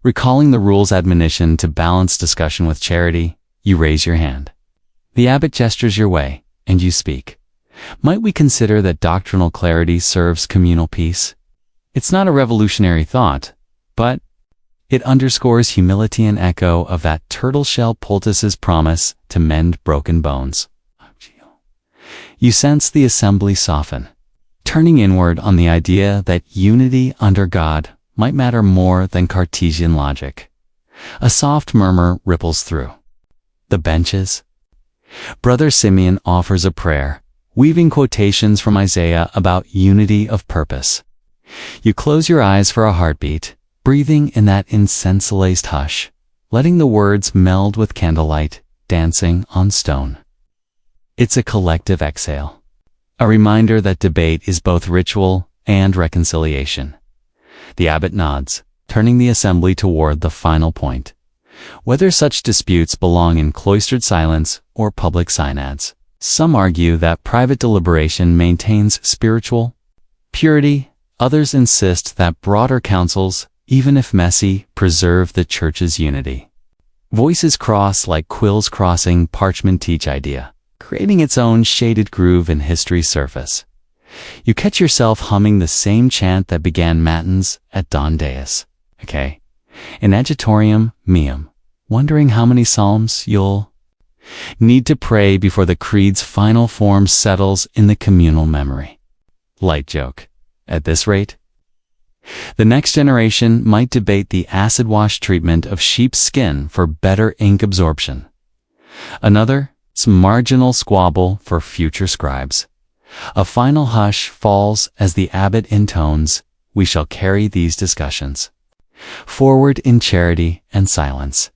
Recalling the rule's admonition to balance discussion with charity, you raise your hand. The abbot gestures your way, and you speak. Might we consider that doctrinal clarity serves communal peace? It's not a revolutionary thought, but it underscores humility and echo of that turtle-shell poultice's promise to mend broken bones. You sense the assembly soften, turning inward on the idea that unity under God might matter more than Cartesian logic. A soft murmur ripples through the benches. Brother Simeon offers a prayer, weaving quotations from Isaiah about unity of purpose. You close your eyes for a heartbeat, breathing in that incense-laced hush, letting the words meld with candlelight, dancing on stone. It's a collective exhale, a reminder that debate is both ritual and reconciliation. The abbot nods, turning the assembly toward the final point. Whether such disputes belong in cloistered silence or public synods, some argue that private deliberation maintains spiritual purity. Others insist that broader councils, even if messy, preserve the Church's unity. Voices cross like quills crossing parchment teach idea, creating its own shaded groove in history's surface. You catch yourself humming the same chant that began matins at Dawn Deus. In agitorium meum, wondering how many psalms you'll need to pray before the creed's final form settles in the communal memory. Light joke. At this rate, the next generation might debate the acid wash treatment of sheep's skin for better ink absorption. Another, some marginal squabble for future scribes. A final hush falls as the abbot intones, "We shall carry these discussions forward in charity and silence."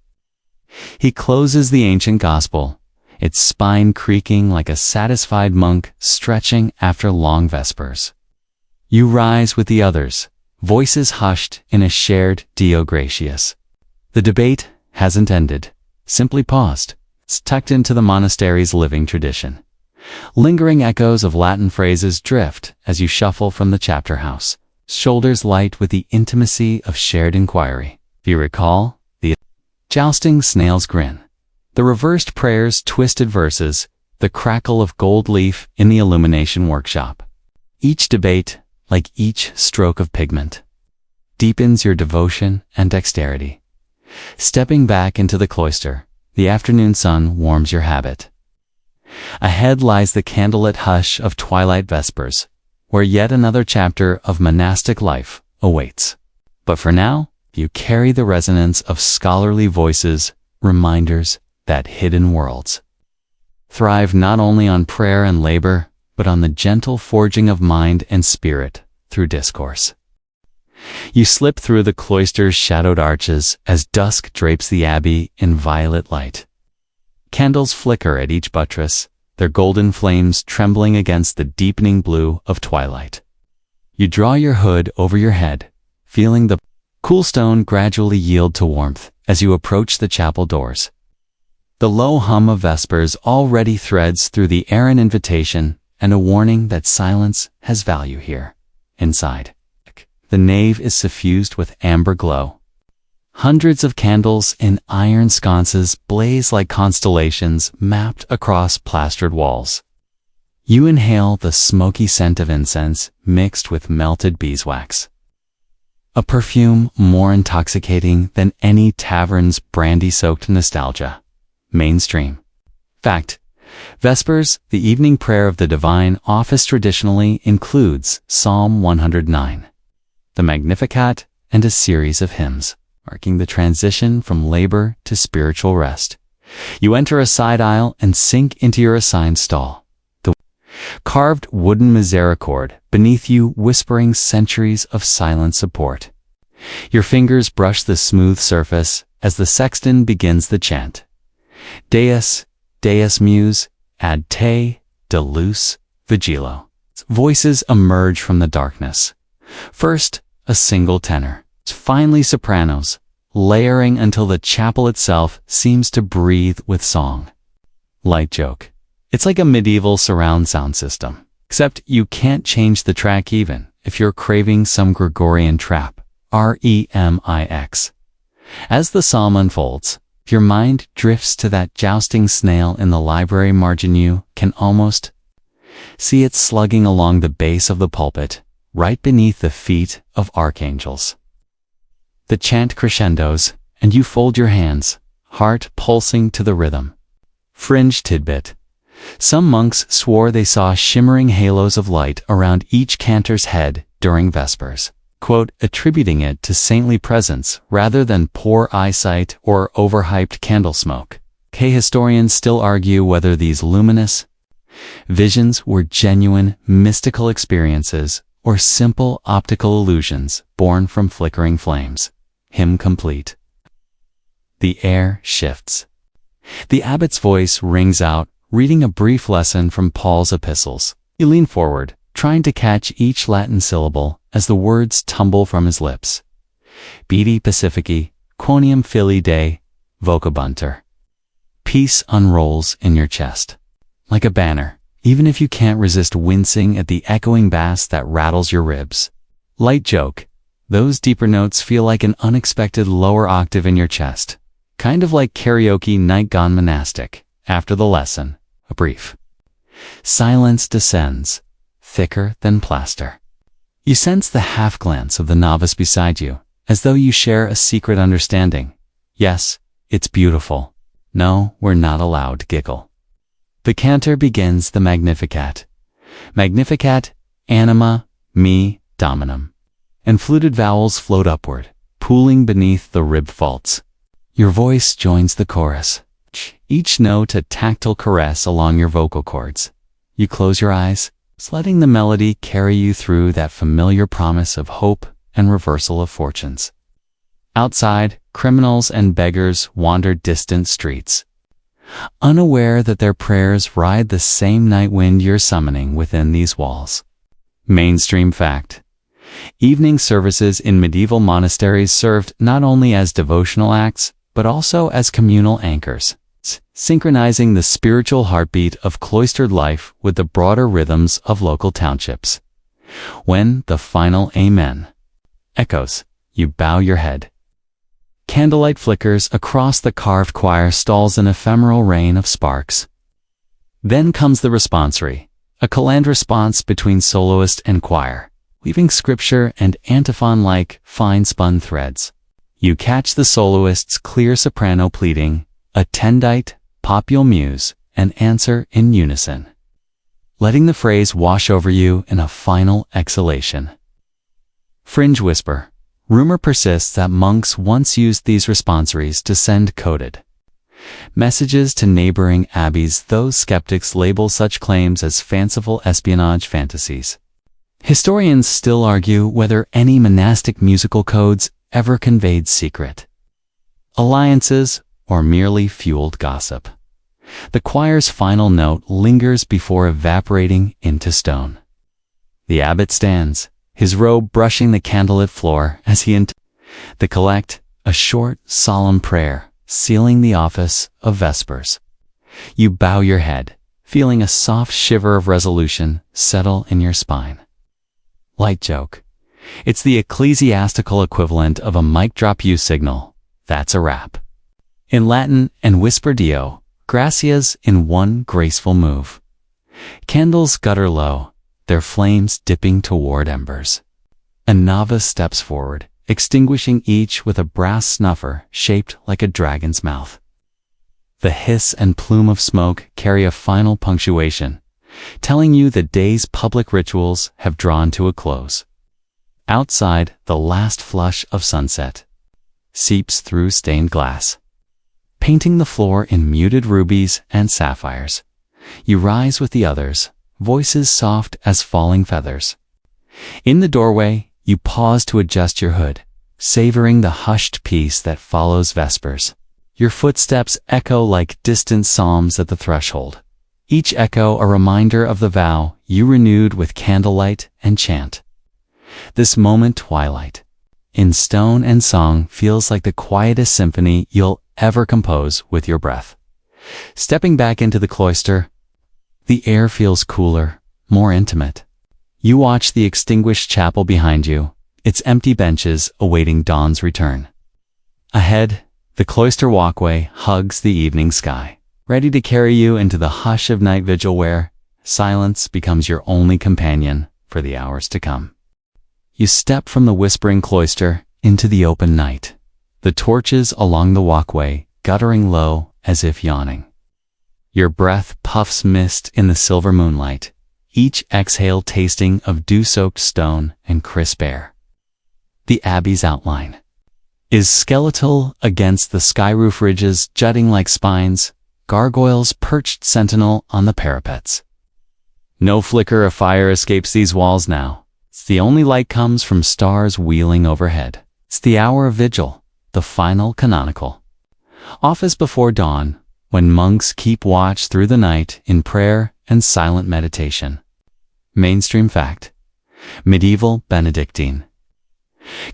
He closes the ancient gospel, its spine creaking like a satisfied monk stretching after long vespers. You rise with the others, voices hushed in a shared Deo gratias. The debate hasn't ended, simply paused. It's tucked into the monastery's living tradition. Lingering echoes of Latin phrases drift as you shuffle from the chapter house, shoulders light with the intimacy of shared inquiry. Do you recall the jousting snail's grin, the reversed prayers, twisted verses, the crackle of gold leaf in the illumination workshop? Each debate, like each stroke of pigment, deepens your devotion and dexterity. Stepping back into the cloister, the afternoon sun warms your habit. Ahead lies the candlelit hush of twilight vespers, where yet another chapter of monastic life awaits. But for now, you carry the resonance of scholarly voices, reminders that hidden worlds thrive not only on prayer and labor, but on the gentle forging of mind and spirit through discourse. You slip through the cloister's shadowed arches as dusk drapes the abbey in violet light. Candles flicker at each buttress, their golden flames trembling against the deepening blue of twilight. You draw your hood over your head, feeling the cool stone gradually yield to warmth as you approach the chapel doors. The low hum of vespers already threads through the air an invitation and a warning that silence has value here. Inside, the nave is suffused with amber glow. Hundreds of candles in iron sconces blaze like constellations mapped across plastered walls. You inhale the smoky scent of incense mixed with melted beeswax. A perfume more intoxicating than any tavern's brandy-soaked nostalgia. Mainstream. Fact. Vespers, the evening prayer of the divine office traditionally includes Psalm 109, the Magnificat, and a series of hymns, marking the transition from labor to spiritual rest. You enter a side aisle and sink into your assigned stall. The carved wooden misericord beneath you whispering centuries of silent support. Your fingers brush the smooth surface as the sexton begins the chant. Deus, Deus Muse, ad te, Deluce, Vigilo. Voices emerge from the darkness. First, a single tenor, finally sopranos, layering until the chapel itself seems to breathe with song. Light joke. It's like a medieval surround sound system, except you can't change the track even if you're craving some Gregorian trap, remix. As the psalm unfolds, your mind drifts to that jousting snail in the library margin. You can almost see it slugging along the base of the pulpit, right beneath the feet of archangels. The chant crescendos, and you fold your hands, heart pulsing to the rhythm. Fringe tidbit. Some monks swore they saw shimmering halos of light around each cantor's head during Vespers, quote, attributing it to saintly presence rather than poor eyesight or overhyped candle smoke. Historians still argue whether these luminous visions were genuine mystical experiences or simple optical illusions born from flickering flames. Hymn complete. The air shifts. The abbot's voice rings out, reading a brief lesson from Paul's epistles. You lean forward, trying to catch each Latin syllable as the words tumble from his lips. Bidi pacifici, quoniam filii Dei, vocabuntur. Peace unrolls in your chest. Like a banner, even if you can't resist wincing at the echoing bass that rattles your ribs. Light joke. Those deeper notes feel like an unexpected lower octave in your chest. Kind of like karaoke night gone monastic. After the lesson, a brief silence descends, thicker than plaster. You sense the half-glance of the novice beside you, as though you share a secret understanding. Yes, it's beautiful. No, we're not allowed to giggle. The cantor begins the Magnificat. Magnificat, anima, me, dominum. And fluted vowels float upward, pooling beneath the rib faults. Your voice joins the chorus, each note a tactile caress along your vocal cords. You close your eyes, letting the melody carry you through that familiar promise of hope and reversal of fortunes. Outside, criminals and beggars wander distant streets, unaware that their prayers ride the same night wind you're summoning within these walls. Mainstream fact. Evening services in medieval monasteries served not only as devotional acts, but also as communal anchors, synchronizing the spiritual heartbeat of cloistered life with the broader rhythms of local townships. When the final Amen echoes, you bow your head. Candlelight flickers across the carved choir stalls an ephemeral rain of sparks. Then comes the responsory, a calend response between soloist and choir, weaving scripture and antiphon like fine-spun threads. You catch the soloist's clear soprano pleading, attendite, popul muse, and answer in unison, letting the phrase wash over you in a final exhalation. Fringe whisper. Rumor persists that monks once used these responsories to send coded Messages to neighboring abbeys. Those skeptics label such claims as fanciful espionage fantasies. Historians still argue whether any monastic musical codes ever conveyed secret alliances or merely fueled gossip. The choir's final note lingers before evaporating into stone. The abbot stands, his robe brushing the candlelit floor as he the collect, a short, solemn prayer, sealing the office of Vespers. You bow your head, feeling a soft shiver of resolution settle in your spine. Light joke. It's the ecclesiastical equivalent of a mic drop you signal. That's a wrap. In Latin and whisper Dio, gracias in one graceful move. Candles gutter low, their flames dipping toward embers. A novice steps forward, extinguishing each with a brass snuffer shaped like a dragon's mouth. The hiss and plume of smoke carry a final punctuation, telling you the day's public rituals have drawn to a close. Outside, the last flush of sunset seeps through stained glass, painting the floor in muted rubies and sapphires. You rise with the others, voices soft as falling feathers. In the doorway, you pause to adjust your hood, savoring the hushed peace that follows Vespers. Your footsteps echo like distant psalms at the threshold, each echo a reminder of the vow you renewed with candlelight and chant. This moment twilight, in stone and song, feels like the quietest symphony you'll ever compose with your breath. Stepping back into the cloister, the air feels cooler, more intimate. You watch the extinguished chapel behind you, its empty benches awaiting dawn's return. Ahead, the cloister walkway hugs the evening sky, ready to carry you into the hush of night vigil where silence becomes your only companion for the hours to come. You step from the whispering cloister into the open night, the torches along the walkway guttering low as if yawning. Your breath puffs mist in the silver moonlight, each exhale tasting of dew-soaked stone and crisp air. The abbey's outline is skeletal against the sky roof ridges jutting like spines, gargoyles perched sentinel on the parapets. No flicker of fire escapes these walls now. The only light comes from stars wheeling overhead. It's the hour of vigil, the final canonical office before dawn, when monks keep watch through the night in prayer and silent meditation. Mainstream fact. Medieval Benedictine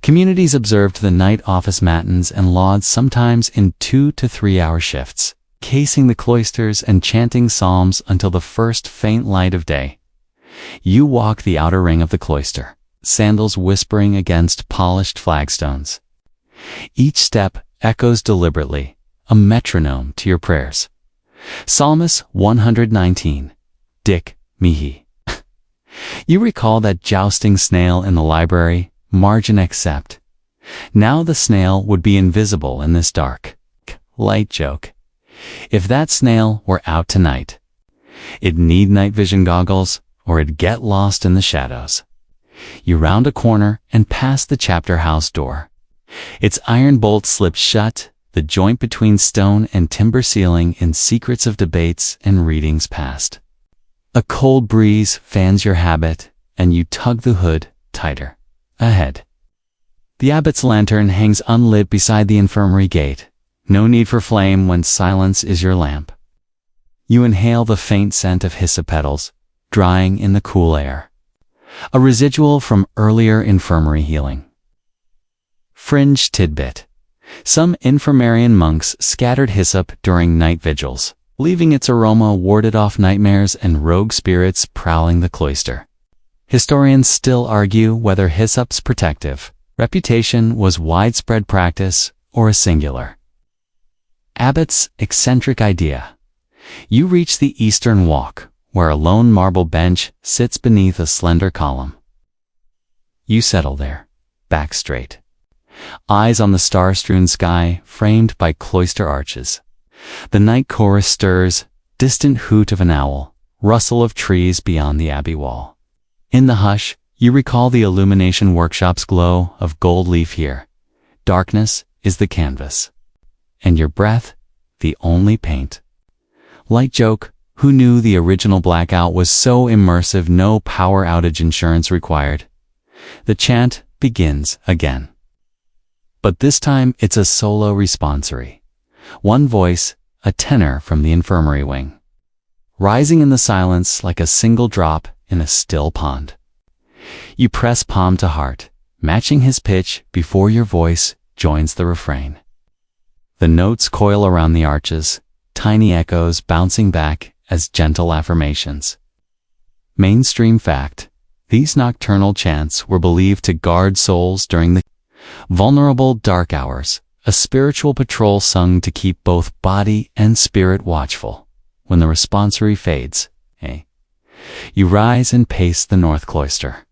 communities observed the night office matins and lauds sometimes in 2 to 3 hour shifts, casing the cloisters and chanting psalms until the first faint light of day. You walk the outer ring of the cloister, sandals whispering against polished flagstones. Each step echoes deliberately, a metronome to your prayers. Psalmist 119, Dic mihi. You recall that jousting snail in the library, margin accept. Now the snail would be invisible in this dark, light joke. If that snail were out tonight, it'd need night vision goggles, or it'd get lost in the shadows. You round a corner and pass the chapter house door. Its iron bolt slips shut, the joint between stone and timber ceiling in secrets of debates and readings past. A cold breeze fans your habit, and you tug the hood tighter. Ahead, the abbot's lantern hangs unlit beside the infirmary gate. No need for flame when silence is your lamp. You inhale the faint scent of hyssop petals, drying in the cool air, a residual from earlier infirmary healing. Fringe tidbit. Some infirmarian monks scattered hyssop during night vigils, leaving its aroma warded off nightmares and rogue spirits prowling the cloister. Historians still argue whether hyssop's protective reputation was widespread practice or a singular abbot's eccentric idea. You reach the eastern walk, where a lone marble bench sits beneath a slender column. You settle there, back straight, eyes on the star-strewn sky framed by cloister arches. The night chorus stirs, distant hoot of an owl, rustle of trees beyond the abbey wall. In the hush, you recall the illumination workshop's glow of gold leaf here. Darkness is the canvas, and your breath, the only paint. Light joke, who knew the original blackout was so immersive no power outage insurance required? The chant begins again. But this time it's a solo responsory. One voice, a tenor from the infirmary wing, rising in the silence like a single drop in a still pond. You press palm to heart, matching his pitch before your voice joins the refrain. The notes coil around the arches, tiny echoes bouncing back as gentle affirmations. Mainstream fact: these nocturnal chants were believed to guard souls during the vulnerable dark hours, a spiritual patrol sung to keep both body and spirit watchful. When the responsory fades, you rise and pace the north cloister.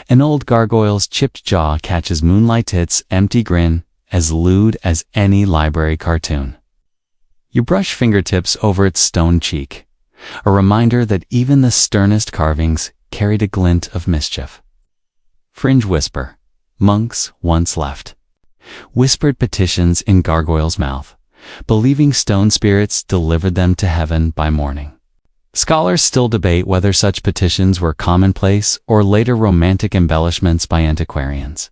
An old gargoyle's chipped jaw catches Moonlight's empty grin, as lewd as any library cartoon. You brush fingertips over its stone cheek, a reminder that even the sternest carvings carried a glint of mischief. Fringe whisper: monks once left. Whispered petitions in gargoyle's mouth, believing stone spirits delivered them to heaven by morning. Scholars still debate whether such petitions were commonplace or later romantic embellishments by antiquarians.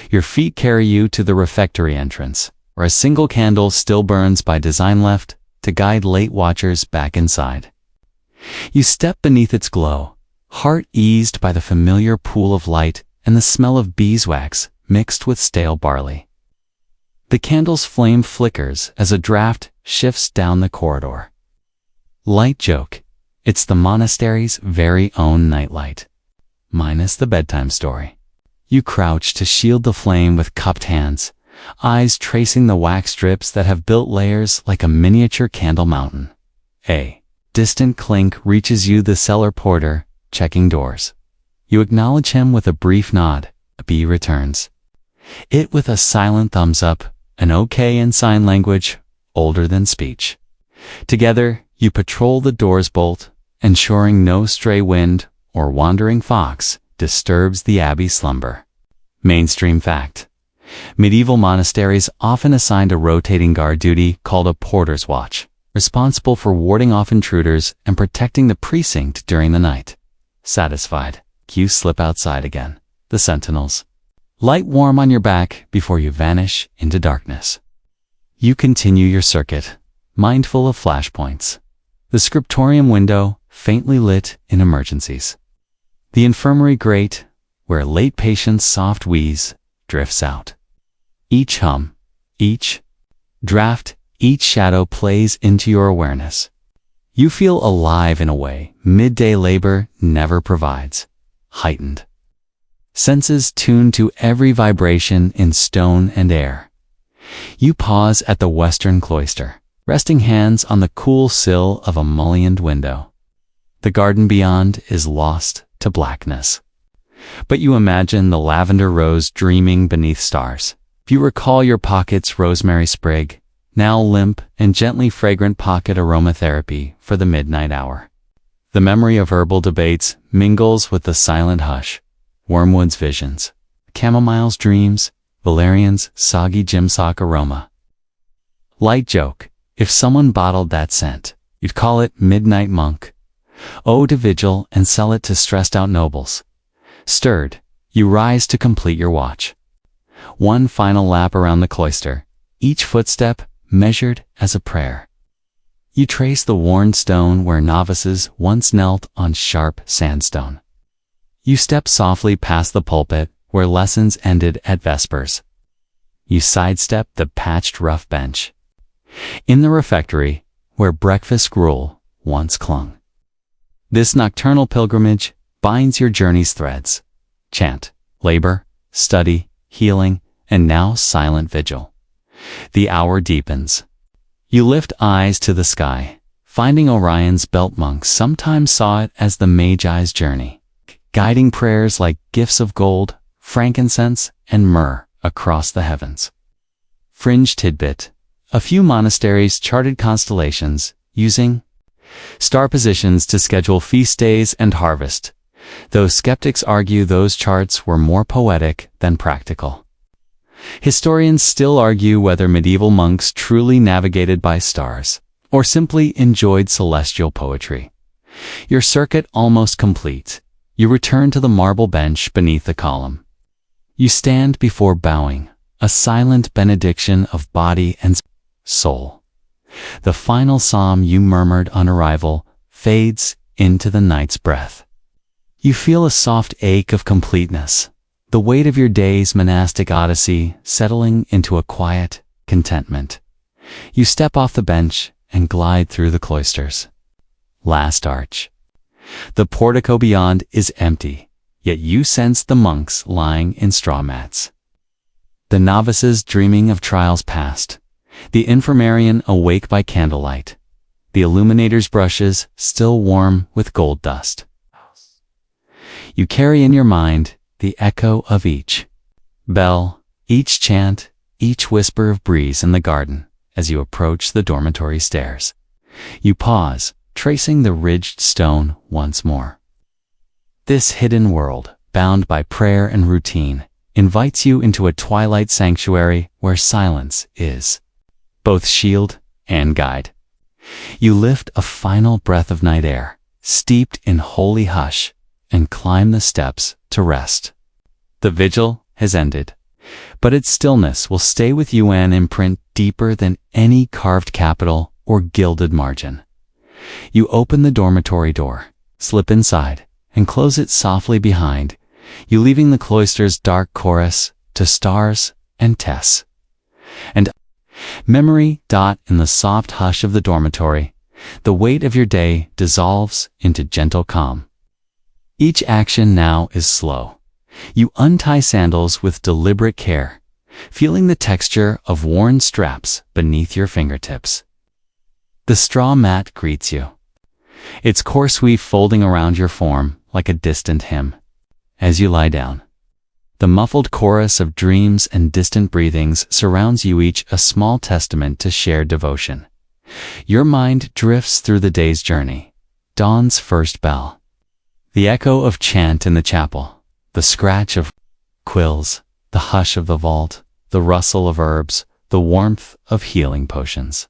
Your feet carry you to the refectory entrance, where a single candle still burns by design left to guide late watchers back inside. You step beneath its glow, heart eased by the familiar pool of light and the smell of beeswax mixed with stale barley. The candle's flame flickers as a draft shifts down the corridor. Light joke: it's the monastery's very own nightlight, minus the bedtime story. You crouch to shield the flame with cupped hands, eyes tracing the wax strips that have built layers like a miniature candle mountain. A distant clink reaches you, the cellar porter, checking doors. You acknowledge him with a brief nod. B returns it with a silent thumbs up, an okay in sign language, older than speech. Together, you patrol the door's bolt, ensuring no stray wind or wandering fox disturbs the abbey's slumber. Mainstream fact: medieval monasteries often assigned a rotating guard duty called a porter's watch, responsible for warding off intruders and protecting the precinct during the night. Satisfied, you slip outside again. The sentinels, light warm on your back before you vanish into darkness. You continue your circuit, mindful of flashpoints. The scriptorium window, faintly lit in emergencies. The infirmary grate, where late patients' soft wheeze drifts out. Each hum, each draft, each shadow plays into your awareness. You feel alive in a way midday labor never provides. Heightened. Senses tuned to every vibration in stone and air. You pause at the western cloister, resting hands on the cool sill of a mullioned window. The garden beyond is lost to blackness. But you imagine the lavender rose dreaming beneath stars. You recall your pocket's rosemary sprig, now limp and gently fragrant pocket aromatherapy for the midnight hour. The memory of herbal debates mingles with the silent hush. Wormwood's visions, chamomile's dreams, valerian's soggy gymsock aroma. Light joke: if someone bottled that scent, you'd call it Midnight Monk. Ode to vigil and sell it to stressed out nobles. Stirred, you rise to complete your watch. One final lap around the cloister, each footstep measured as a prayer. You trace the worn stone where novices once knelt on sharp sandstone. You step softly past the pulpit where lessons ended at vespers. You sidestep the patched rough bench. In the refectory, where breakfast gruel once clung. This nocturnal pilgrimage binds your journey's threads. Chant, labor, study, healing, and now silent vigil. The hour deepens. You lift eyes to the sky, finding Orion's belt monks sometimes saw it as the Magi's journey, guiding prayers like gifts of gold, frankincense, and myrrh across the heavens. Fringe tidbit: a few monasteries charted constellations, using star positions to schedule feast days and harvest, though skeptics argue those charts were more poetic than practical. Historians still argue whether medieval monks truly navigated by stars, or simply enjoyed celestial poetry. Your circuit almost complete, you return to the marble bench beneath the column. You stand before bowing, a silent benediction of body and soul. The final psalm you murmured on arrival fades into the night's breath. You feel a soft ache of completeness, the weight of your day's monastic odyssey settling into a quiet contentment. You step off the bench and glide through the cloisters. Last arch. The portico beyond is empty, yet you sense the monks lying in straw mats. The novices dreaming of trials past, the infirmarian awake by candlelight, the illuminator's brushes still warm with gold dust. You carry in your mind the echo of each bell, each chant, each whisper of breeze in the garden as you approach the dormitory stairs. You pause, tracing the ridged stone once more. This hidden world, bound by prayer and routine, invites you into a twilight sanctuary where silence is both shield and guide. You lift a final breath of night air, steeped in holy hush, and climb the steps to rest. The vigil has ended, but its stillness will stay with you, an imprint deeper than any carved capital or gilded margin. You open the dormitory door, slip inside, and close it softly behind you, leaving the cloister's dark chorus to stars and Tess. And memory, in the soft hush of the dormitory, the weight of your day dissolves into gentle calm. Each action now is slow. You untie sandals with deliberate care, feeling the texture of worn straps beneath your fingertips. The straw mat greets you, its coarse weave folding around your form like a distant hymn. As you lie down, the muffled chorus of dreams and distant breathings surrounds you, each a small testament to shared devotion. Your mind drifts through the day's journey, dawn's first bell, the echo of chant in the chapel, the scratch of quills, the hush of the vault, the rustle of herbs, the warmth of healing potions,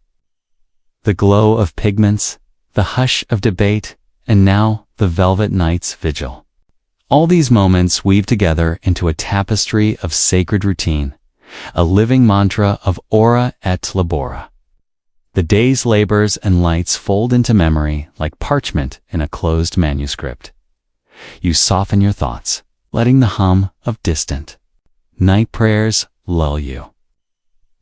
the glow of pigments, the hush of debate, and now the velvet night's vigil. All these moments weave together into a tapestry of sacred routine, a living mantra of ora et labora. The day's labors and lights fold into memory like parchment in a closed manuscript. You soften your thoughts, letting the hum of distant night prayers lull you.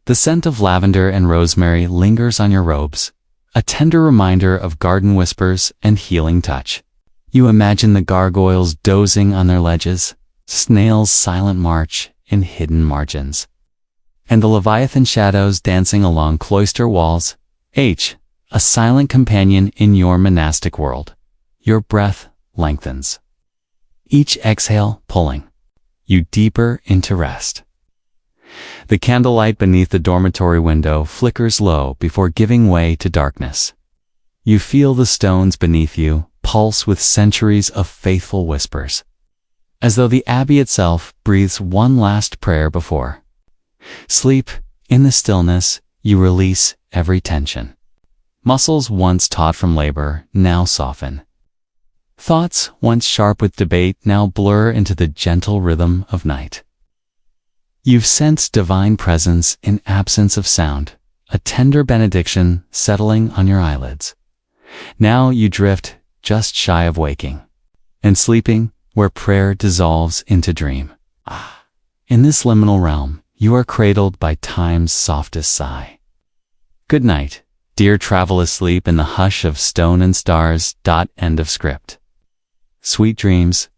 The scent of lavender and rosemary lingers on your robes, a tender reminder of garden whispers and healing touch. You imagine the gargoyles dozing on their ledges, snails' silent march in hidden margins, and the leviathan shadows dancing along cloister walls. A silent companion in your monastic world. Your breath lengthens, each exhale pulling you deeper into rest. The candlelight beneath the dormitory window flickers low before giving way to darkness. You feel the stones beneath you pulse with centuries of faithful whispers, as though the abbey itself breathes one last prayer before sleep. In the stillness, you release every tension. Muscles once taut from labor now soften. Thoughts once sharp with debate now blur into the gentle rhythm of night. You've sensed divine presence in absence of sound, a tender benediction settling on your eyelids. Now you drift just shy of waking, and sleeping where prayer dissolves into dream. In this liminal realm, you are cradled by time's softest sigh. Good night, dear travel, asleep in the hush of stone and stars. End of script. Sweet dreams,